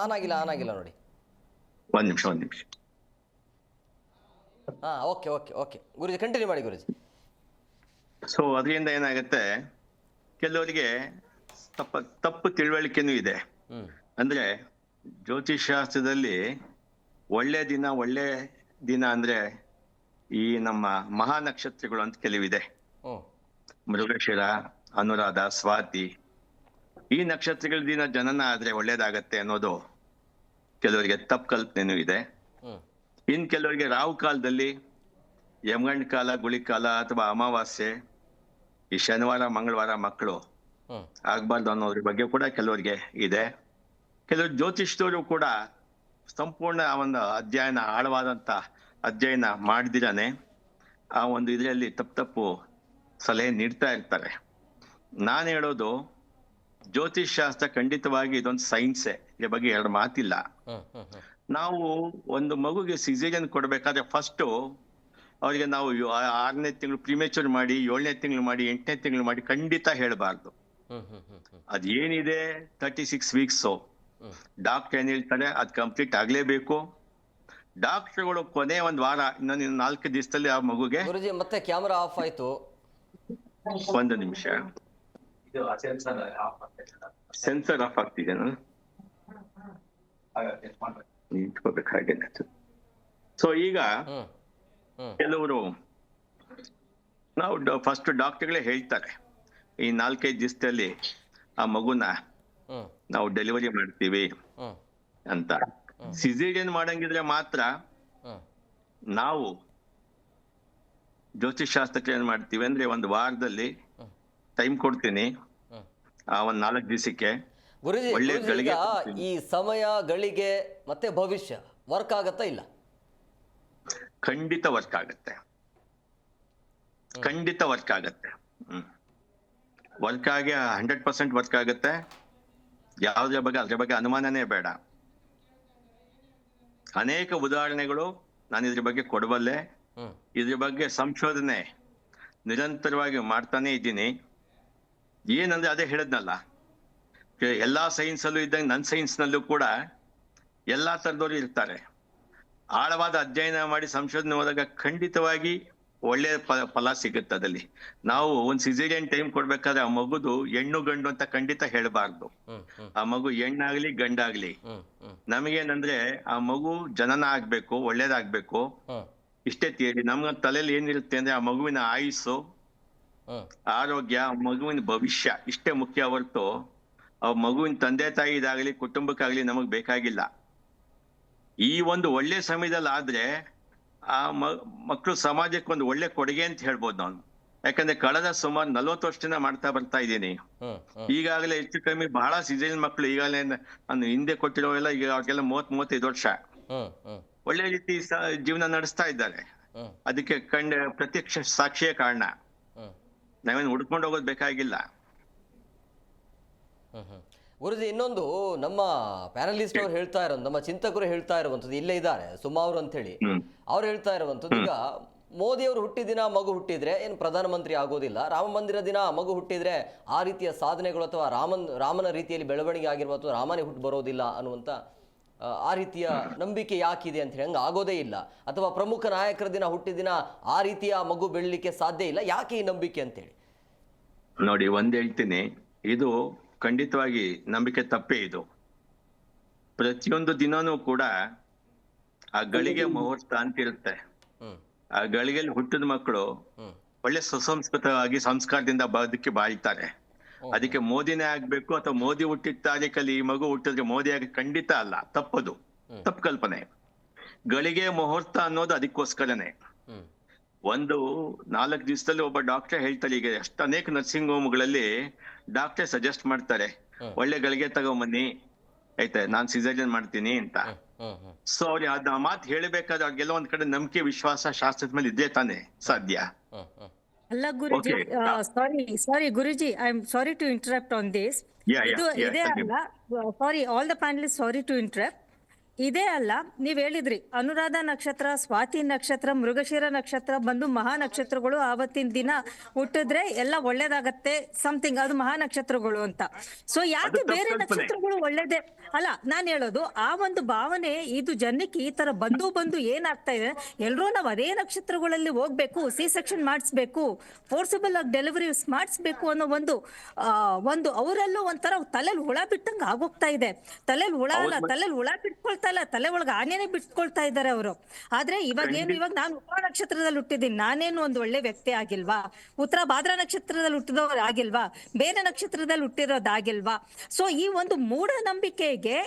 A: ಆನ್ ಆಗಿಲ್ಲ ನೋಡಿ.
E: ಒಂದ್ ನಿಮಿಷ.
A: ಓಕೆ ಗುರುಜಿ ಕಂಟಿನ್ಯೂ ಮಾಡಿ ಗುರುಜಿ.
E: ಸೊ ಅದರಿಂದ ಏನಾಗುತ್ತೆ, ಕೆಲವರಿಗೆ ತಪ್ಪು ತಿಳುವಳಿಕೆನೂ ಇದೆ. ಅಂದ್ರೆ ಜ್ಯೋತಿಷ್ ಶಾಸ್ತ್ರದಲ್ಲಿ ಒಳ್ಳೆ ದಿನ ಅಂದ್ರೆ ಈ ನಮ್ಮ ಮಹಾ ನಕ್ಷತ್ರಗಳು ಅಂತ ಕೆಲವಿದೆ. ಮೃಗಶಿರ, ಅನುರಾಧ, ಸ್ವಾತಿ, ಈ ನಕ್ಷತ್ರಗಳ ದಿನ ಜನನ ಆದ್ರೆ ಒಳ್ಳೇದಾಗತ್ತೆ ಅನ್ನೋದು ಕೆಲವರಿಗೆ ತಪ್ಪು ಕಲ್ಪನೆನೂ ಇದೆ. ಇನ್ ಕೆಲವರಿಗೆ ರಾಹು ಕಾಲದಲ್ಲಿ, ಯಮಗಂಡ ಕಾಲ, ಗುಳಿ ಕಾಲ ಅಥವಾ ಅಮಾವಾಸ್ಯೆ, ಈ ಶನಿವಾರ, ಮಂಗಳವಾರ ಮಕ್ಕಳು ಆಗ್ಬಾರ್ದು ಅನ್ನೋದ್ರ ಬಗ್ಗೆ ಕೂಡ ಕೆಲವರಿಗೆ ಇದೆ. ಕೆಲವರು ಜ್ಯೋತಿಷ್ಯರು ಕೂಡ ಸಂಪೂರ್ಣ ಒಂದು ಆಳವಾದಂತ ಅಧ್ಯಯನ ಮಾಡಿದಿರಾನೆ ಆ ಒಂದು ಇದರಲ್ಲಿ ತಪ್ಪು ಸಲಹೆ ನೀಡ್ತಾ ಇರ್ತಾರೆ. ನಾನು ಹೇಳೋದು, ಜ್ಯೋತಿಷ್ ಶಾಸ್ತ್ರ ಖಂಡಿತವಾಗಿ ಇದೊಂದು ಸೈನ್ಸೇ, ಇದ್ರ ಬಗ್ಗೆ 2 ಮಾತಿಲ್ಲ. ನಾವು ಒಂದು ಮಗುಗೆ ಸಿಸೇರಿಯನ್ ಕೊಡ್ಬೇಕಾದ್ರೆ ಫಸ್ಟ್ ಅವ್ರಿಗೆ ನಾವು 6ನೇ ತಿಂಗಳು ಪ್ರಿಮೇಚೂರ್ ಮಾಡಿ, 7ನೇ ತಿಂಗಳು ಮಾಡಿ, 8ನೇ ತಿಂಗಳು ಮಾಡಿ ಖಂಡಿತ ಹೇಳಬಾರ್ದು. ಅದೇನಿದೆ 36 ವೀಕ್ಸ್ ಡಾಕ್ಟರ್ ಏನ್ ಹೇಳ್ತಾರೆ ಅದ್ ಕಂಪ್ಲೀಟ್ ಆಗ್ಲೇಬೇಕು. ಡಾಕ್ಟರ್ಗಳು ಕೊನೆ ಒಂದ್ ವಾರ, ಇನ್ನೊಂದು 4 ದಿವಸದಲ್ಲಿ ಆ ಮಗುಗೆ.
A: ಗುರುಜಿ ಮತ್ತೆ ಕ್ಯಾಮರಾ ಆಫ್ ಆಯ್ತು.
E: ಒಂದು ನಿಮಿಷ, ಸೆನ್ಸರ್ ಆಫ್ ಆಗ್ತಿದೆ, ನಿಂತ್ಕೋಬೇಕಾಗಿದೆ. ಸೊ ಈಗ ಕೆಲವರು ನಾವು ಫಸ್ಟ್ ಡಾಕ್ಟರ್ಗಳೇ ಹೇಳ್ತಾರೆ, ಈ 4-5 ದಿವಸದಲ್ಲಿ ಆ ಮಗುನ
A: ಹ್ಮ್
E: ನಾವು ಡೆಲಿವರಿ ಮಾಡ್ತೀವಿ
A: ಹ್ಮ್
E: ಅಂತ. ಸಿಸೇರಿಯನ್ ಮಾಡಂಗಿದ್ರೆ ಮಾತ್ರ
A: ಹ್ಮ್
E: ನಾವು ಜ್ಯೋತಿಷ್ ಶಾಸ್ತ್ರಕ್ಕೆ ಏನ್ ಮಾಡ್ತೀವಿ ಅಂದ್ರೆ 1 ವಾರದಲ್ಲಿ ಟೈಮ್ ಕೊಡ್ತೀನಿ,
A: ಹ್ಮ್.
E: ಆ 4 ದಿವಸಕ್ಕೆ
A: ಗುರುಜಿ
E: ಒಳ್ಳೆ
A: ಗುರುಜಿ,
E: ಗಳಿಗೆ
A: ಈಗ
E: ಕೊಡ್ತೀನಿ.
A: ಈ ಸಮಯ ಗಳಿಗೆ ಮತ್ತೆ ಭವಿಷ್ಯ ವರ್ಕ್ ಆಗತ್ತಾ ಇಲ್ಲ?
E: ಖಂಡಿತ ವರ್ಕ್ ಆಗತ್ತೆ, ಖಂಡಿತ ವರ್ಕ್ ಆಗತ್ತೆ. ವರ್ಕ್ ಆಗಿ 100% ವರ್ಕ್ ಆಗತ್ತೆ. ಅದ್ರ ಬಗ್ಗೆ ಅನುಮಾನನೇ ಬೇಡ. ಅನೇಕ ಉದಾಹರಣೆಗಳು ನಾನು ಇದ್ರ ಬಗ್ಗೆ ಕೊಡಬಲ್ಲೆ.
A: ಹ್ಮ್
E: ಇದ್ರ ಬಗ್ಗೆ ಸಂಶೋಧನೆ ನಿರಂತರವಾಗಿ ಮಾಡ್ತಾನೆ ಇದ್ದೀನಿ. ಏನಂದ್ರೆ ಅದೇ ಹೇಳದ್ನಲ್ಲ, ಎಲ್ಲಾ ಸೈನ್ಸ್ ಅಲ್ಲೂ ಇದ್ದಂಗೆ ನನ್ನ ಸೈನ್ಸ್ ನಲ್ಲೂ ಕೂಡ ಎಲ್ಲಾ ತರದವರು ಇರ್ತಾರೆ. ಆಳವಾದ ಅಧ್ಯಯನ ಮಾಡಿ ಸಂಶೋಧನೆ ಹೋದಾಗ ಖಂಡಿತವಾಗಿ ಒಳ್ಳೆಯ ಫಲ ಸಿಗುತ್ತೆ ಅದಲ್ಲಿ. ನಾವು ಒಂದ್ ಸಿಸೇರಿಯನ್ ಟೈಮ್ ಕೊಡ್ಬೇಕಾದ್ರೆ ಆ ಮಗುದು ಹೆಣ್ಣು ಗಂಡು ಅಂತ ಖಂಡಿತ ಹೇಳಬಾರ್ದು.
A: ಹ್ಮ್ ಹ್ಮ್
E: ಆ ಮಗು ಹೆಣ್ಣಾಗ್ಲಿ ಗಂಡಾಗ್ಲಿ,
A: ಹ್ಮ್ ಹ್ಮ್
E: ನಮಗೇನಂದ್ರೆ ಆ ಮಗು ಜನನ ಆಗ್ಬೇಕು, ಒಳ್ಳೇದಾಗ್ಬೇಕು,
A: ಹ್ಮ್
E: ಇಷ್ಟೇ ತಿಳಿ. ನಮ್ಗ ತಲೆಯಲ್ಲಿ ಏನಿರುತ್ತೆ ಅಂದ್ರೆ ಆ ಮಗುವಿನ ಆಯುಸ್ಸು,
A: ಹ್ಮ್
E: ಆರೋಗ್ಯ, ಮಗುವಿನ ಭವಿಷ್ಯ ಇಷ್ಟೇ ಮುಖ್ಯ ಹೊರತು ಆ ಮಗುವಿನ ತಂದೆ ತಾಯಿ ಇದಾಗ್ಲಿ ಕುಟುಂಬಕ್ಕಾಗ್ಲಿ ನಮಗ್ ಬೇಕಾಗಿಲ್ಲ. ಈ ಒಂದು ಒಳ್ಳೆ ಸಮಯದಲ್ಲಿ ಆದ್ರೆ ಆ ಮಕ್ಕಳು ಸಮಾಜಕ್ಕೆ ಒಂದು ಒಳ್ಳೆ ಕೊಡುಗೆ ಅಂತ ಹೇಳ್ಬೋದು ನಾನು. ಯಾಕಂದ್ರೆ ಕಳೆದ ಸುಮಾರು 40 ವರ್ಷದಿಂದ ಮಾಡ್ತಾ ಬರ್ತಾ ಇದ್ದೀನಿ.
A: ಹ್ಮ್ ಹ್ಮ್
E: ಈಗಾಗಲೇ ಹೆಚ್ಚು ಕಮ್ಮಿ ಬಹಳ ಸಿಸೇರಿಯನ್ ಮಕ್ಕಳು ಈಗಾಗಲೇ ನಾನು ಹಿಂದೆ ಕೊಟ್ಟಿರೋವೆಲ್ಲ ಈಗ ಅವ್ರಿಗೆಲ್ಲ 30-35 ವರ್ಷ
A: ಹ್ಮ್ ಹ್ಮ್
E: ಒಳ್ಳೆ ರೀತಿ ಜೀವನ ನಡೆಸ್ತಾ ಇದ್ದಾರೆ.
A: ಹ್ಮ್
E: ಅದಕ್ಕೆ ಪ್ರತ್ಯಕ್ಷ ಸಾಕ್ಷಿಯೇ ಕಾರಣ.
A: ಹ್ಮ್
E: ನಾವೇನು ಹುಡ್ಕೊಂಡು ಹೋಗೋದು ಬೇಕಾಗಿಲ್ಲ.
A: ಗುರುಜಿ, ಇನ್ನೊಂದು ನಮ್ಮ ಪ್ಯಾನಲಿಸ್ಟ್ ಅವ್ರು ಹೇಳ್ತಾ ಇರೋದು, ನಮ್ಮ ಚಿಂತಕರು ಹೇಳ್ತಾ ಇರುವಂಥದ್ದು, ಇಲ್ಲೇ ಇದ್ದಾರೆ ಸುಮಾ ಅವರು ಅಂತ ಹೇಳಿ, ಅವ್ರು ಹೇಳ್ತಾ ಇರುವಂಥದ್ದು, ಈಗ ಮೋದಿ ಅವರು ಹುಟ್ಟಿದಿನ ಮಗು ಹುಟ್ಟಿದ್ರೆ ಏನು ಪ್ರಧಾನಮಂತ್ರಿ ಆಗೋದಿಲ್ಲ, ರಾಮ ಮಂದಿರ ದಿನ ಮಗು ಹುಟ್ಟಿದ್ರೆ ಆ ರೀತಿಯ ಸಾಧನೆಗಳು ಅಥವಾ ರಾಮನ ರೀತಿಯಲ್ಲಿ ಬೆಳವಣಿಗೆ ಆಗಿರ್ಬೋದು, ರಾಮನೇ ಹುಟ್ಟು ಬರೋದಿಲ್ಲ ಅನ್ನುವಂಥ ಆ ರೀತಿಯ ನಂಬಿಕೆ ಯಾಕಿದೆ ಅಂತ ಹೇಳಿ, ಹಂಗೆ ಆಗೋದೇ ಇಲ್ಲ. ಅಥವಾ ಪ್ರಮುಖ ನಾಯಕರ ದಿನ ಹುಟ್ಟಿದಿನ ಆ ರೀತಿಯ ಮಗು ಬೆಳಲಿಕ್ಕೆ ಸಾಧ್ಯ ಇಲ್ಲ, ಯಾಕೆ ಈ ನಂಬಿಕೆ ಅಂತೇಳಿ?
E: ನೋಡಿ, ಒಂದ್ ಹೇಳ್ತೀನಿ, ಇದು ಖಂಡಿತವಾಗಿ ನಂಬಿಕೆ ತಪ್ಪೇ. ಇದು ಪ್ರತಿಯೊಂದು ದಿನನೂ ಕೂಡ ಆ ಗಳಿಗೆ ಮುಹೂರ್ತ ಅಂತಿರುತ್ತೆ. ಆ ಗಳಿಗೆಯಲ್ಲಿ ಹುಟ್ಟಿದ ಮಕ್ಕಳು ಒಳ್ಳೆ ಸುಸಂಸ್ಕೃತವಾಗಿ ಸಂಸ್ಕಾರದಿಂದ ಬದುಕಿ ಬಾಳ್ತಾರೆ. ಅದಕ್ಕೆ ಮೋದಿನೇ ಆಗ್ಬೇಕು ಅಥವಾ ಮೋದಿ ಹುಟ್ಟಿದ ತಾರೀಕಲ್ಲಿ ಈ ಮಗು ಹುಟ್ಟಿದ್ರೆ ಮೋದಿ ಆಗಿ ಖಂಡಿತ ಅಲ್ಲ, ತಪ್ಪದು, ತಪ್ಪು ಕಲ್ಪನೆ. ಗಳಿಗೆ ಮುಹೂರ್ತ ಅನ್ನೋದು ಅದಕ್ಕೋಸ್ಕರನೇ. ಒಂದು 4 ದಿವಸದಲ್ಲಿ ಒಬ್ಬ ಡಾಕ್ಟರ್ ಹೇಳ್ತಾರೆ, ಈಗ ಎಷ್ಟು ಅನೇಕ ನರ್ಸಿಂಗ್ ಹೋಮ್ಗಳಲ್ಲಿ ಡಾಕ್ಟರ್ ಸಜೆಸ್ಟ್ ಮಾಡ್ತಾರೆ, ಒಳ್ಳೆ ಗಳಿಗೆ ತಗೊಂಬನ್ನಿ ಆಯ್ತಾ, ನಾನ್ ಸಿಸೇರಿಯನ್ ಮಾಡ್ತೀನಿ ಅಂತ. ಸೊ ಅವ್ರಿಗೆ ಅದ್ ಮಾತು ಹೇಳಬೇಕಾದ್ರೆ ಅವ್ರಿಗೆಲ್ಲ ಒಂದ್ ಕಡೆ ನಂಬಿಕೆ ವಿಶ್ವಾಸ ಶಾಸ್ತ್ರದ ಮೇಲೆ ಇದ್ದೇ ತಾನೆ ಸಾಧ್ಯ.
D: ಅಲ್ಲ Guruji, sorry Guruji, I am sorry to interrupt on this. ಇದು ಇದೇ ಅಲ್ಲ, sorry all the panellist, sorry to interrupt. ಇದೇ ಅಲ್ಲ, ನೀವ್ ಹೇಳಿದ್ರಿ ಅನುರಾಧ ನಕ್ಷತ್ರ, ಸ್ವಾತಿ ನಕ್ಷತ್ರ, ಮೃಗಶಿರ ನಕ್ಷತ್ರ ಬಂದು ಮಹಾ ನಕ್ಷತ್ರಗಳು. ಆವತ್ತಿನ ದಿನ ಹುಟ್ಟಿದ್ರೆ ಎಲ್ಲ ಒಳ್ಳೇದಾಗತ್ತೆ ಸಮಥಿಂಗ್, ಅದು ಮಹಾ ನಕ್ಷತ್ರಗಳು ಅಂತ. ಸೊ ಯಾಕೆ ಬೇರೆ ನಕ್ಷತ್ರಗಳು ಒಳ್ಳೇದೇ ಅಲ್ಲ? ನಾನ್ ಹೇಳೋದು ಆ ಒಂದು ಭಾವನೆ, ಇದು ಜನಕ್ಕೆ ಈ ತರ ಬಂದು ಏನಾಗ್ತಾ ಇದೆ, ಎಲ್ರೂ ನಾವ್ ಅದೇ ನಕ್ಷತ್ರಗಳಲ್ಲಿ ಹೋಗ್ಬೇಕು, ಸಿ ಸೆಕ್ಷನ್ ಮಾಡಿಸ್ಬೇಕು, ಫೋರ್ಸಿಬಲ್ ಆಗಿ ಡೆಲಿವರೀಸ್ ಮಾಡಿಸ್ಬೇಕು ಅನ್ನೋ ಒಂದು ಅವರಲ್ಲೂ ಒಂಥರ ತಲೆಯಲ್ಲಿ ಹುಳ ಬಿಟ್ಟಂಗೆ ಆಗೋಗ್ತಾ ಇದೆ. ತಲೆಯಲ್ಲಿ ಹುಳ ಅಲ್ಲ, ತಲೆಯಲ್ಲಿ ಹುಳ ಬಿಟ್ಕೊಳ್ತಾ ಇಲ್ಲ, ತಲೆ ಒಳಗೆ ಆನೆನೆ ಬಿಟ್ಕೊಳ್ತಾ ಇದ್ದಾರೆ ಅವರು. ಆದ್ರೆ ಇವಾಗ ನಾನು ಉತ್ತರ ನಕ್ಷತ್ರದಲ್ಲಿ ಹುಟ್ಟಿದ್ದೀನಿ, ನಾನೇನು ಒಂದು ಒಳ್ಳೆ ವ್ಯಕ್ತಿ ಆಗಿಲ್ವಾ? ಉತ್ತರ ಭಾದ್ರ ನಕ್ಷತ್ರದಲ್ಲಿ ಹುಟ್ಟಿದವರು ಆಗಿಲ್ವಾ? ಬೇರೆ ನಕ್ಷತ್ರದಲ್ಲಿ ಹುಟ್ಟಿರೋದಾಗಿಲ್ವಾ? ಸೊ ಈ ಒಂದು ಮೂಢನಂಬಿಕೆಗೆ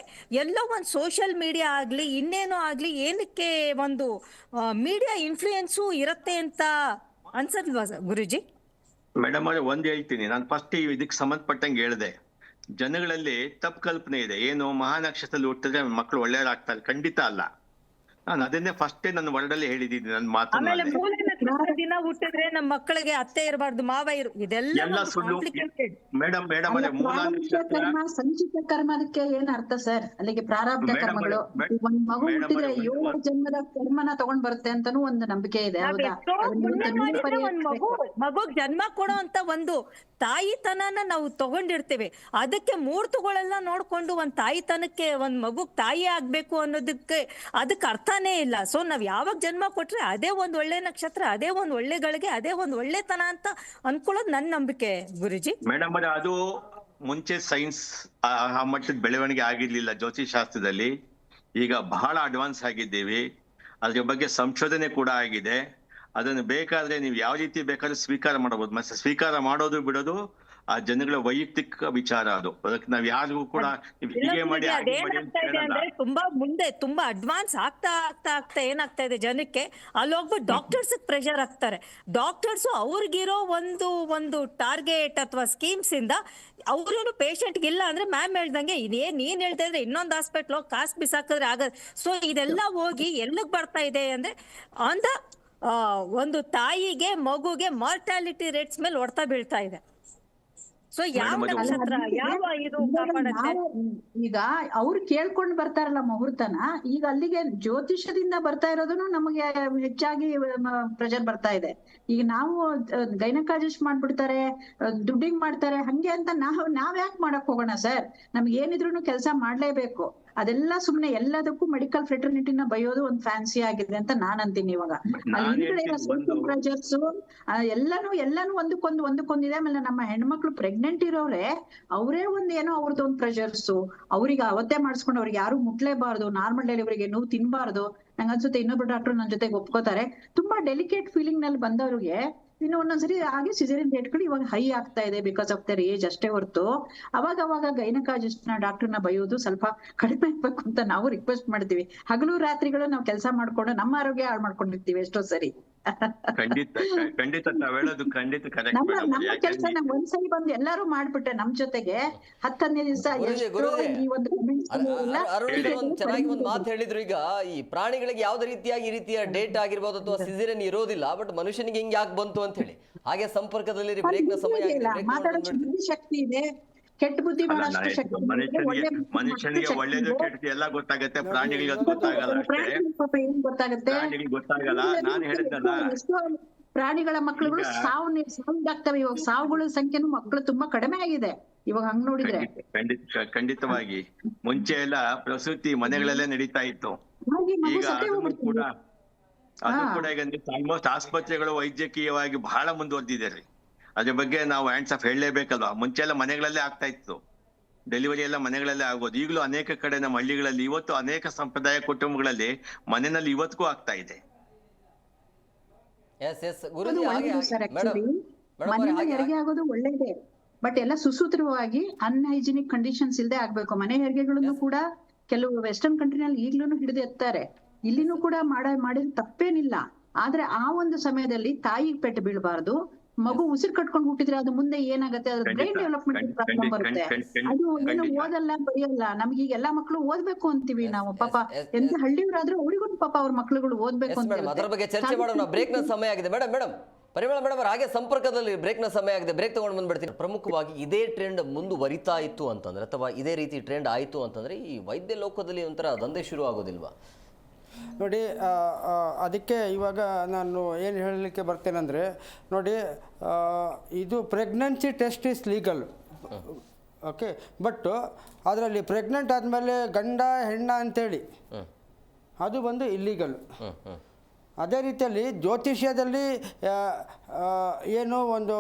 D: ಎಲ್ಲೋ ಒಂದು ಸೋಷಿಯಲ್ ಮೀಡಿಯಾ ಆಗ್ಲಿ ಇನ್ನೇನೋ ಆಗ್ಲಿ, ಏನಕ್ಕೆ ಒಂದು ಮೀಡಿಯಾ ಇನ್ಫ್ಲೂಯೆನ್ಸು ಇರುತ್ತೆ ಅಂತ ಅನ್ಸಲ್ವಾ ಗುರುಜಿ?
E: ಮೇಡಮ್ ಅವ್ರೆ, ಒಂದ್ ಹೇಳ್ತೀನಿ, ನಾನು ಫಸ್ಟ್ ಇದಕ್ಕೆ ಸಂಬಂಧಪಟ್ಟಂಗೆ ಹೇಳಿದೆ, ಜನಗಳಲ್ಲಿ ತಪ್ಪು ಕಲ್ಪನೆ ಇದೆ. ಏನು ಮಹಾನಕ್ಷತ್ರದಲ್ಲಿ ಹುಟ್ಟಿದ್ರೆ ಮಕ್ಕಳು ಒಳ್ಳೆಯರಾಗ್ತಾರೆ? ಖಂಡಿತ ಅಲ್ಲ. ನಾನು ಅದನ್ನೇ ಫಸ್ಟೇ ನನ್ನ ವರ್ಡಲ್ಲಿ ಹೇಳಿದ್ದೀನಿ ನನ್ನ ಮಾತನ್ನ.
D: ದಿನ ಹುಟ್ಟಿದ್ರೆ ನಮ್ಮ ಮಕ್ಕಳಿಗೆ ಅತ್ತೆ ಇರಬಾರ್ದು, ಮಾವ ಇದೆಲ್ಲ
E: ಸುಳ್ಳು ಮೇಡಮ್. ಮೇಡಮ್ ಅವರೇ, ಮೂಲ ನಕ್ಷತ್ರ
C: ಸಂಚಿತ ಕರ್ಮಕ್ಕೆ ಏನ್ ಅರ್ಥ ಸರ್? ಅಲ್ಲಿಗೆ ಪ್ರಾರಬ್ಧ ಕರ್ಮಗಳು. ಒಂದ್ ಮಗು ಹುಟ್ಟಿದ್ರೆ 7 ಜನ್ಮದ ಕರ್ಮನ ತಗೊಂಡ್ ಬರುತ್ತೆ ಅಂತಾನು ಒಂದು ನಂಬಿಕೆ ಇದೆ. ಹೌದಾ?
D: ಮಗುಗ್ ಜನ್ಮ ಕೊಡೋ ಅಂತ ಒಂದು ತಾಯಿತನನ ನಾವು ತಗೊಂಡಿರ್ತೀವಿ. ಅದಕ್ಕೆ ಮೂರ್ತುಗಳೆಲ್ಲ ನೋಡ್ಕೊಂಡು ಒಂದ್ ತಾಯಿತನಕ್ಕೆ ಒಂದ್ ಮಗುಗ್ ತಾಯಿ ಆಗ್ಬೇಕು ಅನ್ನೋದಕ್ಕೆ ಅದಕ್ಕೆ ಅರ್ಥನೇ ಇಲ್ಲ. ಸೊ ನಾವ್ ಯಾವಾಗ ಜನ್ಮ ಕೊಟ್ರೆ ಅದೇ ಒಂದ್ ಒಳ್ಳೆ ನಕ್ಷತ್ರ, ಅದೇ ಒಂದ್ ಒಳ್ಳೆ ಗಳಿಗೆ, ಅದೇ ಒಂದ್ ಒಳ್ಳೆತನ ಅಂತ ಅನ್ಕೊಳ್ಳೋದು ನನ್ ನಂಬಿಕೆ ಗುರುಜಿ.
E: ಮೇಡಮ್ ಅವ್ರೆ, ಅದು ಮುಂಚೆ ಸೈನ್ಸ್ ಆ ಮಟ್ಟದ ಬೆಳವಣಿಗೆ ಆಗಿರ್ಲಿಲ್ಲ ಜ್ಯೋತಿಷ್ ಶಾಸ್ತ್ರದಲ್ಲಿ. ಈಗ ಬಹಳ ಅಡ್ವಾನ್ಸ್ ಆಗಿದ್ದೀವಿ, ಅದ್ರ ಬಗ್ಗೆ ಸಂಶೋಧನೆ ಕೂಡ ಆಗಿದೆ. ಅದನ್ನು ಬೇಕಾದ್ರೆ ನೀವು ಯಾವ ರೀತಿ ಬೇಕಾದ್ರೂ ಸ್ವೀಕಾರ ಮಾಡಬಹುದು. ಮತ್ತೆ ಸ್ವೀಕಾರ ಮಾಡೋದು ಬಿಡೋದು ಆ ಜನಗಳ ವೈಯಕ್ತಿಕ ವಿಚಾರ ಅದು. ಅದಕ್ಕೆ ನಾವ್ ಯಾರಿಗೂ ಕೂಡ ನೀವ್ ಹೀಗೆ ಮಾಡಿ ಹಾಗೆ ಮಾಡಿ ಅಂತ
D: ಅದೇನಾಗ್ತಾ ಇದೆ
E: ಹೇಳಲ್ಲ.
D: ಅಂದ್ರೆ ತುಂಬಾ ಮುಂದೆ ತುಂಬಾ ಅಡ್ವಾನ್ಸ್ ಆಗ್ತಾ ಏನಾಗ್ತಾ ಇದೆ ಜನಕ್ಕೆ ಅಲ್ಲಿ ಹೋಗ್ಬಿಟ್ಟು ಡಾಕ್ಟರ್ಸ್ ಪ್ರೆಷರ್ ಹಾಕ್ತಾರೆ. ಡಾಕ್ಟರ್ಸ್ ಅವ್ರಿಗಿರೋ ಒಂದು ಟಾರ್ಗೆಟ್ ಅಥವಾ ಸ್ಕೀಮ್ಸ್ ಇಂದ ಅವ್ರೇನು ಪೇಷಂಟ್ಗೆ ಇಲ್ಲ ಅಂದ್ರೆ ಮ್ಯಾಮ್ ಹೇಳ್ದಂಗೆ ನೀನ್ ಹೇಳ್ತಾ ಇದ್ರೆ ಇನ್ನೊಂದು ಹಾಸ್ಪಿಟ್ಲ್ ಕಾಸು ಬಿಸಾಕಿದ್ರೆ ಆಗದು. ಸೊ ಇದೆಲ್ಲ ಹೋಗಿ ಎಲ್ಲಿಗೆ ಬರ್ತಾ ಇದೆ ಅಂದ್ರೆ ಆನ್ ದ ಒಂದು ತಾಯಿಗೆ ಮಗುಗೆ ಮಾರ್ಟಾಲಿಟಿ ರೇಟ್ಸ್ ಮೇಲೆ ಹೊಡ್ತಾ ಬೀಳ್ತಾ ಇದೆ. ಸೊ ಯಾವ ನಕ್ಷತ್ರ ಯಾವ ಇದು ಕಾಪಾಡುತ್ತೆ?
C: ಈಗ ಅವ್ರು ಕೇಳ್ಕೊಂಡು ಬರ್ತಾರಲ್ಲ ಮುಹೂರ್ತನ, ಈಗ ಅಲ್ಲಿಗೆ ಜ್ಯೋತಿಷದಿಂದ ಬರ್ತಾ ಇರೋದನ್ನು ನಮಗೆ ಹೆಚ್ಚಾಗಿ ಪ್ರೆಷರ್ ಬರ್ತಾ ಇದೆ. ಈಗ ನಾವು ಗೈನಕಾಲಜಿಸ್ಟ್ ಮಾಡ್ಬಿಡ್ತಾರೆ, ದುಡ್ಡಿಂಗ್ ಮಾಡ್ತಾರೆ ಹಂಗೆ ಅಂತ ನಾವ್ ಯಾಕೆ ಮಾಡಕ್ ಹೋಗೋಣ ಸರ್? ನಮ್ಗೆ ಏನಿದ್ರು ಕೆಲಸ ಮಾಡ್ಲೇಬೇಕು. ಅದೆಲ್ಲ ಸುಮ್ನೆ ಎಲ್ಲದಕ್ಕೂ ಮೆಡಿಕಲ್ ಫ್ರೆಟರ್ನಿಟಿನ ಬಯೋದು ಒಂದ್ ಫ್ಯಾನ್ಸಿ ಆಗಿದೆ ಅಂತ ನಾನ್ ಅಂತೀನಿ. ಇವಾಗ ಪ್ರೆಷರ್ಸ್ ಎಲ್ಲಾನು ಒಂದಕ್ಕೊಂದಿದೆ. ಆಮೇಲೆ ನಮ್ಮ ಹೆಣ್ಮಕ್ಳು ಪ್ರೆಗ್ನೆಂಟ್ ಇರೋರೆ ಅವರೇ ಏನೋ ಅವ್ರದ್ದು ಒಂದು ಪ್ರೆಷರ್ಸ್, ಅವ್ರಿಗೆ ಅವತ್ತೇ ಮಾಡಿಸ್ಕೊಂಡು ಅವ್ರಿಗೆ ಯಾರು ಮುಟ್ಲೇಬಾರ್ದು, ನಾರ್ಮಲ್ ಡೆಲಿವರಿಗೆ ನೋವು ತಿನ್ಬಾರ್ದು. ನಂಗನ್ಸುತ್ತೆ ಇನ್ನೊಬ್ರು ಡಾಕ್ಟರ್ ನನ್ನ ಜೊತೆಗೆ ಒಪ್ಕೋತಾರೆ. ತುಂಬಾ ಡೆಲಿಕೇಟ್ ಫೀಲಿಂಗ್ ನಲ್ಲಿ ಬಂದವ್ರಿಗೆ ಇನ್ನು ಒಂದೊಂದ್ಸರಿ ಹಾಗೆ ಸಿಸೇರಿಯನ್ ರೇಟ್ಗಳು ಇವಾಗ ಹೈ ಆಗ್ತಾ ಇದೆ ಬಿಕಾಸ್ ಆಫ್ ದರ್ ಏಜ್ ಅಷ್ಟೇ ಹೊರತು ಅವಾಗ ಗೈನಕಾಲಜಿಸ್ಟ್ ನ ಡಾಕ್ಟರ್ನ ಬೈಯೋದು ಸ್ವಲ್ಪ ಕಡಿಮೆ ಆಗ್ಬೇಕು ಅಂತ ನಾವು ರಿಕ್ವೆಸ್ಟ್ ಮಾಡ್ತೀವಿ. ಹಗಲು ರಾತ್ರಿಗಳು ನಾವು ಕೆಲಸ ಮಾಡ್ಕೊಂಡು ನಮ್ಮ ಆರೋಗ್ಯ ಹಾಳು ಮಾಡ್ಕೊಂಡಿರ್ತೀವಿ ಎಷ್ಟೋ ಸರಿ.
E: ಖಂಡಿತ ತಾವ್ ಹೇಳೋದು ಖಂಡಿತ ಕರೆಕ್ಟ್.
C: ನಮ್ಮ ಕೆಲಸ ನಾವ್ ಒಂದ್ಸರಿ ಬಂದು ಎಲ್ಲಾರು ಮಾಡ್ಬಿಟ್ಟೆ ನಮ್ ಜೊತೆಗೆ 10-15 ದಿವಸ
A: ಚೆನ್ನಾಗಿ ಒಂದು ಮಾತು ಹೇಳಿದ್ರು. ಈಗ ಈ ಪ್ರಾಣಿಗಳಿಗೆ ಯಾವ್ದೇ ರೀತಿಯಾಗಿ ಈ ರೀತಿಯ ಡೇಟ್ ಆಗಿರ್ಬೋದು ಅಥವಾ ಸಿಸೇರಿಯನ್ ಇರೋದಿಲ್ಲ, ಬಟ್ ಮನುಷ್ಯನಿಗೆ ಹಿಂಗ್ ಯಾಕೆ ಬಂತು ಅಂತ ಹೇಳಿ. ಹಾಗೆ ಸಂಪರ್ಕದಲ್ಲಿ ಬ್ರೇಕ್ ನ ಸಮಯ
C: ಶಕ್ತಿ ಇದೆ, ಕೆಟ್ಟ ಬುದ್ಧಿ ಮಾಡೋಷ್ಟು ಶಕ್ತಿ
E: ಮನುಷ್ಯನಿಗೆ ಒಳ್ಳೇದು ಕೆಟ್ಟದ್ದು ಎಲ್ಲ ಗೊತ್ತಾಗತ್ತೆ, ಪ್ರಾಣಿಗಳಿಗೆ ಅದು ಗೊತ್ತಾಗಲ್ಲ ಅಷ್ಟೇ.
C: ಏನ್ ಗೊತ್ತಾಗತ್ತೆ?
E: ಪ್ರಾಣಿಗಳಿಗೆ ಗೊತ್ತಾಗಲ್ಲ. ನಾನು ಹೇಳಿದ್ದಲ್ಲ,
C: ಎಷ್ಟೋ ಪ್ರಾಣಿಗಳ ಮಕ್ಕಳುಗಳು ಸಾವಾಗ್ತವೆ. ಇವಾಗ ಸಾವುಗಳ ಸಂಖ್ಯೆನೂ ಮಕ್ಕಳು ತುಂಬಾ ಕಡಿಮೆ ಆಗಿದೆ ಇವಾಗ ಹಂಗ್ ನೋಡಿದ್ರೆ.
E: ಖಂಡಿತವಾಗಿ ಮುಂಚೆ ಎಲ್ಲ ಪ್ರಸೂತಿ ಮನೆಗಳಲ್ಲೇ ನಡೀತಾ ಇತ್ತು. ಈಗ ಅದು ಕೂಡ ಈಗ ಆಲ್ಮೋಸ್ಟ್ ಆಸ್ಪತ್ರೆಗಳು ವೈದ್ಯಕೀಯವಾಗಿ ಬಹಳ ಮುಂದುವರೆದಿದೆ. ಅದ್ರ ಬಗ್ಗೆ ನಾವು ಹ್ಯಾಂಡ್ಸ್ ಆಫ್ ಹೇಳಲೇಬೇಕಲ್ವಾ. ಮುಂಚೆ ಎಲ್ಲ ಮನೆಗಳಲ್ಲೇ ಆಗ್ತಾ ಇತ್ತು, ಡೆಲಿವರಿ ಎಲ್ಲ ಮನೆಗಳಲ್ಲೇ ಆಗೋದು. ಈಗಲೂ ಅನೇಕ ಕಡೆ ನಮ್ಮ ಹಳ್ಳಿಗಳಲ್ಲಿ ಇವತ್ತು ಅನೇಕ ಸಂಪ್ರದಾಯ ಕುಟುಂಬಗಳಲ್ಲಿ ಮನೆಯಲ್ಲಿ ಇವತ್ತಿಗೂ ಆಗ್ತಾ ಇದೆ.
C: ಹೆರಿಗೆ ಆಗೋದು ಒಳ್ಳೇದೇ, ಬಟ್ ಎಲ್ಲ ಸುಸೂತ್ರವಾಗಿ ಅನ್ಹೈಜಿನಿಕ್ ಕಂಡೀಷನ್ಸ್ ಇಲ್ಲದೆ ಆಗ್ಬೇಕು. ಮನೆ ಹೆರಿಗೆಗಳನ್ನು ಕೂಡ ಕೆಲವು ವೆಸ್ಟರ್ನ್ ಕಂಟ್ರಿನಲ್ಲಿ ಈಗ್ಲೂ ಹಿಡಿದು ಎತ್ತಾರೆ. ಇಲ್ಲಿನೂ ಕೂಡ ಮಾಡಿದ್ರೆ ತಪ್ಪೇನಿಲ್ಲ. ಆದ್ರೆ ಆ ಒಂದು ಸಮಯದಲ್ಲಿ ತಾಯಿಗೆ ಪೆಟ್ಟು ಬೀಳಬಾರ್ದು. ಮಗು ಉಸಿರು ಕಟ್ಕೊಂಡು ಹುಟ್ಟಿದ್ರೆ ಅದು ಮುಂದೆ ಏನಾಗುತ್ತೆ, ಅದ್ರ ಬ್ರೈನ್ ಡೆವಲಪ್ಮೆಂಟ್ ಪ್ರಾಬ್ಲಮ್ ಬರುತ್ತೆ. ಅದು ಏನು ಓದಲ್ಲ ಬರೆಯಲ್ಲ. ನಮ್ಗೆ ಈಗ ಎಲ್ಲಾ ಮಕ್ಳು ಓದ್ಬೇಕು ಅಂತೀವಿ ನಾವು. ಪಾಪ ಎಂತ ಹಳ್ಳಿಯವರಾದ್ರೂ ಅವ್ರಿಗೂ ಪಾಪ ಅವ್ರ ಮಕ್ಳುಗಳು ಓದ್ಬೇಕು ಅಂತ.
A: ಅದರ ಬಗ್ಗೆ ಚರ್ಚೆ ಮಾಡೋಣ. ಬ್ರೇಕ್ ನ ಸಮಯ ಆಗಿದೆ. ಮೇಡಮ್ ಪರಿಮಳ ಮೇಡಮ್ ಹಾಗೆ ಸಂಪರ್ಕದಲ್ಲಿ ಬ್ರೇಕ್ ನ ಸಮಯ ಆಗಿದೆ. ಬ್ರೇಕ್ ತಗೊಂಡು ಬಂದ್ಬಿಡ್ತೀನಿ. ಪ್ರಮುಖವಾಗಿ ಇದೇ ಟ್ರೆಂಡ್ ಮುಂದುವರಿತಾ ಇತ್ತು ಅಂತಂದ್ರೆ ಅಥವಾ ಇದೇ ರೀತಿ ಟ್ರೆಂಡ್ ಆಯಿತು ಅಂತಂದ್ರೆ ಈ ವೈದ್ಯ ಲೋಕದಲ್ಲಿ ಒಂಥರ ದಂಧೆ ಶುರು ಆಗೋದಿಲ್ವಾ?
B: ನೋಡಿ, ಅದಕ್ಕೆ ಇವಾಗ ನಾನು ಏನು ಹೇಳಲಿಕ್ಕೆ ಬರ್ತೇನೆಂದರೆ, ನೋಡಿ, ಇದು pregnancy test is legal, okay. But ಅದರಲ್ಲಿ ಪ್ರೆಗ್ನೆಂಟ್ ಆದಮೇಲೆ ಗಂಡ ಹೆಣ್ಣ ಅಂತೇಳಿ ಅದು ಬಂದು ಇಲ್ಲೀಗಲ್. ಅದೇ ರೀತಿಯಲ್ಲಿ ಜ್ಯೋತಿಷ್ಯದಲ್ಲಿ ಏನು ಒಂದು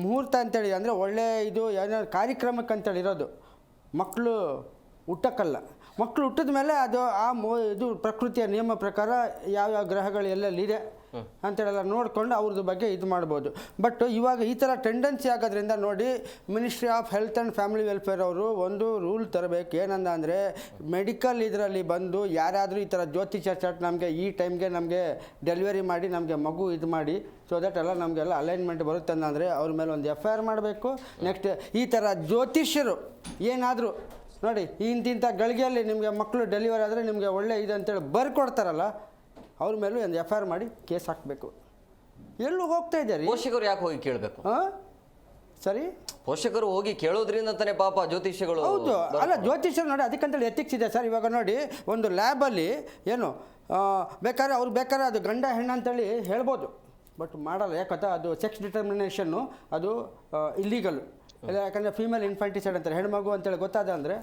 B: ಮುಹೂರ್ತ ಅಂತೇಳಿ ಅಂದರೆ ಒಳ್ಳೆ ಇದು ಏನೋ ಕಾರ್ಯಕ್ರಮಕ್ಕೆ ಅಂತೇಳಿ ಇರೋದು. ಮಕ್ಕಳು ಹುಟ್ಟಕ್ಕಲ್ಲ. ಮಕ್ಕಳು ಹುಟ್ಟಿದ ಮೇಲೆ ಅದು ಇದು ಪ್ರಕೃತಿಯ ನಿಯಮ ಪ್ರಕಾರ ಯಾವ್ಯಾವ ಗ್ರಹಗಳು ಎಲ್ಲೆಲ್ಲಿದೆ ಅಂತೇಳೆಲ್ಲ ನೋಡಿಕೊಂಡು ಅವ್ರದ್ದು ಬಗ್ಗೆ ಇದು ಮಾಡ್ಬೋದು. ಬಟ್ ಇವಾಗ ಈ ಥರ ಟೆಂಡೆನ್ಸಿ ಆಗೋದ್ರಿಂದ ನೋಡಿ, ministry of health and family welfare ಅವರು ಒಂದು ರೂಲ್ ತರಬೇಕು. ಏನಂದ ಅಂದರೆ, ಮೆಡಿಕಲ್ ಇದರಲ್ಲಿ ಬಂದು ಯಾರಾದರೂ ಈ ಥರ ಜ್ಯೋತಿಷ್ಯ ಚಾಟ್ ನಮಗೆ ಈ ಟೈಮ್ಗೆ ನಮಗೆ ಡೆಲಿವರಿ ಮಾಡಿ ನಮಗೆ ಮಗು ಇದು ಮಾಡಿ ಸೊ ದಟ್ ಎಲ್ಲ ನಮಗೆಲ್ಲ ಅಲೈನ್ಮೆಂಟ್ ಬರುತ್ತೆ ಅಂದರೆ ಅವ್ರ ಮೇಲೆ ಒಂದು FIR ಮಾಡಬೇಕು. ನೆಕ್ಸ್ಟ್ ಈ ಥರ ಜ್ಯೋತಿಷ್ಯರು ಏನಾದರೂ ನೋಡಿ ಇಂತಿಂಥ ಗಳಿಗೆಯಲ್ಲಿ ನಿಮಗೆ ಮಕ್ಕಳು ಡೆಲಿವರಿ ಆದರೆ ನಿಮಗೆ ಒಳ್ಳೆ ಇದೆ ಅಂತೇಳಿ ಬರ್ಕೊಡ್ತಾರಲ್ಲ, ಅವ್ರ ಮೇಲೂ ಒಂದು FIR ಮಾಡಿ ಕೇಸ್ ಹಾಕಬೇಕು. ಎಲ್ಲೂ ಹೋಗ್ತಾ ಇದ್ದಾರೆ
A: ಪೋಷಕರು ಯಾಕೆ ಹೋಗಿ ಕೇಳಬೇಕು?
B: ಸರಿ,
A: ಪೋಷಕರು ಹೋಗಿ ಕೇಳೋದ್ರಿಂದ ತಾನೇ ಪಾಪ ಜ್ಯೋತಿಷ್ಯಗಳು.
B: ಹೌದು, ಅಲ್ಲ ಜ್ಯೋತಿಷ್ಯರು ನೋಡಿ ಅದಕ್ಕಂತೇಳಿ ಎಥಿಕ್ಸ್ ಇದೆ ಸರ್. ಇವಾಗ ನೋಡಿ, ಒಂದು ಲ್ಯಾಬಲ್ಲಿ ಏನು ಬೇಕಾದ್ರೆ ಅದು ಗಂಡ ಹೆಣ್ಣು ಅಂತೇಳಿ ಹೇಳ್ಬೋದು, ಬಟ್ ಮಾಡಲ್ಲ. ಯಾಕಂತ ಅದು ಸೆಕ್ಸ್ ಡಿಟರ್ಮಿನೇಷನ್ನು ಅದು ಇಲ್ಲೀಗಲ್. ಇಲ್ಲ, ಯಾಕಂದರೆ ಫೀಮೇಲ್ ಇನ್ಫ್ಯಾಂಟಿಸೈಡ್ ಅಂತಾರೆ, ಹೆಣ್ಮಗು ಅಂತೇಳಿ ಗೊತ್ತಾದ ಅಂದರೆ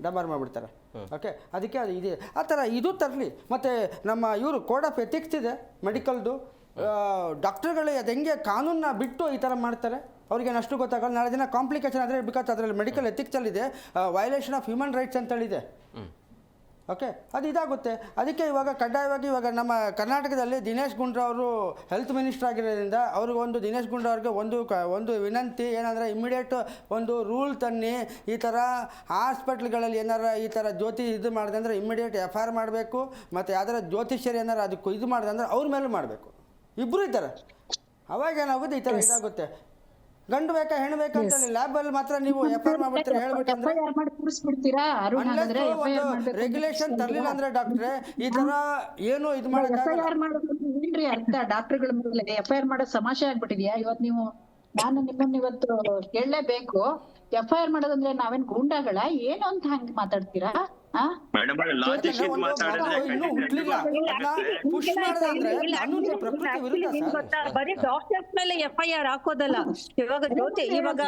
B: ಡಂಬರ್ ಮಾಡಿಬಿಡ್ತಾರೆ. ಓಕೆ, ಅದಕ್ಕೆ ಅದು ಇದೆ. ಆ ಥರ ಇದು ತರಲಿ. ಮತ್ತು ನಮ್ಮ ಇವರು ಕೋಡ್ ಆಫ್ ಎಥಿಕ್ಸ್ ಇದೆ ಮೆಡಿಕಲ್ದು. ಡಾಕ್ಟರ್ಗಳು ಅದು ಹೆಂಗೆ ಕಾನೂನನ್ನ ಬಿಟ್ಟು ಈ ಥರ ಮಾಡ್ತಾರೆ, ಅವ್ರಿಗೇನು ಅಷ್ಟು ಗೊತ್ತಾಗಲ್ಲ. ನಾಳೆ ದಿನ ಕಾಂಪ್ಲಿಕೇಶನ್ ಆದರೆ ಬಿಕಾಸ್ ಅದರಲ್ಲಿ ಮೆಡಿಕಲ್ ಎಥಿಕ್ಸಲ್ಲಿದೆ ವೈಲೇಷನ್ ಆಫ್ ಹ್ಯೂಮನ್ ರೈಟ್ಸ್ ಅಂತೇಳಿದೆ. ಓಕೆ, ಅದು ಇದಾಗುತ್ತೆ. ಅದಕ್ಕೆ ಇವಾಗ ಕಡ್ಡಾಯವಾಗಿ ಇವಾಗ ನಮ್ಮ ಕರ್ನಾಟಕದಲ್ಲಿ ದಿನೇಶ್ ಗುಂಡ್ರು ಅವರು ಹೆಲ್ತ್ ಮಿನಿಸ್ಟರ್ ಆಗಿರೋದ್ರಿಂದ ಅವ್ರಿಗೊಂದು ದಿನೇಶ್ ಗುಂಡ್ರು ಅವ್ರಿಗೆ ಒಂದು ವಿನಂತಿ ಏನಂದರೆ ಇಮ್ಮಿಡಿಯೇಟ್ ಒಂದು ರೂಲ್ ತನ್ನಿ, ಈ ಥರ ಹಾಸ್ಪಿಟ್ಲ್ಗಳಲ್ಲಿ ಏನಾರ ಈ ಥರ ಜ್ಯೋತಿ ಇದು ಮಾಡಿದೆ ಅಂದರೆ ಇಮ್ಮಿಡಿಯೇಟ್ FIR ಮಾಡಬೇಕು, ಮತ್ತು ಯಾವ್ದಾರ ಜ್ಯೋತಿಷ್ಯರು ಏನಾರು ಅದಕ್ಕೆ ಇದು ಮಾಡಿದೆ ಅಂದರೆ ಅವ್ರ ಮೇಲೂ ಮಾಡಬೇಕು. ಇಬ್ಬರು ಇದ್ದಾರೆ. ಅವಾಗ ಏನಾಗುತ್ತೆ, ಈ ಥರ ಇದಾಗುತ್ತೆ. ಗಂಡು ಬೇಕಾ ಹೆಣ್ಣು ಬೇಕಾ ಅಂತ ಲ್ಯಾಬಲ್ಲಿ ಮಾತ್ರ ನೀವು FIR ಮಾಡ್ಬಿಡ್ತೀರಾ ಹೇಳ್ಬೇಕಂದ್ರೆ ರೆಗ್ಯುಲೇಷನ್ ತರಲಿಲ್ಲ ಅಂದ್ರೆ ಡಾಕ್ಟ್ರೆ ಈ ತರ ಏನು ಇದು
C: ಏನ್ರಿ ಅರ್ಥ ಡಾಕ್ಟರ್ಗಳ ಮೇಲೆ FIR ಮಾಡೋ ಸಮಸ್ಯೆ ಆಗ್ಬಿಟ್ಟಿದ್ಯಾ ಇವತ್ತು? ನೀವು ನಾನು ನಿಮ್ಮನ್ನ ಇವತ್ತು ಕೇಳಲೇಬೇಕು. FIR ಮಾಡೋದಂದ್ರೆ ನಾವೇನ್ ಗೂಂಡಾಗಳ ಏನು ಅಂತ ಹಂಗ ಮಾತಾಡ್ತೀರಾ?
D: ಬರೀ ಡಾಕ್ಟರ್ಸ್ ಮೇಲೆ FIR ಹಾಕೋದಲ್ಲ. ಇವಾಗ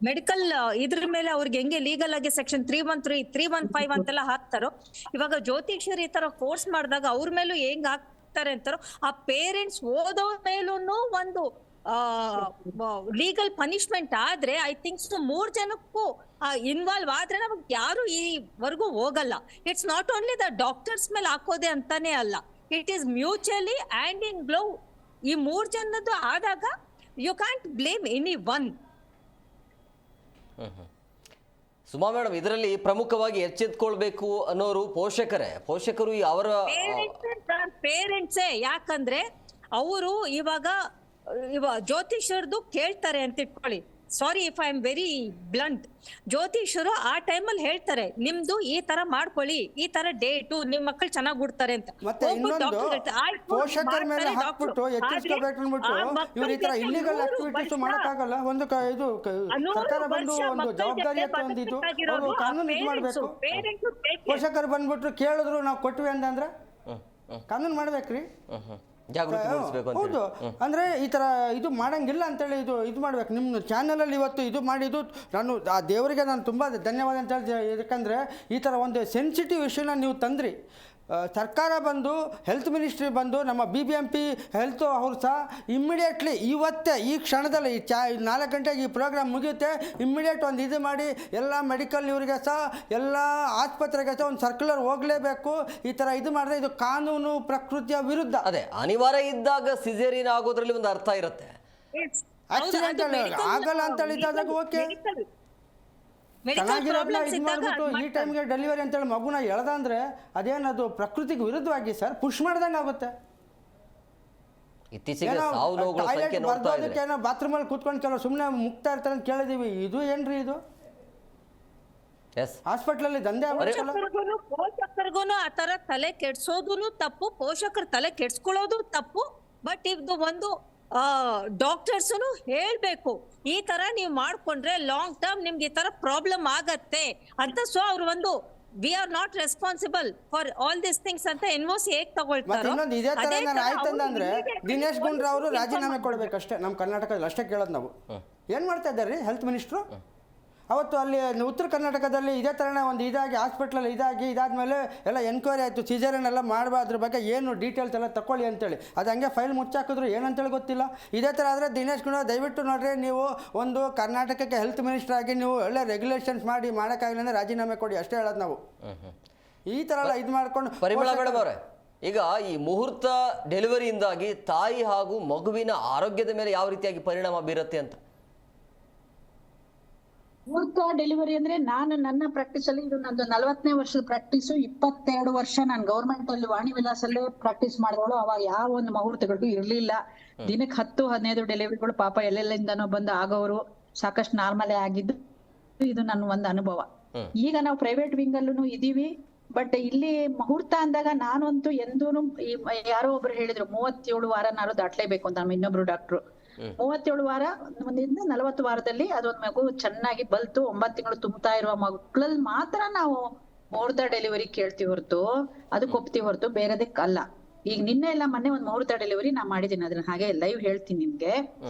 D: ಮೆಡಿಕಲ್ ಇದ್ರ ಮೇಲೆ ಅವ್ರಿಗೆ ಹೆಂಗೆ ಲೀಗಲ್ ಆಗಿ ಸೆಕ್ಷನ್ 313, 315 ಅಂತೆಲ್ಲ ಹಾಕ್ತಾರೋ, ಇವಾಗ ಜ್ಯೋತಿಷ್ಯರು ಈ ತರ ಫೋರ್ಸ್ ಮಾಡಿದಾಗ ಅವ್ರ ಮೇಲೂ ಹೆಂಗ್ ಹಾಕ್ತಾರೆ ಅಂತಾರೋ, ಆ ಪೇರೆಂಟ್ಸ್ ಓದೋ ಮೇಲೂ ಒಂದು ಲೀಗಲ್ ಪನಿಷ್ಮೆಂಟ್ ಆದ್ರೆ ಐ ಥಿಂಕ್ 3 ಜನಕ್ಕೂ ಇನ್ವಾಲ್ವ್ ಆದ್ರೆ ನಮಗೆ ಯಾರು ಈವರೆಗೂ ಹೋಗಲ್ಲ. It's not only the doctors ಮೇಲೆ ಹಾಕೋದೆ ಅಂತಾನೆ ಅಲ್ಲ, it is mutually hand in glove. ಈ 3 ಜನದ್ದು ಆದಾಗ you can't blame anyone.
A: ಸುಮಾ ಮೇಡಮ್, ಇದರಲ್ಲಿ ಪ್ರಮುಖವಾಗಿ ಎಚ್ಚೆತ್ಕೊಳ್ಬೇಕು ಅನ್ನೋರು ಪೋಷಕರು ಅವರ
D: ಪೇರೆಂಟ್ಸೇ. ಯಾಕಂದ್ರೆ ಅವರು ಇವಾಗ ಜ್ಯೋತಿಷರದು ಕೇಳ್ತಾರೆ ಅಂತ ಇಟ್ಕೊಳ್ಳಿ. Sorry if I am very blunt. ಜ್ಯೋತಿಷರು ಆ ಟೈಮಲ್ಲಿ ಹೇಳ್ತಾರೆ ನಿಮ್ದು ಈ ತರ ಮಾಡ್ಕೊಳ್ಳಿ, ಈ ತರ ಡೇಟು, ನಿಮ್ ಮಕ್ಕಳು ಚೆನ್ನಾಗಿ ಹುಡ್ತಾರೆ ಅಂತ.
B: ಮತ್ತೆ ಇನ್ನೊಂದು ಪೋಷಕರ ಮೇಲೆ ಹಾಕ್ಬಿಟ್ಟು ಎಚ್ಚರಿಸಬೇಕು ಅಂದ್ಬಿಟ್ಟು ಇವ್ರ ಈ ತರ ಇಲ್ಲಿಗಲ್ ಆಕ್ಟಿವಿಟೀಸ್ ಮಾಡಕ್ಕಾಗಲ್ಲ. ಒಂದು ಇದು ಸರ್ಕಾರ ಬಂದು ಒಂದು ಜವಾಬ್ದಾರಿ ಅಂತ ಒಂದಿದ್ದು ಅವರು ಕಾನೂನು ಇದು ಮಾಡ್ಬೇಕು. ಪೋಷಕರು ಬಂದ್ಬಿಟ್ರು ಕೇಳಿದ್ರು ನಾವು ಕೊಟ್ವಿ ಅಂತಂದ್ರೆ ಕಾನೂನು ಮಾಡ್ಬೇಕ್ರಿ. ಹೌದು, ಅಂದ್ರೆ ಈ ತರ ಇದು ಮಾಡಂಗಿಲ್ಲ ಅಂತೇಳಿ ಇದು ಮಾಡ್ಬೇಕು. ನಿಮ್ಮ ಚಾನಲಲ್ಲಿ ಇವತ್ತು ಇದು ಮಾಡಿದ್ದು ನಾನು ಆ ದೇವರಿಗೆ ನಾನು ತುಂಬ ಧನ್ಯವಾದ ಅಂತ ಹೇಳಿ. ಯಾಕಂದರೆ ಈ ಥರ ಒಂದು ಸೆನ್ಸಿಟಿವ್ ಇಶ್ಯೂನ ನೀವು ತಂದ್ರಿ. ಸರ್ಕಾರ ಬಂದು ಹೆಲ್ತ್ ಮಿನಿಸ್ಟ್ರಿ ಬಂದು ನಮ್ಮ BBMP ಹೆಲ್ತ್ ಅವ್ರು ಸಹ ಇಮ್ಮಿಡಿಯೇಟ್ಲಿ ಇವತ್ತೇ ಈ ಕ್ಷಣದಲ್ಲಿ 4 ಗಂಟೆಗೆ ಈ ಪ್ರೋಗ್ರಾಮ್ ಮುಗಿಯುತ್ತೆ, ಇಮ್ಮಿಡಿಯೇಟ್ ಒಂದು ಇದು ಮಾಡಿ ಎಲ್ಲ ಮೆಡಿಕಲ್ ಇವರಿಗೆ ಸಹ ಎಲ್ಲ ಆಸ್ಪತ್ರೆಗೆ ಸಹ ಒಂದು ಸರ್ಕ್ಯುಲರ್ ಹೋಗಲೇಬೇಕು. ಈ ಥರ ಇದು ಮಾಡಿದ್ರೆ ಇದು ಕಾನೂನು ಪ್ರಕೃತಿಯ ವಿರುದ್ಧ.
A: ಅದೇ ಅನಿವಾರ್ಯ ಇದ್ದಾಗ ಸಿಸೇರಿಯನ್ ಆಗೋದ್ರಲ್ಲಿ ಒಂದು ಅರ್ಥ ಇರುತ್ತೆ.
B: ಆಕ್ಸಿಡೆಂಟ್ ಆಗಲ್ಲ ಅಂತ ಹೇಳಿದಾಗ ಓಕೆ, ಚೆನ್ನಾಗಿರೋದನ್ನ ಇದು ಮಾಡಿಬಿಟ್ಟು ಈ ಟೈಮ್ಗೆ ಡೆಲಿವರಿ ಅಂತೇಳಿ ಮಗುನ ಎಳ್ದಂದ್ರೆ ಅದೇನದು ಪ್ರಕೃತಿಗೆ ವಿರುದ್ಧವಾಗಿ ಸರ್ ಪುಷ್ ಮಾಡ್ದಂಗೆ ಆಗುತ್ತೆ.
A: ಇತ್ತೀಚೆಗೆ ಸಾವು ನೋವುಗಳ ಸಂಖ್ಯೆ ನೋಡ್ತಾ ಇದ್ರೆ
B: ಏನೋ ಬಾತ್ರೂಮಲ್ಲಿ ಕೂತ್ಕೊಂಡು ಕೆಲವು ಸುಮ್ಮನೆ ಮುಗ್ತಾ ಇರ್ತಾರೆ ಅಂತ ಕೇಳಿದೀವಿ. ಇದು ಏನ್ರಿ ಇದು? ಹಾಸ್ಪಿಟ್ಲಲ್ಲಿ ದಂಧೆ
D: ಪೋಷಕರಿಗೂ ಆ ತರ ತಲೆ ಕೆಡ್ಸೋದು ತಪ್ಪು, ಪೋಷಕರ ತಲೆ ಕೆಡ್ಸ್ಕೊಳ್ಳೋದು ತಪ್ಪು. ಬಟ್ ಇದು ಒಂದು ಡಾಕ್ಟರ್ಸ್ ಹೇಳ್ಬೇಕು ಈ ತರ ನೀವು ಮಾಡ್ಕೊಂಡ್ರೆ ಲಾಂಗ್ ಟರ್ಮ್ ನಿಮ್ಗೆ ಈ ತರ ಪ್ರಾಬ್ಲಮ್ ಆಗತ್ತೆ ಅಂತ. ಸೊ ಅವ್ರು ಒಂದು we are not responsible for all this things ಅಂತ NOC ಹೇಗ್ ತಗೊಳ್ತಾರೆ.
B: ಇನ್ನೊಂದು ಇದೇ ತರ ನಾನು ಆಯ್ತಂದ್ರೆ ದಿನೇಶ್ ಗುಂಡ್ರು ಅವರು ರಾಜೀನಾಮೆ ಕೊಡ್ಬೇಕಷ್ಟೇ. ನಮ್ಮ ಕರ್ನಾಟಕದಲ್ಲಿ ಅಷ್ಟೇ ಕೇಳೋದು ನಾವು. ಏನ್ ಮಾಡ್ತಾ ಇದ್ದಾರೆ ಹೆಲ್ತ್ ಮಿನಿಸ್ಟ್ರು? ಅವತ್ತು ಅಲ್ಲಿ ಉತ್ತರ ಕರ್ನಾಟಕದಲ್ಲಿ ಇದೇ ಥರನೇ ಒಂದು ಇದಾಗಿ ಹಾಸ್ಪಿಟ್ಲಲ್ಲಿ ಇದಾದಮೇಲೆ ಎಲ್ಲ ಎನ್ಕ್ವೈರಿ ಆಯಿತು, ಸಿಜೇರಿಯನ್ ಎಲ್ಲ ಮಾಡುವ ಅದ್ರ ಬಗ್ಗೆ ಏನು ಡೀಟೇಲ್ಸ್ ಎಲ್ಲ ತಗೊಳ್ಳಿ ಅಂತೇಳಿ. ಅದು ಹಂಗೆ ಫೈಲ್ ಮುಚ್ಚಾಕಿದ್ರು ಏನಂತೇಳಿ ಗೊತ್ತಿಲ್ಲ. ಇದೇ ಥರ ಆದರೆ ದಿನೇಶ್ ಗುಂಡೂರಾವ್ ದಯವಿಟ್ಟು ನೋಡ್ರಿ, ನೀವು ಒಂದು ಕರ್ನಾಟಕಕ್ಕೆ ಹೆಲ್ತ್ ಮಿನಿಸ್ಟರ್ ಆಗಿ ನೀವು ಒಳ್ಳೆ ರೆಗ್ಯುಲೇಷನ್ಸ್ ಮಾಡೋಕ್ಕಾಗಲಿ ಅಂದರೆ ರಾಜೀನಾಮೆ ಕೊಡಿ ಅಷ್ಟೇ ಹೇಳೋದು ನಾವು. ಈ ಥರ ಎಲ್ಲ ಇದು ಮಾಡ್ಕೊಂಡು
A: ಪರಿಮಳ ಮೇಡಮ್ ಅವರೇ, ಈಗ ಈ ಮುಹೂರ್ತ ಡೆಲಿವರಿಯಿಂದಾಗಿ ತಾಯಿ ಹಾಗೂ ಮಗುವಿನ ಆರೋಗ್ಯದ ಮೇಲೆ ಯಾವ ರೀತಿಯಾಗಿ ಪರಿಣಾಮ ಬೀರುತ್ತೆ ಅಂತ?
C: ಮುಹೂರ್ತ ಡೆಲಿವರಿ ಅಂದ್ರೆ ನಾನು ನನ್ನ ಪ್ರಾಕ್ಟೀಸ್ ಅಲ್ಲಿ ಇದು ನಂದು 40ನೇ ವರ್ಷದ ಪ್ರಾಕ್ಟೀಸು. 22 ವರ್ಷ ನಾನು ಗೌರ್ಮೆಂಟ್ ಅಲ್ಲಿ ವಾಣಿ ವಿಲಾಸಲ್ಲೇ ಪ್ರಾಕ್ಟೀಸ್ ಮಾಡಿದವಳು. ಅವಾಗ ಯಾವ ಒಂದು ಮುಹೂರ್ತಗಳು ಇರ್ಲಿಲ್ಲ. ದಿನಕ್ಕೆ 10-15 ಡೆಲಿವರಿಗಳು ಪಾಪ ಎಲ್ಲೆಲ್ಲಿಂದನೋ ಬಂದು ಆಗೋರು ಸಾಕಷ್ಟು ನಾರ್ಮಲೇ ಆಗಿದ್ದು ಇದು ನನ್ನ ಒಂದು ಅನುಭವ. ಈಗ ನಾವು ಪ್ರೈವೇಟ್ ವಿಂಗ್ ಅಲ್ಲೂ ಇದೀವಿ. ಬಟ್ ಇಲ್ಲಿ ಮುಹೂರ್ತ ಅಂದಾಗ ನಾನಂತೂ ಎಂದೂನು ಯಾರೋ ಒಬ್ರು ಹೇಳಿದ್ರು 37 ವಾರ ನಾರು ದಾಟ್ಲೇಬೇಕು ಅಂತ. ನಮ್ಮ ಇನ್ನೊಬ್ರು ಡಾಕ್ಟ್ರು 37 ವಾರ ಮುಂದಿಂದ 40 ವಾರದಲ್ಲಿ ಅದೊಂದು ಮಗು ಚೆನ್ನಾಗಿ ಬಲ್ತು 9 ತಿಂಗಳು ತುಂಬುತ್ತಾ ಇರುವ ಮಕ್ಕಳಲ್ಲಿ ಮಾತ್ರ ನಾವು ಮುಹೂರ್ತ ಡೆಲಿವರಿ ಕೇಳ್ತೀವಿ ಹೊರತು ಅದಕ್ಕೆ ಒಪ್ತೀವಿ ಹೊರತು ಬೇರೆದಕ್ಕೆ ಅಲ್ಲ. ಈಗ ನಿನ್ನೆ ಎಲ್ಲ ಮೊನ್ನೆ ಒಂದು ಮುಹೂರ್ತ ಡೆಲಿವರಿ ನಾ ಮಾಡಿದ್ದೀನಿ, ಅದನ್ನ ಹಾಗೆ ಲೈವ್ ಹೇಳ್ತೀನಿ ನಿಮ್ಗೆ.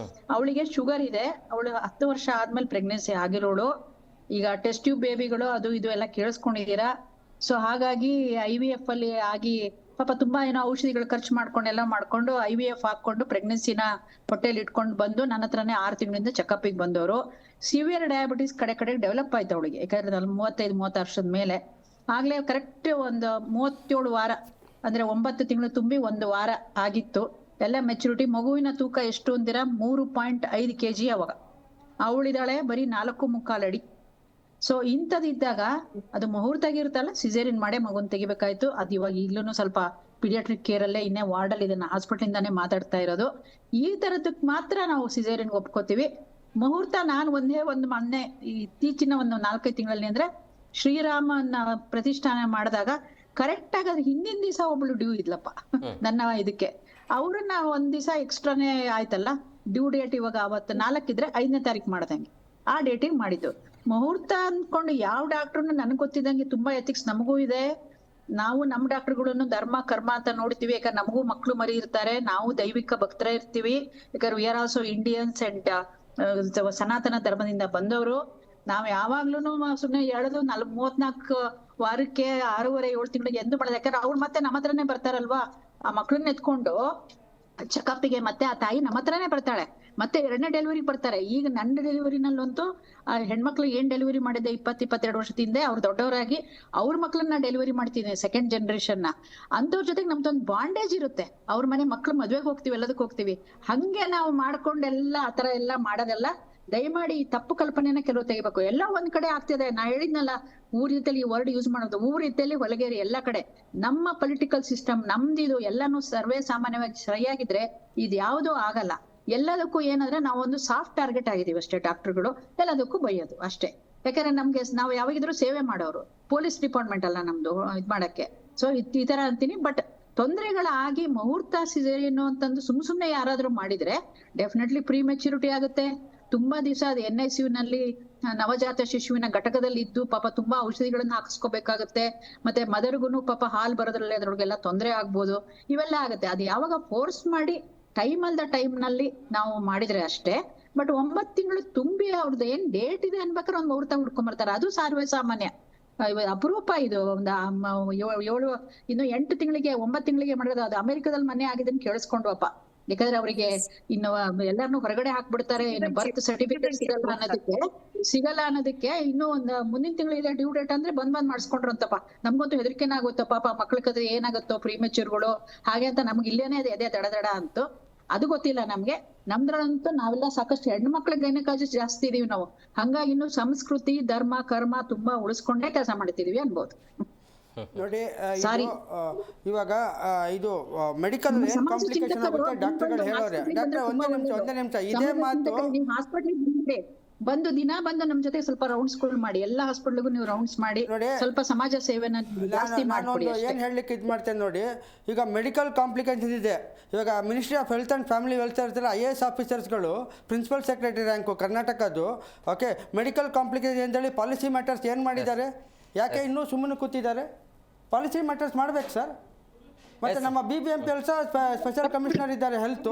C: ಅವಳಿಗೆ ಶುಗರ್ ಇದೆ, ಅವಳು 10 ವರ್ಷ ಆದ್ಮೇಲೆ ಪ್ರೆಗ್ನೆನ್ಸಿ ಆಗಿರೋಳು. ಈಗ ಟೆಸ್ಟ್ ಟ್ಯೂಬ್ ಬೇಬಿಗಳು ಅದು ಇದು ಎಲ್ಲ ಕೇಳಿಸ್ಕೊಂಡಿದ್ದೀರಾ. ಸೊ ಹಾಗಾಗಿ IVF ಅಲ್ಲಿ ಆಗಿ ಪಾಪ ತುಂಬಾ ಏನೋ ಔಷಧಿಗಳು ಖರ್ಚು ಮಾಡ್ಕೊಂಡು ಮಾಡ್ಕೊಂಡು IVF ಹಾಕೊಂಡು ಪ್ರೆಗ್ನೆನ್ಸಿನ ಹೊಟ್ಟೆಲಿ ಇಟ್ಕೊಂಡು ಬಂದು ನನ್ನ ಹತ್ರನೇ 6 ತಿಂಗಳಿಂದ ಚೆಕಪ್ಗೆ ಬಂದವರು. ಸಿವಿಯರ್ ಡಯಾಬಿಟಿಸ್ ಕಡೆ ಡೆವಲಪ್ ಆಯ್ತು ಅವಳಿಗೆ. ಯಾಕಂದ್ರೆ 35-30 ವರ್ಷದ ಮೇಲೆ ಆಗ್ಲೇ ಕರೆಕ್ಟ್ ಒಂದು 37 ವಾರ ಅಂದ್ರೆ 9 ತಿಂಗಳು ತುಂಬಿ 1 ವಾರ ಆಗಿತ್ತು. ಎಲ್ಲ ಮೆಚುರಿಟಿ. ಮಗುವಿನ ತೂಕ ಎಷ್ಟು ಅಂದಿರಾ 3.5 kg ಅವಾಗ. ಅವಳಿದಾಳೆ ಬರೀ 4.25 ಅಡಿ. ಸೊ ಇಂಥದಿದ್ದಾಗ ಅದು ಮುಹೂರ್ತ ಆಗಿರುತ್ತಲ್ಲ, ಸಿಸೇರಿಯನ್ ಮಾಡೇ ಮಗುನ್ ತೆಗಿಬೇಕಾಯ್ತು. ಅದು ಇವಾಗ ಈಗ್ಲೂ ಸ್ವಲ್ಪ ಪೀಡಿಯಾಟ್ರಿಕ್ ಕೇರ್ ಅಲ್ಲೇ ಇನ್ನೇ ವಾರ್ಡ್ ಅಲ್ಲಿ ಇದನ್ನ ಹಾಸ್ಪಿಟಲ್ ಇಂದಾನೇ ಮಾತಾಡ್ತಾ ಇರೋದು. ಈ ತರದಕ್ ಮಾತ್ರ ನಾವು ಸಿಸೇರಿಯನ್ ಒಪ್ಕೋತೀವಿ. ಮುಹೂರ್ತ ನಾನು ಒಂದು ಮೊನ್ನೆ ಇತ್ತೀಚಿನ ಒಂದು 4-5 ತಿಂಗಳಲ್ಲಿ ಅಂದ್ರೆ ಶ್ರೀರಾಮನ ಪ್ರತಿಷ್ಠಾನ ಮಾಡಿದಾಗ ಕರೆಕ್ಟ್ ಆಗಿ ಅದ್ರ ಹಿಂದಿನ ದಿವಸ ಒಬ್ಳು ಡ್ಯೂ ಇದ್ಲಪ್ಪ ನನ್ನ ಇದಕ್ಕೆ. ಅವ್ರನ್ನ ಒಂದ್ ದಿವಸ ಎಕ್ಸ್ಟ್ರಾನೇ ಆಯ್ತಲ್ಲ, ಡ್ಯೂ ಡೇಟ್ ಇವಾಗ ಅವತ್ತು 4 ಇದ್ರೆ 5ನೇ ತಾರೀಕು ಮಾಡ್ದಂಗೆ ಆ ಡೇಟಿಗೆ ಮಾಡಿದ್ದು. ಮುಹೂರ್ತ ಅಂದ್ಕೊಂಡು ಯಾವ ಡಾಕ್ಟ್ರುನು ನನ್ಗೆ ಗೊತ್ತಿದ್ದಂಗೆ ತುಂಬಾ ಎಥಿಕ್ಸ್ ನಮಗೂ ಇದೆ. ನಾವು ನಮ್ಮ ಡಾಕ್ಟರ್ಗಳನ್ನು ಧರ್ಮ ಕರ್ಮ ಅಂತ ನೋಡ್ತೀವಿ. ಯಾಕಂದ್ರೆ ನಮಗೂ ಮಕ್ಳು ಮರಿ ಇರ್ತಾರೆ, ನಾವು ದೈವಿಕ ಭಕ್ತರ ಇರ್ತೀವಿ. ಯಾಕಂದ್ರೆ we are also Indians and ಸನಾತನ ಧರ್ಮದಿಂದ ಬಂದವರು. ನಾವ್ ಯಾವಾಗ್ಲೂ ಸುಮ್ನೆ ಹೇಳೋದು 34 ವಾರಕ್ಕೆ 6.5-7 ತಿಂಗಳಿಗೆ ಎಂದು ಮಾಡೋದು. ಯಾಕಂದ್ರೆ ಅವ್ರು ಮತ್ತೆ ನಮ್ಮ ಹತ್ರನೇ ಬರ್ತಾರಲ್ವಾ, ಆ ಮಕ್ಳನ್ನ ಎತ್ಕೊಂಡು ಚೆಕಪ್ಗೆ. ಮತ್ತೆ ಆ ತಾಯಿ ನಮ್ಮ ಹತ್ರನೇ ಬರ್ತಾಳೆ, ಮತ್ತೆ 2ನೇ ಡೆಲಿವರಿ ಬರ್ತಾರೆ. ಈಗ ನನ್ನ ಡೆಲಿವರಿನಲ್ಲಂತೂ ಆ ಹೆಣ್ಮಕ್ಳು ಏನ್ ಡೆಲಿವರಿ ಮಾಡಿದ್ದೆ 20-22 ವರ್ಷದ ಹಿಂದೆ, ಅವ್ರು ದೊಡ್ಡವರಾಗಿ ಅವ್ರ ಮಕ್ಳನ್ನ ಡೆಲಿವರಿ ಮಾಡ್ತೀನಿ, 2nd ಜನರೇಷನ್ ನ. ಅಂತವ್ರ ಜೊತೆಗೆ ನಮ್ದೊಂದು ಬಾಂಡೇಜ್ ಇರುತ್ತೆ. ಅವ್ರ ಮನೆ ಮಕ್ಳು ಮದ್ವೆಗೆ ಹೋಗ್ತೀವಿ, ಎಲ್ಲದಕ್ಕೆ ಹೋಗ್ತೀವಿ. ಹಂಗೆ ನಾವು ಮಾಡ್ಕೊಂಡೆಲ್ಲ ಆತರ ಎಲ್ಲ ಮಾಡೋದೆಲ್ಲ ದಯಮಾಡಿ ಈ ತಪ್ಪು ಕಲ್ಪನೆನ ಕೆಲವು ತೆಗಿಬೇಕು. ಎಲ್ಲ ಒಂದ್ ಕಡೆ ಆಗ್ತಿದೆ. ನಾ ಹೇಳಿದ್ನಲ್ಲ, ಊರ್ ರೀತಿಯಲ್ಲಿ ಈ ವರ್ಡ್ ಯೂಸ್ ಮಾಡೋದು, ಊರ್ ರೀತಿಯಲ್ಲಿ ಹೊಲಗೇರಿ ಎಲ್ಲ ಕಡೆ. ನಮ್ಮ ಪೊಲಿಟಿಕಲ್ ಸಿಸ್ಟಮ್ ನಮ್ದಿದು ಎಲ್ಲಾನು ಸರ್ವೇ ಸಾಮಾನ್ಯವಾಗಿ ಸರಿಯಾಗಿದ್ರೆ ಇದು ಯಾವ್ದೂ ಆಗಲ್ಲ. ಎಲ್ಲದಕ್ಕೂ ಏನಂದ್ರೆ ನಾವೊಂದು ಸಾಫ್ಟ್ ಟಾರ್ಗೆಟ್ ಆಗಿದೀವಿ ಅಷ್ಟೇ. ಡಾಕ್ಟರ್ಗಳು ಎಲ್ಲದಕ್ಕೂ ಬೈಯೋದು ಅಷ್ಟೇ. ಯಾಕಂದ್ರೆ ನಮ್ಗೆ ನಾವು ಯಾವಾಗಿದ್ರು ಸೇವೆ ಮಾಡೋರು, ಪೊಲೀಸ್ ಡಿಪಾರ್ಟ್ಮೆಂಟ್ ಅಲ್ಲ ನಮ್ದು ಇದ್ ಮಾಡಕ್ಕೆ. ಸೊ ಈ ತರ ಅಂತೀನಿ. ಬಟ್ ತೊಂದರೆಗಳಾಗಿ ಮುಹೂರ್ತ ಸಿಸೇರಿಯನ್ ಅಂತಂದು ಸುಮ್ನೆ ಯಾರಾದ್ರೂ ಮಾಡಿದ್ರೆ ಡೆಫಿನೆಟ್ಲಿ ಪ್ರೀ ಮೆಚುರಿಟಿ ಆಗುತ್ತೆ. ತುಂಬಾ ದಿವಸ ಅದು NICU ನಲ್ಲಿ ನವಜಾತ ಶಿಶುವಿನ ಘಟಕದಲ್ಲಿ ಇದ್ದು ಪಾಪ ತುಂಬಾ ಔಷಧಿಗಳನ್ನ ಹಾಕಿಸ್ಕೋಬೇಕಾಗತ್ತೆ. ಮತ್ತೆ ಮದರ್ಗುನು ಪಾಪ ಹಾಲ್ ಬರೋದ್ರಲ್ಲಿ ಅದ್ರೊಳಗೆಲ್ಲ ತೊಂದರೆ ಆಗ್ಬೋದು. ಇವೆಲ್ಲ ಆಗುತ್ತೆ. ಅದು ಯಾವಾಗ ಫೋರ್ಸ್ ಮಾಡಿ ಟೈಮ್ ಅಲ್ದ ಟೈಮ್ ನಲ್ಲಿ ನಾವು ಮಾಡಿದ್ರೆ ಅಷ್ಟೇ. ಬಟ್ 9 ತಿಂಗಳು ತುಂಬಿ ಅವ್ರದ್ದು ಏನ್ ಡೇಟ್ ಇದೆ ಅನ್ಬೇಕಾದ್ರೆ ಒಂದ್ ಮುಹೂರ್ತ ಹುಡ್ಕೊಂಡ್ಬರ್ತಾರೆ. ಅದು ಸರ್ವೇ ಸಾಮಾನ್ಯ, ಅಪರೂಪ. ಇದು ಒಂದು 8 ತಿಂಗಳಿಗೆ 9 ತಿಂಗಳಿಗೆ ಮಾಡಿರೋದು. ಅದು ಅಮೆರಿಕದಲ್ಲಿ ಮನೆ ಆಗಿದ್ದನ್ನು ಕೇಳಿಸ್ಕೊಂಡ್ವಪ್ಪ. ಯಾಕಂದ್ರೆ ಅವರಿಗೆ ಇನ್ನು ಎಲ್ಲಾರನ್ನು ಹೊರಗಡೆ ಹಾಕ್ಬಿಡ್ತಾರೆ, ಇನ್ನು ಬರ್ತ್ ಸರ್ಟಿಫಿಕೇಟ್ ಸಿಗಲ್ಲ ಅನ್ನೋದಕ್ಕೆ ಇನ್ನು ಒಂದು ಮುಂದಿನ ತಿಂಗಳಿದೆ ಡ್ಯೂ ಡೇಟ್ ಅಂದ್ರೆ ಬಂದ್ ಮಾಡಿಸ್ಕೊಂಡ್ರು ಅಂತಪ್ಪ. ನಮ್ಗಂತೂ ಹೆದರಿಕೆನ ಆಗುತ್ತೋ ಪಾಪ, ಮಕ್ಳಿಗೆ ಏನಾಗುತ್ತೋ ಪ್ರೀಮೆಚ್ಯೂರ್ಗಳು ಹಾಗೆ ಅಂತ. ನಮ್ಗೆ ಇಲ್ಲೇನೆ ಎದೆ ದಡ ಅಂತೂ ಅದು ಗೊತ್ತಿಲ್ಲ ನಮ್ಗೆ. ನಮ್ದ್ರಂತೂ ನಾವೆಲ್ಲ ಸಾಕಷ್ಟು ಹೆಣ್ಮಕ್ಳಿಗೆ ಗೈನಕಾಲಜಿಸ್ಟ್ ಜಾಸ್ತಿ ಇದೀವಿ ನಾವು. ಹಂಗಾಗಿ ಇನ್ನು ಸಂಸ್ಕೃತಿ ಧರ್ಮ ಕರ್ಮ ತುಂಬಾ ಉಳಿಸ್ಕೊಂಡೇ ಕೆಲಸ ಮಾಡ್ತಿದೀವಿ ಅನ್ಬೋದು.
B: ನೋಡಿ ಇವಾಗ ಇದು ಮೆಡಿಕಲ್ ಏನ್ ಕಾಂಪ್ಲಿಕೇಶನ್ ಆಗುತ್ತೆ ಡಾಕ್ಟರ್ಗಳು ಹೇಳೋರೆ. ಡಾಕ್ಟರ್ ಒಂದೇ ನಿಮಿಷ ಇದೇ ಮಾತು.
C: ಹಾಸ್ಪಿಟಲ್ ಬಂದು ದಿನ ಬಂದು ನಮ್ ಜೊತೆ ಸ್ವಲ್ಪ ರೌಂಡ್ಸ್ ಮಾಡಿ, ಎಲ್ಲಾ ಹಾಸ್ಪಿಟಲ್ಗೂ ನೀವು ರೌಂಡ್ಸ್ ಮಾಡಿ ಸ್ವಲ್ಪ ಸಮಾಜ ಸೇವೆನ ಜಾಸ್ತಿ ಮಾಡ್ಕೊಡಿ.
B: ಏನ್ ಹೇಳಲಿಕ್ಕೆ ಇದು ಮಾಡ್ತೇನೆ ನೋಡಿ, ಈಗ ಮೆಡಿಕಲ್ ಕಾಂಪ್ಲಿಕೇಶನ್ ಇದೆ. ಇವಾಗ ministry of health and family welfare ಇರ್ತಾರೆ, IAS ಆಫೀಸರ್ಸ್ಗಳು ಪ್ರಿನ್ಸಿಪಲ್ ಸೆಕ್ರೆಟರಿ ರ್ಯಾಂಕು ಕರ್ನಾಟಕದ್ದು. ಓಕೆ, ಮೆಡಿಕಲ್ ಕಾಂಪ್ಲಿಕೇಶನ್ ಅಂತೇಳಿ ಪಾಲಿಸಿ ಮ್ಯಾಟರ್ಸ್ ಏನು ಮಾಡಿದ್ದಾರೆ? ಯಾಕೆ ಇನ್ನೂ ಸುಮ್ಮನೆ ಕೂತಿದ್ದಾರೆ? ಪಾಲಿಸಿ ಮ್ಯಾಟರ್ಸ್ ಮಾಡ್ಬೇಕು ಸರ್. ಮತ್ತೆ ನಮ್ಮ BBMP ಸ್ಪೆಷಲ್ ಕಮಿಷನರ್ ಇದ್ದಾರೆ ಹೆಲ್ತ್,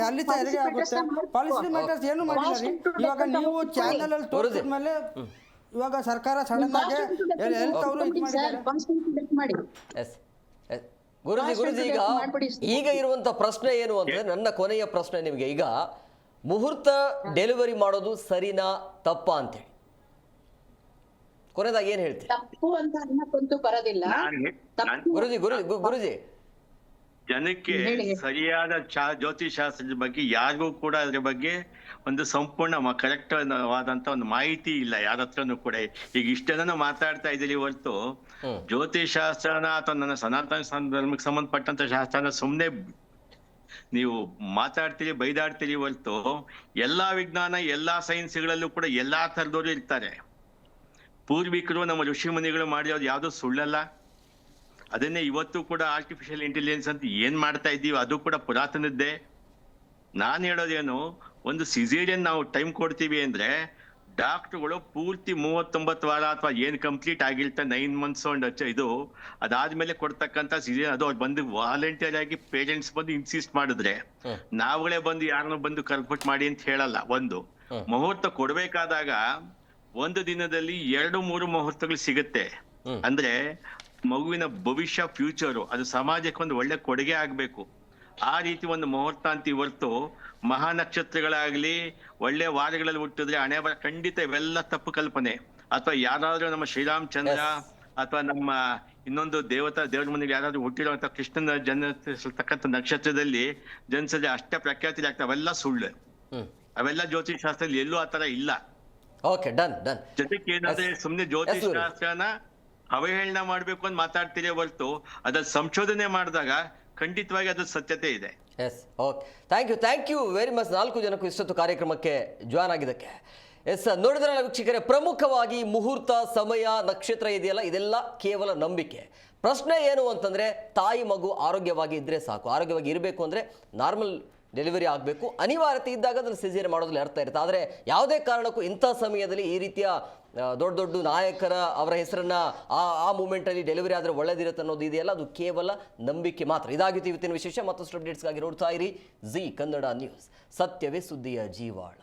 B: ಅಲ್ಲಿ ಹೆರಿಗೆ ಆಗುತ್ತೆ. ಪಾಲಿಸಿ ಮ್ಯಾಟರ್ಸ್ ಏನು ಮಾಡಿಲ್ಲ ರೀ. ಇವಾಗ ನೀವು ಚಾನಲ್ ಅಲ್ಲಿ ತೋರಿಸಿದ ಮೇಲೆ ಇವಾಗ ಸರ್ಕಾರ ಸಡನ್ ಆಗಿ ಹೆಲ್ತ್ ಅವರು ಇದು ಮಾಡಿದ್ದಾರೆ.
A: ಗುರುಜಿ ಈಗ ಇರುವಂತ ಪ್ರಶ್ನೆ ಏನು ಅಂದ್ರೆ, ನನ್ನ ಕೊನೆಯ ಪ್ರಶ್ನೆ ನಿಮಗೆ, ಈಗ ಮುಹೂರ್ತ ಡೆಲಿವರಿ ಮಾಡೋದು ಸರಿನಾ ತಪ್ಪಾ ಅಂತೇಳಿ ಕೊನೆದಾಗ ಏನ್ ಹೇಳ್ತೀವಿ?
C: ತಪ್ಪು ಅಂತ ಅನ್ನಕ್ಕಂತೂ ಬರೋದಿಲ್ಲ
A: ಗುರುಜಿ.
E: ಜನಕ್ಕೆ ಸರಿಯಾದ ಜ್ಯೋತಿಷಾಸ್ತ್ರದ ಬಗ್ಗೆ ಯಾರಿಗೂ ಕೂಡ ಅದ್ರ ಬಗ್ಗೆ ಒಂದು ಸಂಪೂರ್ಣ ಕರೆಕ್ಟ್ ವಾದಂತ ಒಂದು ಮಾಹಿತಿ ಇಲ್ಲ ಯಾರ ಹತ್ರನೂ ಕೂಡ. ಈಗ ಇಷ್ಟೆಲ್ಲ ಮಾತಾಡ್ತಾ ಇದ್ದೀರಿ ಹೊರತು ಜ್ಯೋತಿಷಾಸ್ತ್ರನ ಅಥವಾ ನನ್ನ ಸನಾತನ ಧರ್ಮಕ್ಕೆ ಸಂಬಂಧಪಟ್ಟಂತ ಶಾಸ್ತ್ರನ ಸುಮ್ನೆ ನೀವು ಮಾತಾಡ್ತೀರಿ, ಬೈದಾಡ್ತೀರಿ ಹೊರತು ಎಲ್ಲಾ ವಿಜ್ಞಾನ ಎಲ್ಲಾ ಸೈನ್ಸ್ಗಳಲ್ಲೂ ಕೂಡ ಎಲ್ಲಾ ತರದವರು ಇರ್ತಾರೆ. ಪೂರ್ವಿಕರು ನಮ್ಮ ಋಷಿ ಮುನಿಗಳು ಮಾಡಿರೋದು ಯಾವ್ದು ಸುಳ್ಳಲ್ಲ. ಅದನ್ನೇ ಇವತ್ತು ಕೂಡ ಆರ್ಟಿಫಿಷಿಯಲ್ ಇಂಟೆಲಿಜೆನ್ಸ್ ಅಂತ ಏನ್ ಮಾಡ್ತಾ ಇದ್ದೀವಿ ಅದು ಕೂಡ ಪುರಾತನದ್ದೇ. ನಾನ್ ಹೇಳೋದೇನು, ಒಂದು ಸಿಸೇರಿಯನ್ ನಾವು ಟೈಮ್ ಕೊಡ್ತೀವಿ ಅಂದ್ರೆ ಡಾಕ್ಟರ್ಗಳು ಪೂರ್ತಿ 39 ವಾರ ಅಥವಾ ಏನ್ ಕಂಪ್ಲೀಟ್ ಆಗಿರ್ತ 9 months ಇದು ಅದಾದ್ಮೇಲೆ ಕೊಡ್ತಕ್ಕಂತ ಸಿಸೇರಿಯನ್, ಅದು ಅವ್ರು ಬಂದು ವಾಲಂಟಿಯರ್ ಆಗಿ ಪೇರೆಂಟ್ಸ್ ಬಂದು ಇನ್ಸಿಸ್ಟ್ ಮಾಡಿದ್ರೆ ನಾವುಗಳೇ ಬಂದು ಯಾರನ್ನೂ ಬಂದು ಕರ್ಕೊಟ್ ಮಾಡಿ ಅಂತ ಹೇಳಲ್ಲ. ಒಂದು ಮುಹೂರ್ತ ಕೊಡ್ಬೇಕಾದಾಗ ಒಂದು ದಿನದಲ್ಲಿ 2-3 ಮುಹೂರ್ತಗಳು ಸಿಗುತ್ತೆ. ಅಂದ್ರೆ ಮಗುವಿನ ಭವಿಷ್ಯ ಫ್ಯೂಚರು ಅದು ಸಮಾಜಕ್ಕೆ ಒಂದು ಒಳ್ಳೆ ಕೊಡುಗೆ ಆಗ್ಬೇಕು. ಆ ರೀತಿ ಒಂದು ಮುಹೂರ್ತ ಅಂತ ಹೊರತು ಮಹಾ ನಕ್ಷತ್ರಗಳಾಗ್ಲಿ ಒಳ್ಳೆ ವಾರಗಳಲ್ಲಿ ಹುಟ್ಟಿದ್ರೆ ಹಣೆ ಬರ ಖಂಡಿತ ಇವೆಲ್ಲ ತಪ್ಪು ಕಲ್ಪನೆ. ಅಥವಾ ಯಾರಾದ್ರೂ ನಮ್ಮ ಶ್ರೀರಾಮಚಂದ್ರ ಅಥವಾ ನಮ್ಮ ಇನ್ನೊಂದು ದೇವ್ರ ಮನೆಗೆ ಯಾರಾದ್ರೂ ಹುಟ್ಟಿರುವಂತ ಕೃಷ್ಣನ ಜನಿಸತಕ್ಕಂಥ ನಕ್ಷತ್ರದಲ್ಲಿ ಜನಿಸಿದ್ರೆ ಅಷ್ಟೇ ಪ್ರಖ್ಯಾತಿ ಆಗ್ತವೆ, ಅವೆಲ್ಲ ಸುಳ್ಳು. ಅವೆಲ್ಲ ಜ್ಯೋತಿಷ್ ಶಾಸ್ತ್ರದಲ್ಲಿ ಎಲ್ಲೂ ಆತರ ಇಲ್ಲ.
A: Okay, done.
E: ಜೊತೆಗೆ ಏನಾದ್ರೆ ಸುಮ್ನೆ ಜ್ಯೋತಿಷ್ ಶಾಸ್ತ್ರನ ಅವಹೇಳನ ಮಾಡ್ಬೇಕು ಅಂತ ಮಾತಾಡ್ತೀರಿ ಹೊರತು ಅದ್ರಲ್ಲಿ ಸಂಶೋಧನೆ ಮಾಡಿದಾಗ ಖಂಡಿತವಾಗಿ ಅದ್ರ ಸತ್ಯತೆ ಇದೆ.
A: Yes, okay, thank you very much 4 ಜನಕ್ಕೂ ಇಷ್ಟೊತ್ತು ಕಾರ್ಯಕ್ರಮಕ್ಕೆ ಜಾಯ್ನ್ ಆಗಿದ್ದಕ್ಕೆ. ಎಸ್, ನೋಡಿದ್ರಲ್ಲ ವೀಕ್ಷಕರೇ, ಪ್ರಮುಖವಾಗಿ ಮುಹೂರ್ತ, ಸಮಯ, ನಕ್ಷತ್ರ ಇದೆಯಲ್ಲ, ಇದೆಲ್ಲ ಕೇವಲ ನಂಬಿಕೆ. ಪ್ರಶ್ನೆ ಏನು ಅಂತಂದರೆ, ತಾಯಿ ಮಗು ಆರೋಗ್ಯವಾಗಿ ಇದ್ದರೆ ಸಾಕು. ಆರೋಗ್ಯವಾಗಿ ಇರಬೇಕು ಅಂದರೆ ನಾರ್ಮಲ್ ಡೆಲಿವರಿ ಆಗಬೇಕು. ಅನಿವಾರ್ಯತೆ ಇದ್ದಾಗ ಅದನ್ನು ಸಿಸೇರಿಯನ್ ಮಾಡೋದ್ರಲ್ಲಿ ಅರ್ಥ ಇರುತ್ತೆ. ಆದರೆ ಯಾವುದೇ ಕಾರಣಕ್ಕೂ ಇಂಥ ಸಮಯದಲ್ಲಿ ಈ ರೀತಿಯ ದೊಡ್ಡ ನಾಯಕರ ಅವರ ಹೆಸರನ್ನು ಆ ಮೂಮೆಂಟಲ್ಲಿ ಡೆಲಿವರಿ ಆದರೆ ಒಳ್ಳೆದಿರುತ್ತೆ ಅನ್ನೋದು ಇದೆಯಲ್ಲ, ಅದು ಕೇವಲ ನಂಬಿಕೆ ಮಾತ್ರ. ಇದಾಗಿತ್ತು ಇವತ್ತಿನ ವಿಶೇಷ. ಮತ್ತಷ್ಟು ಅಪ್ಡೇಟ್ಸ್ಗಾಗಿ ನೋಡ್ತಾ ಇರಿ ಜಿ ಕನ್ನಡ ನ್ಯೂಸ್. ಸತ್ಯವೇ ಸುದ್ದಿಯ ಜೀವಾಳ.